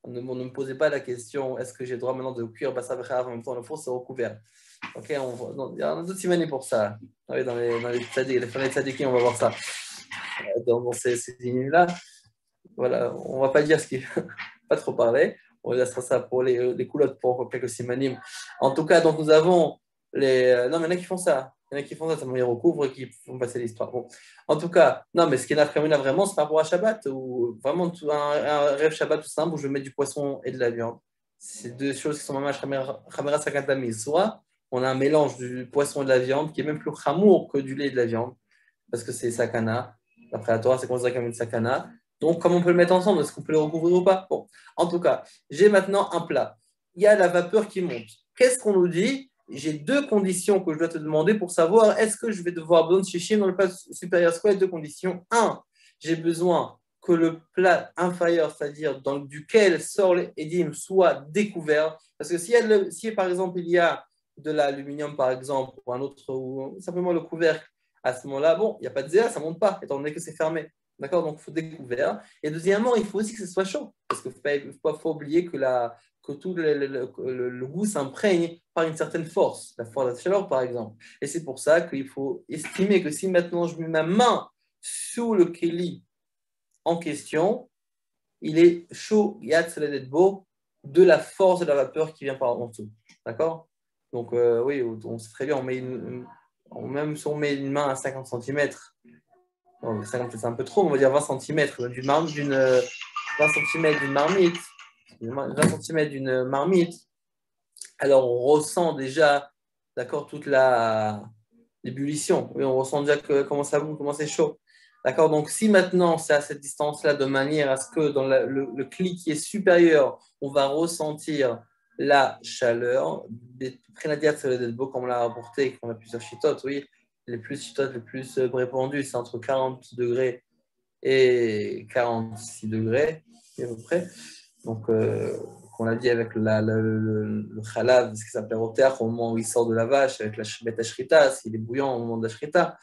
[SPEAKER 1] Ne me posez pas la question, est-ce que j'ai le droit maintenant de cuire Bassa Becharav en même temps? Le four, c'est recouvert. Ok, il y a d'autres simanis pour ça. Oui, dans les tzadikim, on va voir ça. Dans ces lignes-là. Voilà, on ne va pas dire ce qu'il ne pas trop parler. On laissera ça pour les coulottes pour quelques simanim. En tout cas, donc nous avons les. Non, mais il y en a qui font ça. Il y en a qui font ça, ça me recouvre et qui font passer l'histoire. Bon. En tout cas, non, mais ce qui est nafkamina vraiment, c'est par rapport à Shabbat, ou vraiment un rêve Shabbat tout simple où je vais mettre du poisson et de la viande. C'est deux choses qui sont vraiment chamera sakatami. Soit on a un mélange du poisson et de la viande qui est même plus chamour que du lait et de la viande, parce que c'est sakana. D'après la Torah, c'est considéré comme une sakana. Donc, comment on peut le mettre ensemble? Est-ce qu'on peut le recouvrir ou pas? Bon, en tout cas, j'ai maintenant un plat. Il y a la vapeur qui monte. Qu'est-ce qu'on nous dit? J'ai deux conditions que je dois te demander pour savoir est-ce que je vais devoir besoin de shishim dans le plat supérieur. C'est quoi les deux conditions? Un, j'ai besoin que le plat inférieur, c'est-à-dire duquel sort l'édim, soit découvert. Parce que si par exemple il y a de l'aluminium, par exemple, ou un autre, ou simplement le couvercle, à ce moment-là, bon, il n'y a pas de zéa, ça ne monte pas, étant donné que c'est fermé. D'accord? Donc, il faut découvert. Et deuxièmement, il faut aussi que ce soit chaud. Parce qu'il ne faut oublier que tout le goût s'imprègne par une certaine force, la force de la chaleur, par exemple. Et c'est pour ça qu'il faut estimer que si maintenant je mets ma main sous le keli en question, il est chaud, beau, de la force de la vapeur qui vient par en dessous. D'accord? Donc, oui, on sait très bien, même si on met une main à 50 cm, c'est un peu trop, on va dire 20 cm d'une marmite, 20 cm d'une marmite, 20 cm d'une marmite, alors on ressent déjà, d'accord, toute l'ébullition. Oui, on ressent déjà comment ça boue, comment c'est chaud. D'accord, donc si maintenant c'est à cette distance-là, de manière à ce que dans le cli qui est supérieur, on va ressentir la chaleur, des prénadiat beau comme on l'a rapporté, qu'on a plusieurs chitotes, oui, les plus répandus, c'est entre 40 degrés et 46 degrés, à peu près. Donc, on l'a dit avec le chalav, ce qui s'appelle roter, au moment où il sort de la vache, avec la bête ashrita, s'il est bouillant au moment de l'ashrita.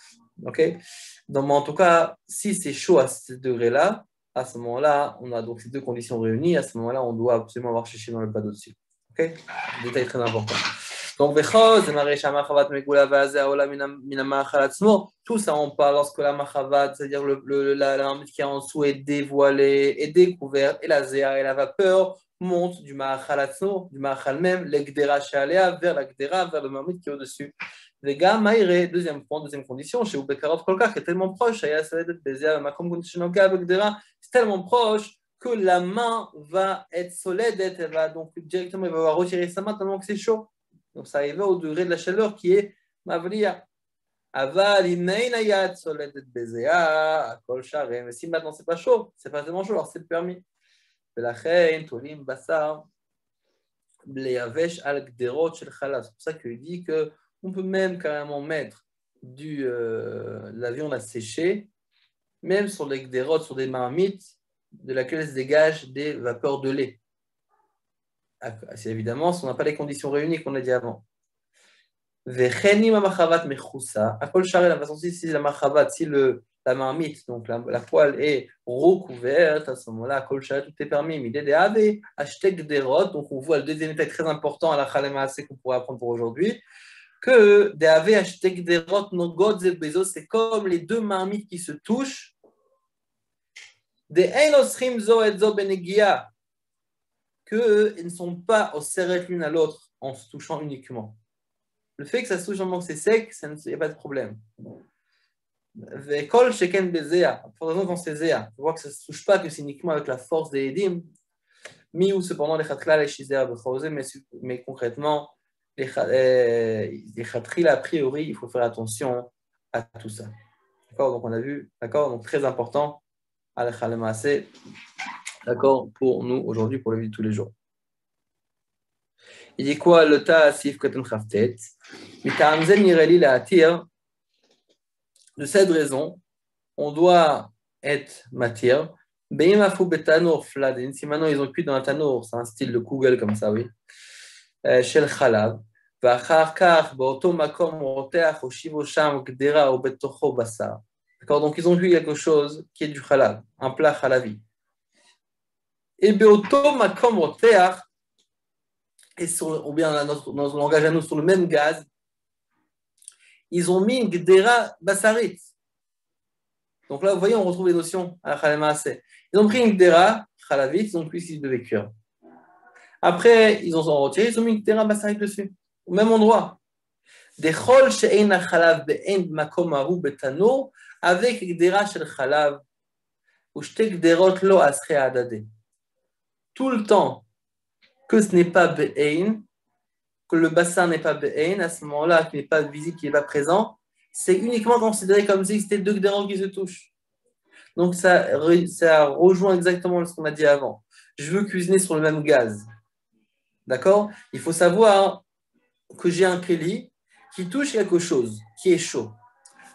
[SPEAKER 1] Okay, donc, en tout cas, si c'est chaud à ce degré-là, à ce moment-là, on a donc ces deux conditions réunies. À ce moment-là, on doit absolument avoir cherché dans le pas d'au-dessus. Ok, détail très important. Donc, tout ça, on parle lorsque la machavat, c'est-à-dire la marmite qui est en dessous est dévoilée, est découverte, et la zéa et la vapeur montent du ma'achalatzmo, du ma'achal même, l'egdera she'alea, vers la gdera, vers le marmite qui est au-dessus. Les gars, maïré, deuxième condition, chez Ubekarov Kolkar, qui est tellement proche, c'est tellement proche que la main va être solide, elle va donc directement, elle va retirer sa main tellement que c'est chaud. Donc ça arrive au degré de la chaleur qui est mavriya. Aval, inayat solid bezea, kol sharem. Mais si maintenant c'est pas chaud, c'est pas tellement chaud, alors c'est permis. Velachein, tolim, basar, bleyavesh al gderot shel chalaf. C'est pour ça qu'il dit qu'on peut même carrément mettre de la viande à sécher, même sur les gderot, sur des marmites, de laquelle se dégagent des vapeurs de lait. C'est évidemment si on n'a pas les conditions réunies qu'on a dit avant. Vecheni mamachavat mechoussa. À kol sharem, la façon si la machavat, si la marmite, donc la poêle est recouverte, à ce moment-là, à kol sharem, tout est permis. Mais des ave, ashtek derot, donc on voit le deuxième détail très important à la chalema qu'on pourrait apprendre pour aujourd'hui, que des ave, ashtek derot, nogod bezo, c'est comme les deux marmites qui se touchent. Des einosrim zo et zo benegia, qu'ils ne sont pas au serret l'une à l'autre en se touchant uniquement. Le fait que ça se touche vraiment que c'est sec, il n'y a pas de problème. Kol sheken bezea, pour raison quand c'est zéa, on voit que ça ne se touche pas, que c'est uniquement avec la force des edim. Mi ou cependant les chatla, les shizer, mais concrètement, les chatla, a priori, il faut faire attention à tout ça. D'accord, donc on a vu, d'accord, donc très important. D'accord, pour nous aujourd'hui, pour la vie de tous les jours. Il dit quoi le ta'asif katan khaftet? Mitamzen nireli la atir. De cette raison, on doit être matière. Beimafou betanour fladin. Si maintenant ils ont cuit dans un tanour, c'est un style de Google comme ça, oui. Shel chalav. Vachar kach ba'oto makom roteach ou shivosham gdera ou betocho basar. D'accord, donc ils ont cuit quelque chose qui est du chalav, un plat chalavi. Et beoto makom roteach, et ou bien dans notre langage à nous, sur le même gaz, ils ont mis une gdera basarit. Donc là, vous voyez, on retrouve les notions à la chalema assez. Ils ont pris une gdera chalavit, ils ont cuit ce qu'ils devaient cuire. Après, ils ont retiré, ils ont mis une gdera basarit dessus, au même endroit. Dechol she'ein chalav be'en makom haru betano, avec gdera shel chalav, ou shte gderot lo asre adade. Tout le temps que ce n'est pas be'en, que le bassin n'est pas be'en, à ce moment-là, qu'il n'est pas visible, qu'il n'est pas présent, c'est uniquement considéré comme si c'était deux gderot qui se touchent. Donc ça rejoint exactement ce qu'on a dit avant. Je veux cuisiner sur le même gaz. D'accord? Il faut savoir que j'ai un kéli qui touche quelque chose, qui est chaud.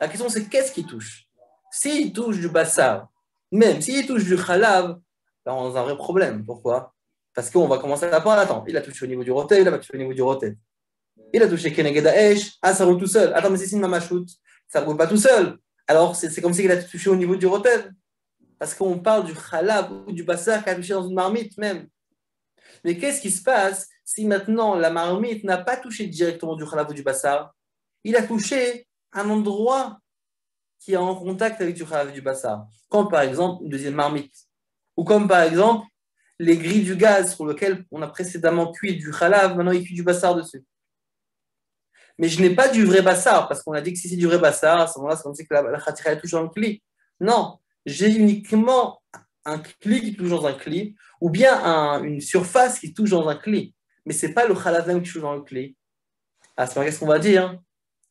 [SPEAKER 1] La question c'est qu'est-ce qui touche? S'il touche du bassar, même s'il touche du khalav, là on a un vrai problème. Pourquoi? Parce qu'on va commencer à parler. Attends, il a touché au niveau du rotet, il a touché au niveau du rotet. Il a touché Keneged Haesh, ça roule tout seul. Attends, mais c'est une mamachout, ça ne roule pas tout seul. Alors c'est comme s'il a touché au niveau du rotet. Parce qu'on parle du khalav ou du bassar qui a touché dans une marmite même. Mais qu'est-ce qui se passe si maintenant la marmite n'a pas touché directement du khalav ou du bassar? Il a touché un endroit qui est en contact avec du khalav et du bassar. Comme par exemple une deuxième marmite. Ou comme par exemple les grilles du gaz sur lesquelles on a précédemment cuit du khalav, maintenant il cuit du bassar dessus. Mais je n'ai pas du vrai bassar, parce qu'on a dit que si c'est du vrai bassar, à ce moment-là, c'est comme si la khatira touche dans le cli. Non, j'ai uniquement un cli qui touche dans un cli, ou bien une surface qui touche dans un cli. Mais ce n'est pas le khalav même qui touche dans le cli. À ce moment-là, qu'est-ce qu'on va dire?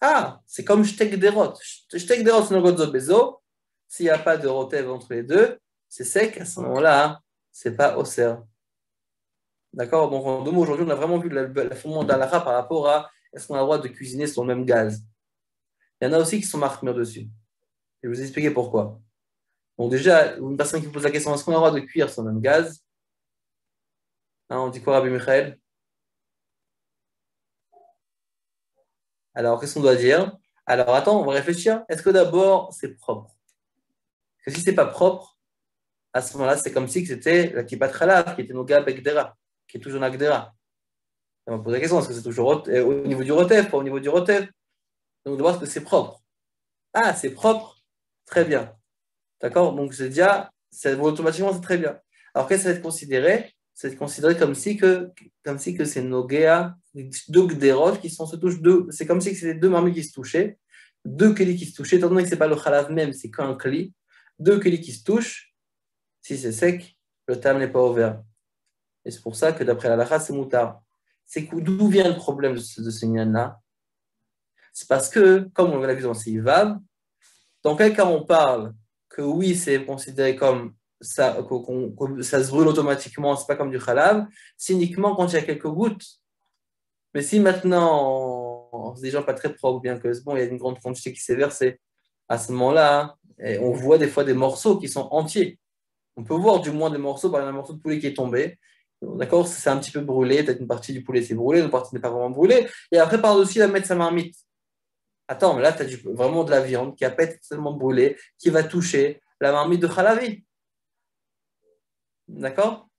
[SPEAKER 1] Ah, c'est comme shtek derot. Shtek derot, c'est nogodzo bezo. S'il n'y a pas de rotev entre les deux, c'est sec. À ce moment-là, ce n'est pas osser. D'accord? Donc, en deux mots, aujourd'hui, on a vraiment vu la fondement d'Alaha par rapport à est-ce qu'on a le droit de cuisiner sur le même gaz. Il y en a aussi qui sont marqués dessus. Je vais vous expliquer pourquoi. Donc déjà, une personne qui vous pose la question, est-ce qu'on a le droit de cuire sur le même gaz? Hein, on dit quoi, Rabbi Michael? Alors, qu'est-ce qu'on doit dire? Alors, attends, on va réfléchir. Est-ce que d'abord, c'est propre? Parce que si ce n'est pas propre, à ce moment-là, c'est comme si c'était la kipat chalav, qui était noga begdera, qui est toujours nagdera. On va poser la question, est-ce que c'est toujours au niveau du rotev, pas au niveau du rotev? Donc, on doit voir est-ce que c'est propre. Ah, c'est propre, très bien. D'accord? Donc, c'est déjà, automatiquement, c'est très bien. Alors, qu'est-ce que ça va être considéré? Ça va être considéré comme si que c'est Nogea, deux gderot qui se touchent, c'est comme si c'était deux marmites qui se touchaient, deux kelis qui se touchaient, étant donné que ce n'est pas le khalav même, c'est qu'un keli, deux kelis qui se touchent, si c'est sec, le tam n'est pas ouvert. Et c'est pour ça que d'après la halakha, c'est moutar. C'est d'où vient le problème de ce là. C'est parce que, comme on l'a vu dans Seivav, dans quel cas on parle que oui, c'est considéré comme ça, que ça se brûle automatiquement, c'est pas comme du khalav, c'est uniquement quand il y a quelques gouttes. Mais si maintenant, c'est des gens pas très propres, bien que bon, il y a une grande quantité qui s'est versée, à ce moment-là, on voit des fois des morceaux qui sont entiers. On peut voir du moins des morceaux, par exemple, un morceau de poulet qui est tombé. D'accord, c'est un petit peu brûlé, peut-être une partie du poulet s'est brûlée, une partie n'est pas vraiment brûlée. Et après, par-dessus, il va mettre sa marmite. Attends, mais là, tu as vraiment de la viande qui n'a pas été tellement brûlée, qui va toucher la marmite de Khalavi. D'accord?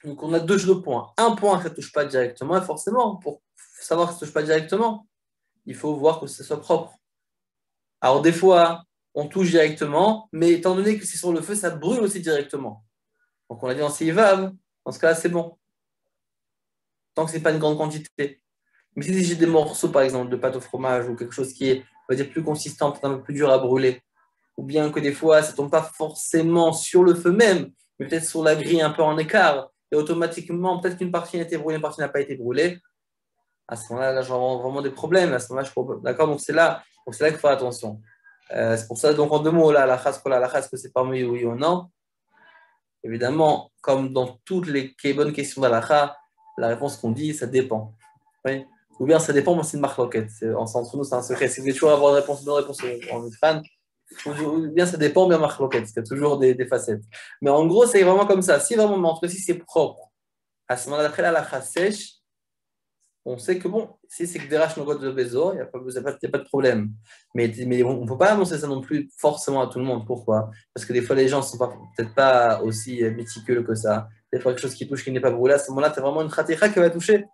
[SPEAKER 1] Donc, on a deux points. Un point, ça ne touche pas directement, et forcément, pour savoir que ça ne touche pas directement, il faut voir que ce soit propre. Alors, des fois, on touche directement, mais étant donné que c'est sur le feu, ça brûle aussi directement. Donc, on a dit en Seivav, dans ce cas-là, c'est bon. Tant que ce n'est pas une grande quantité. Mais si j'ai des morceaux, par exemple, de pâte au fromage ou quelque chose qui est, on va dire, plus consistant, peut-être un peu plus dur à brûler, ou bien que des fois, ça ne tombe pas forcément sur le feu même, mais peut-être sur la grille un peu en écart, et automatiquement, peut-être qu'une partie a été brûlée, une partie n'a pas été brûlée, à ce moment-là, là, j'aurai vraiment des problèmes. À ce moment-là, d'accord, donc c'est là qu'il faut faire attention. C'est pour ça, donc en deux mots, là, la chasse, que c'est parmi oui ou non. Évidemment, comme dans toutes les bonnes questions d'Alacha, la réponse qu'on dit, ça dépend. Oui. Ou bien ça dépend, mais c'est une marloquette. Entre nous, c'est un secret. Si vous voulez toujours avoir une réponse en fan, ou bien ça dépend, bien marloquette. Il y a toujours des facettes. Mais en gros, c'est vraiment comme ça. Si vraiment, entre si c'est propre, à ce moment-là, d'après la sèche, on sait que bon, si c'est que des raches de Bézo, il n'y a pas de problème. Mais on ne peut pas annoncer ça non plus forcément à tout le monde. Pourquoi? Parce que des fois, les gens ne sont peut-être pas aussi méticuleux que ça. Des fois, quelque chose qui touche qui n'est pas brûlé, à ce moment-là, c'est vraiment une khatikha qui va toucher.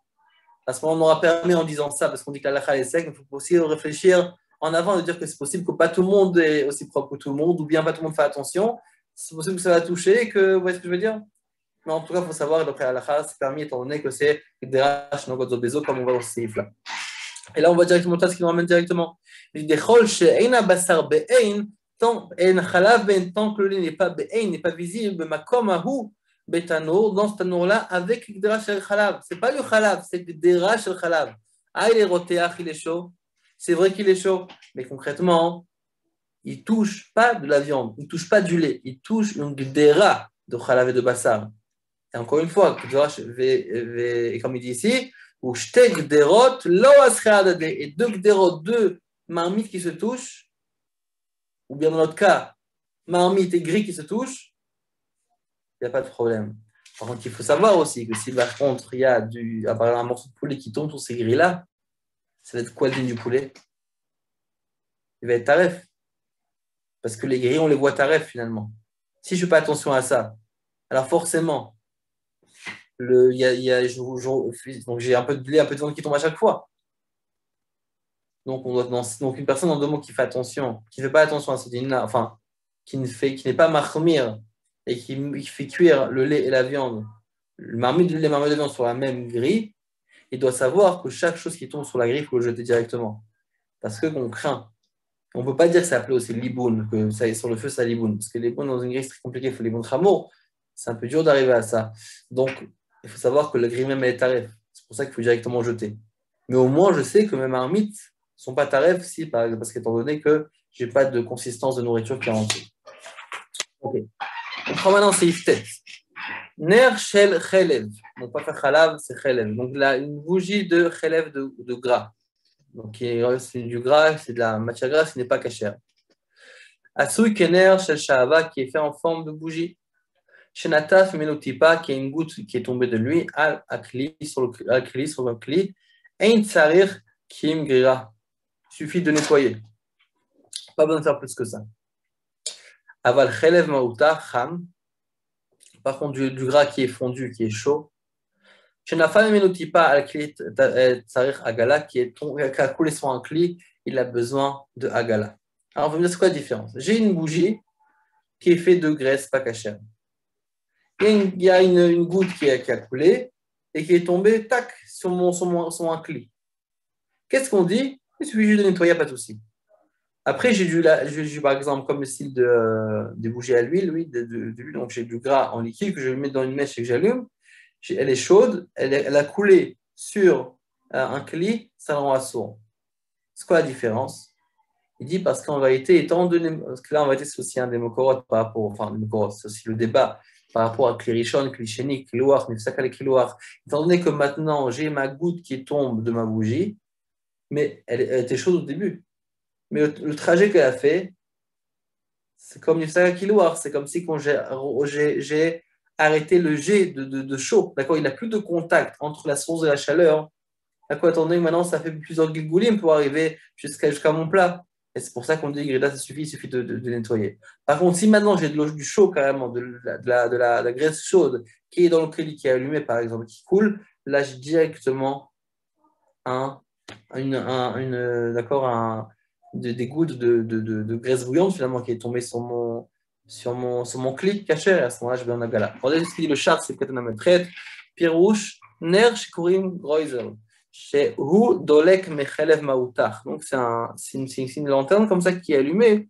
[SPEAKER 1] À ce moment, on aura permis en disant ça, parce qu'on dit que la est sec, il faut aussi réfléchir en avant de dire que c'est possible que pas tout le monde est aussi propre que tout le monde, ou bien pas tout le monde fait attention. C'est possible que ça va toucher, que, vous voyez ce que je veux dire? Mais en tout cas, il faut savoir, d'après Halakha, c'est permis étant donné que c'est des raches no bezo, comme on va au Seif là. Et là, on va directement à ce qui nous ramène directement. Il dit tant que le lait n'est pas be'ein, n'est pas visible, makomahu betanour, dans ce tanour-là, avec Gdera shel Khalav. C'est pas le Khalav, c'est Gdera shel Khalav. Ah, il est rotéach, il est chaud. C'est vrai qu'il est chaud, mais concrètement, il ne touche pas de la viande, il ne touche pas du lait, il touche une Gdera de Khalav et de Bassar. Et encore une fois, et comme il dit ici, ou et deux gderot, deux marmites qui se touchent, ou bien dans notre cas, marmite et gris qui se touchent, il n'y a pas de problème. Par contre, il faut savoir aussi que si par contre il y a un morceau de poulet qui tombe sur ces grilles-là, ça va être quoi le din du poulet? Il va être taref. Parce que les grilles, on les voit taref finalement. Si je ne fais pas attention à ça, alors forcément, donc j'ai un peu de blé, un peu de viande qui tombe à chaque fois. Donc, donc une personne en deux mots qui fait attention, qui ne fait pas attention à ce dîner-là, enfin, qui n'est pas marmire et qui fait cuire le lait et la viande, le marmite de lait et le marmite de viande sur la même grille, il doit savoir que chaque chose qui tombe sur la grille, il faut le jeter directement. Parce qu'on craint. On ne peut pas dire que ça appelé aussi liboun, que ça est sur le feu, ça liboun. Parce que liboun, dans une grille, c'est très compliqué, il faut liboun chameau. C'est un peu dur d'arriver à ça. Donc, il faut savoir que la grille même, elle est tarif. C'est pour ça qu'il faut directement jeter. Mais au moins, je sais que mes marmites ne sont pas tarif, parce qu'étant donné que je n'ai pas de consistance de nourriture qui est en dessous. Ok. On prend maintenant c'est iftet. Ner shel chelev. Donc, pas faire chalav, c'est chelev. Donc, là, une bougie de chelev de gras. Donc, c'est du gras, c'est de la matière grasse, ce n'est pas cachère. Asui kener shel shahava, qui est fait en forme de bougie. Shenataf menotipa, qui est une goutte qui est tombée de lui, al akli, sur le kli. Ein tsarir kim grira. Il suffit de nettoyer. Pas besoin de faire plus que ça. Aval chelev mauta cham. Par contre, du gras qui est fondu, qui est chaud. Shenafam menotipa al kli tsarir agala, qui a coulé sur un kli, il a besoin de agala. Alors, on va me dire c'est quoi la différence? J'ai une bougie qui est faite de graisse, pas cachère. Il y a une goutte qui a coulé et qui est tombée, tac, sur un cli. Qu'est-ce qu'on dit? Il suffit juste de nettoyer, pas de souci. Après, j'ai par exemple, comme le style des bougies à l'huile, oui, de l'huile. Donc, j'ai du gras en liquide que je mets dans une mèche et que j'allume. Elle est chaude, elle a coulé sur un cli, ça le rend assourd. C'est quoi la différence? Il dit parce qu'en vérité, étant donné, parce que là, en vérité, c'est aussi un des mokorotes par rapport, enfin, c'est aussi le débat par rapport à Klirishon, Klisheni, Kilouar, Nifsaka et Kilouar. Étant donné que maintenant, j'ai ma goutte qui tombe de ma bougie, mais elle était chaude au début. Mais le trajet qu'elle a fait, c'est comme Nifsaka Kilouar, c'est comme si quand j'ai arrêté le jet de chaud, d'accord, il n'a plus de contact entre la source et la chaleur. D'accord, étant donné que maintenant, ça fait plusieurs gilgoulim pour arriver jusqu'à mon plat. Et c'est pour ça qu'on dit que Grida, ça suffit, il suffit de nettoyer. Par contre, si maintenant j'ai de l'eau du chaud carrément, de la graisse chaude qui est dans le crédit, qui est allumé par exemple, qui coule, là j'ai directement d'accord, des gouttes de graisse bouillante finalement qui est tombée sur mon clic caché. À ce moment-là, je vais en agala. Regardez ce qu'il dit le char, c'est peut-être un traite. Pirouche, ner, shikurim, groizel. Chez Hu Dolek Mechelev Maoutar. Donc, c'est une lanterne comme ça qui est allumée,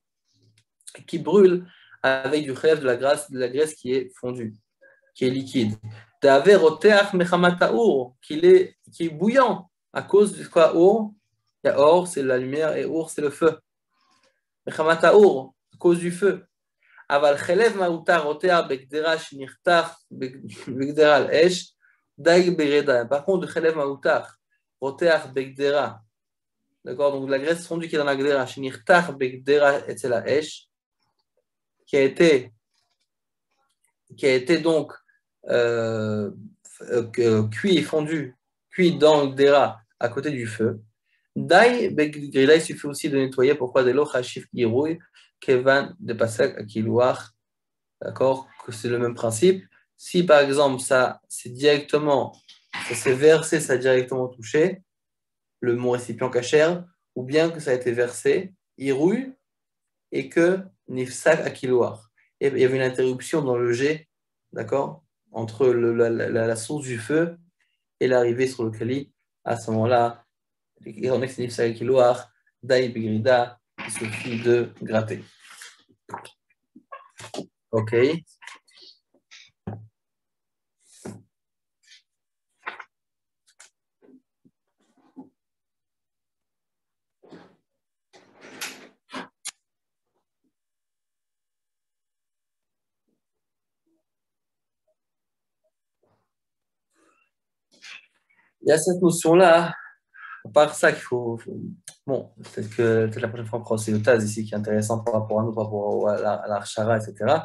[SPEAKER 1] qui brûle avec du khelev de la graisse qui est fondue, qui est liquide. D'Aver Oteach Mechamataour, qui est bouillant à cause de quoi Or? Il y a Or, c'est la lumière, et Or, c'est le feu. Mechamataour, à cause du feu. Aval Khelev Maoutar Oteach Bekdera Shinirtach Bekdera al-Esh, Daig Bereda. Par contre, de Khelev Maoutar, Roteach Begdera, d'accord, donc la graisse fondue qui est dans la Gdera, Shinirtach Begdera et la Esh, qui a été donc cuit et fondu, cuit dans le Gdera à côté du feu. Dai Begdera, il suffit aussi de nettoyer. Pourquoi de l'eau Hashif Girouille, Kevan de Pasek Akilouar, d'accord, que c'est le même principe. Si par exemple ça s'est versé, ça a directement touché mon récipient cachère, ou bien que ça a été versé, il rouille, et que nifsak akiloar. Et il y avait une interruption dans le jet, d'accord, entre la source du feu et l'arrivée sur le kali. À ce moment-là, étant donné que c'est nifsak akiloar, daï bigrida, il suffit de gratter. Ok. Il y a cette notion-là, à part ça qu'il bon, peut-être la prochaine fois on prend aussi le Taz ici qui est intéressant par rapport à nous, par rapport à l'Archara, etc.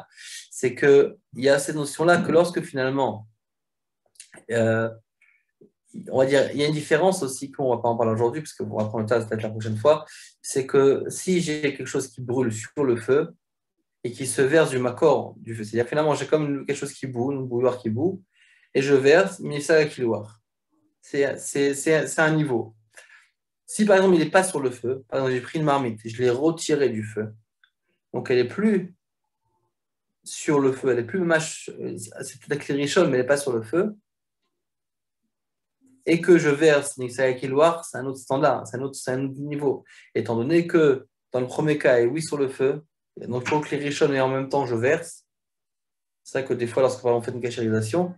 [SPEAKER 1] C'est qu'il y a cette notion-là que lorsque finalement, on va dire, il y a une différence aussi qu'on ne va pas en parler aujourd'hui, parce qu'on va prendre le Taz peut-être la prochaine fois, c'est que si j'ai quelque chose qui brûle sur le feu et qui se verse du makor du feu, c'est-à-dire finalement j'ai comme quelque chose qui boue, une bouilloire qui boue, et je verse, mais ça la kiloire. C'est un niveau. Si par exemple il n'est pas sur le feu, par exemple j'ai pris une marmite et je l'ai retirée du feu, donc elle n'est plus sur le feu, elle n'est plus c'est peut-être clairichonne, mais elle n'est pas sur le feu, et que je verse Nixaya Kiloir, c'est un autre standard, c'est un autre niveau. Étant donné que dans le premier cas, elle est oui sur le feu, donc je trouve clairichonne et en même temps je verse, c'est ça que des fois lorsqu'on fait une cachérisation,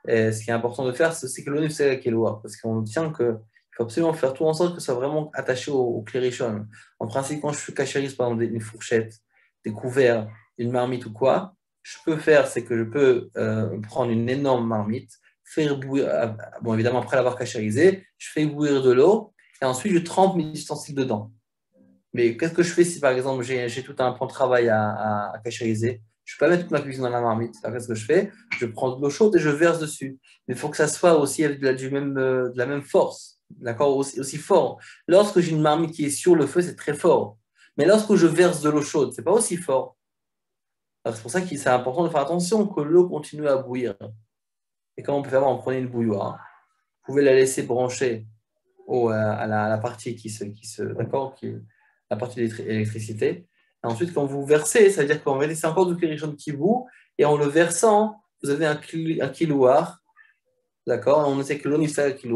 [SPEAKER 1] ce qui est important de faire, c'est que l'on Nixaya Kiloir, parce qu'on tient que il faut absolument faire tout en sorte que ça soit vraiment attaché au clairichon. En principe, quand je cachérise par exemple une fourchette, des couverts, une marmite ou quoi, je peux faire, c'est que je peux prendre une énorme marmite, faire bouillir, bon évidemment après l'avoir cachérisé, je fais bouillir de l'eau et ensuite je trempe mes ustensiles dedans. Mais qu'est-ce que je fais si par exemple j'ai tout un plan de travail à cachériser? Je ne peux pas mettre toute ma cuisine dans la marmite. Alors qu'est-ce que je fais? Je prends de l'eau chaude et je verse dessus. Mais il faut que ça soit aussi avec de la même force, d'accord, aussi fort. Lorsque j'ai une marmite qui est sur le feu, c'est très fort. Mais lorsque je verse de l'eau chaude, ce n'est pas aussi fort. Alors c'est pour ça que c'est important de faire attention que l'eau continue à bouillir. Et comment on peut faire? On prenait une bouilloire. Vous pouvez la laisser brancher à la partie d'accord, la partie d'électricité. Et ensuite, quand vous versez, ça veut dire qu'en réalité, c'est encore du kérigène qui bout, et en le versant, vous avez un kilouar, D'accord? On sait que l'onifsa qui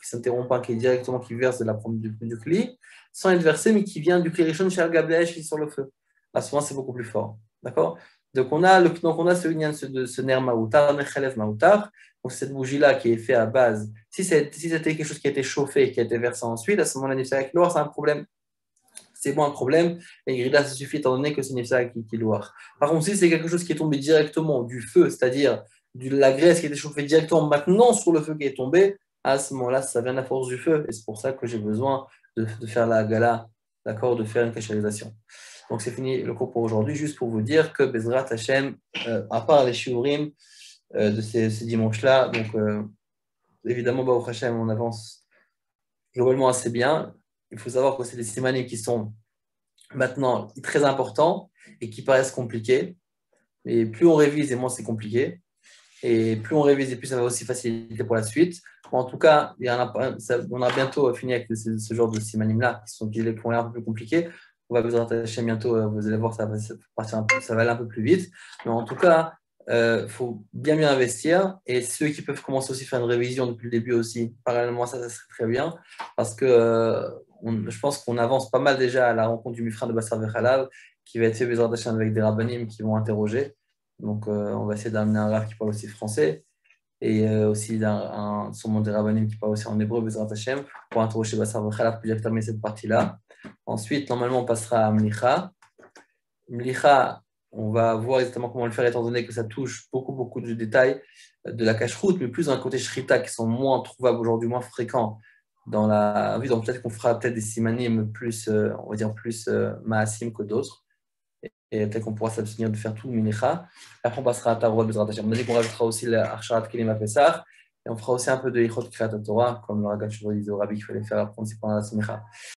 [SPEAKER 1] s'interrompt pas, qui est directement, qui verse de du cli, sans être versé, mais qui vient du cli rishon chez Al-Gablesh qui est sur le feu. À ce moment, c'est beaucoup plus fort. D'accord? Donc, on a ce lien, ce ner maoutar, nechelev maoutar. Donc, cette bougie-là qui est faite à base. Si c'était quelque chose qui a été chauffé et qui a été versé ensuite, à ce moment-là, l'onifsa avec l'or, c'est un problème. C'est bon un problème, et grida, ça suffit étant donné que c'est l'onifsa qui loir. Par contre, si c'est quelque chose qui est tombé directement du feu, c'est-à-dire de la graisse qui a été chauffée directement maintenant sur le feu qui est tombé, à ce moment-là, ça vient de la force du feu. Et c'est pour ça que j'ai besoin de faire la gala, d'accord, de faire une cachérisation. Donc c'est fini le cours pour aujourd'hui, juste pour vous dire que Bezrat Hashem, à part les shiurim de ces dimanches-là, donc évidemment, Baruch Hashem, on avance globalement assez bien. Il faut savoir que c'est des simanim qui sont maintenant très importants et qui paraissent compliqués. Et plus on révise, et moins c'est compliqué. Et plus on révise, et plus ça va aussi faciliter pour la suite. En tout cas, on a bientôt fini avec ce genre de simanim-là, qui vont être un peu plus compliqués. On va vous attacher bientôt, vous allez voir, ça va aller un peu plus vite. Mais en tout cas, il faut bien investir. Et ceux qui peuvent commencer aussi à faire une révision depuis le début aussi, parallèlement, ça serait très bien. Parce que je pense qu'on avance pas mal déjà à la rencontre du Mifran de Bassar Vechalav, qui va être fait avec des rabbinim qui vont interroger. Donc, on va essayer d'amener un raf qui parle aussi français et aussi sûrement des rabbinim qui parlent aussi en hébreu, Bezrat Hashem, pour interroger Bassar Vechalaf, pour déjà terminer cette partie-là. Ensuite, normalement, on passera à Mlicha. Mlicha, on va voir exactement comment le faire, étant donné que ça touche beaucoup de détails de la cache-route, mais plus dans le côté shrita qui sont moins trouvables aujourd'hui, moins fréquents dans la vie. Donc, peut-être qu'on fera peut-être des simanim plus, on va dire, plus maasim que d'autres. Et peut-être qu'on pourra s'abstenir de faire tout le minicha. Après, on passera à Tavroa Bezrat Hashem. On a dit qu'on rajoutera aussi l'Archarat Kelim à Pessah. Et on fera aussi un peu de Yichot Kriyat Torah, comme le Ragat Shuvah disait au Rabbi qu'il fallait faire apprendre pendant la Smicha.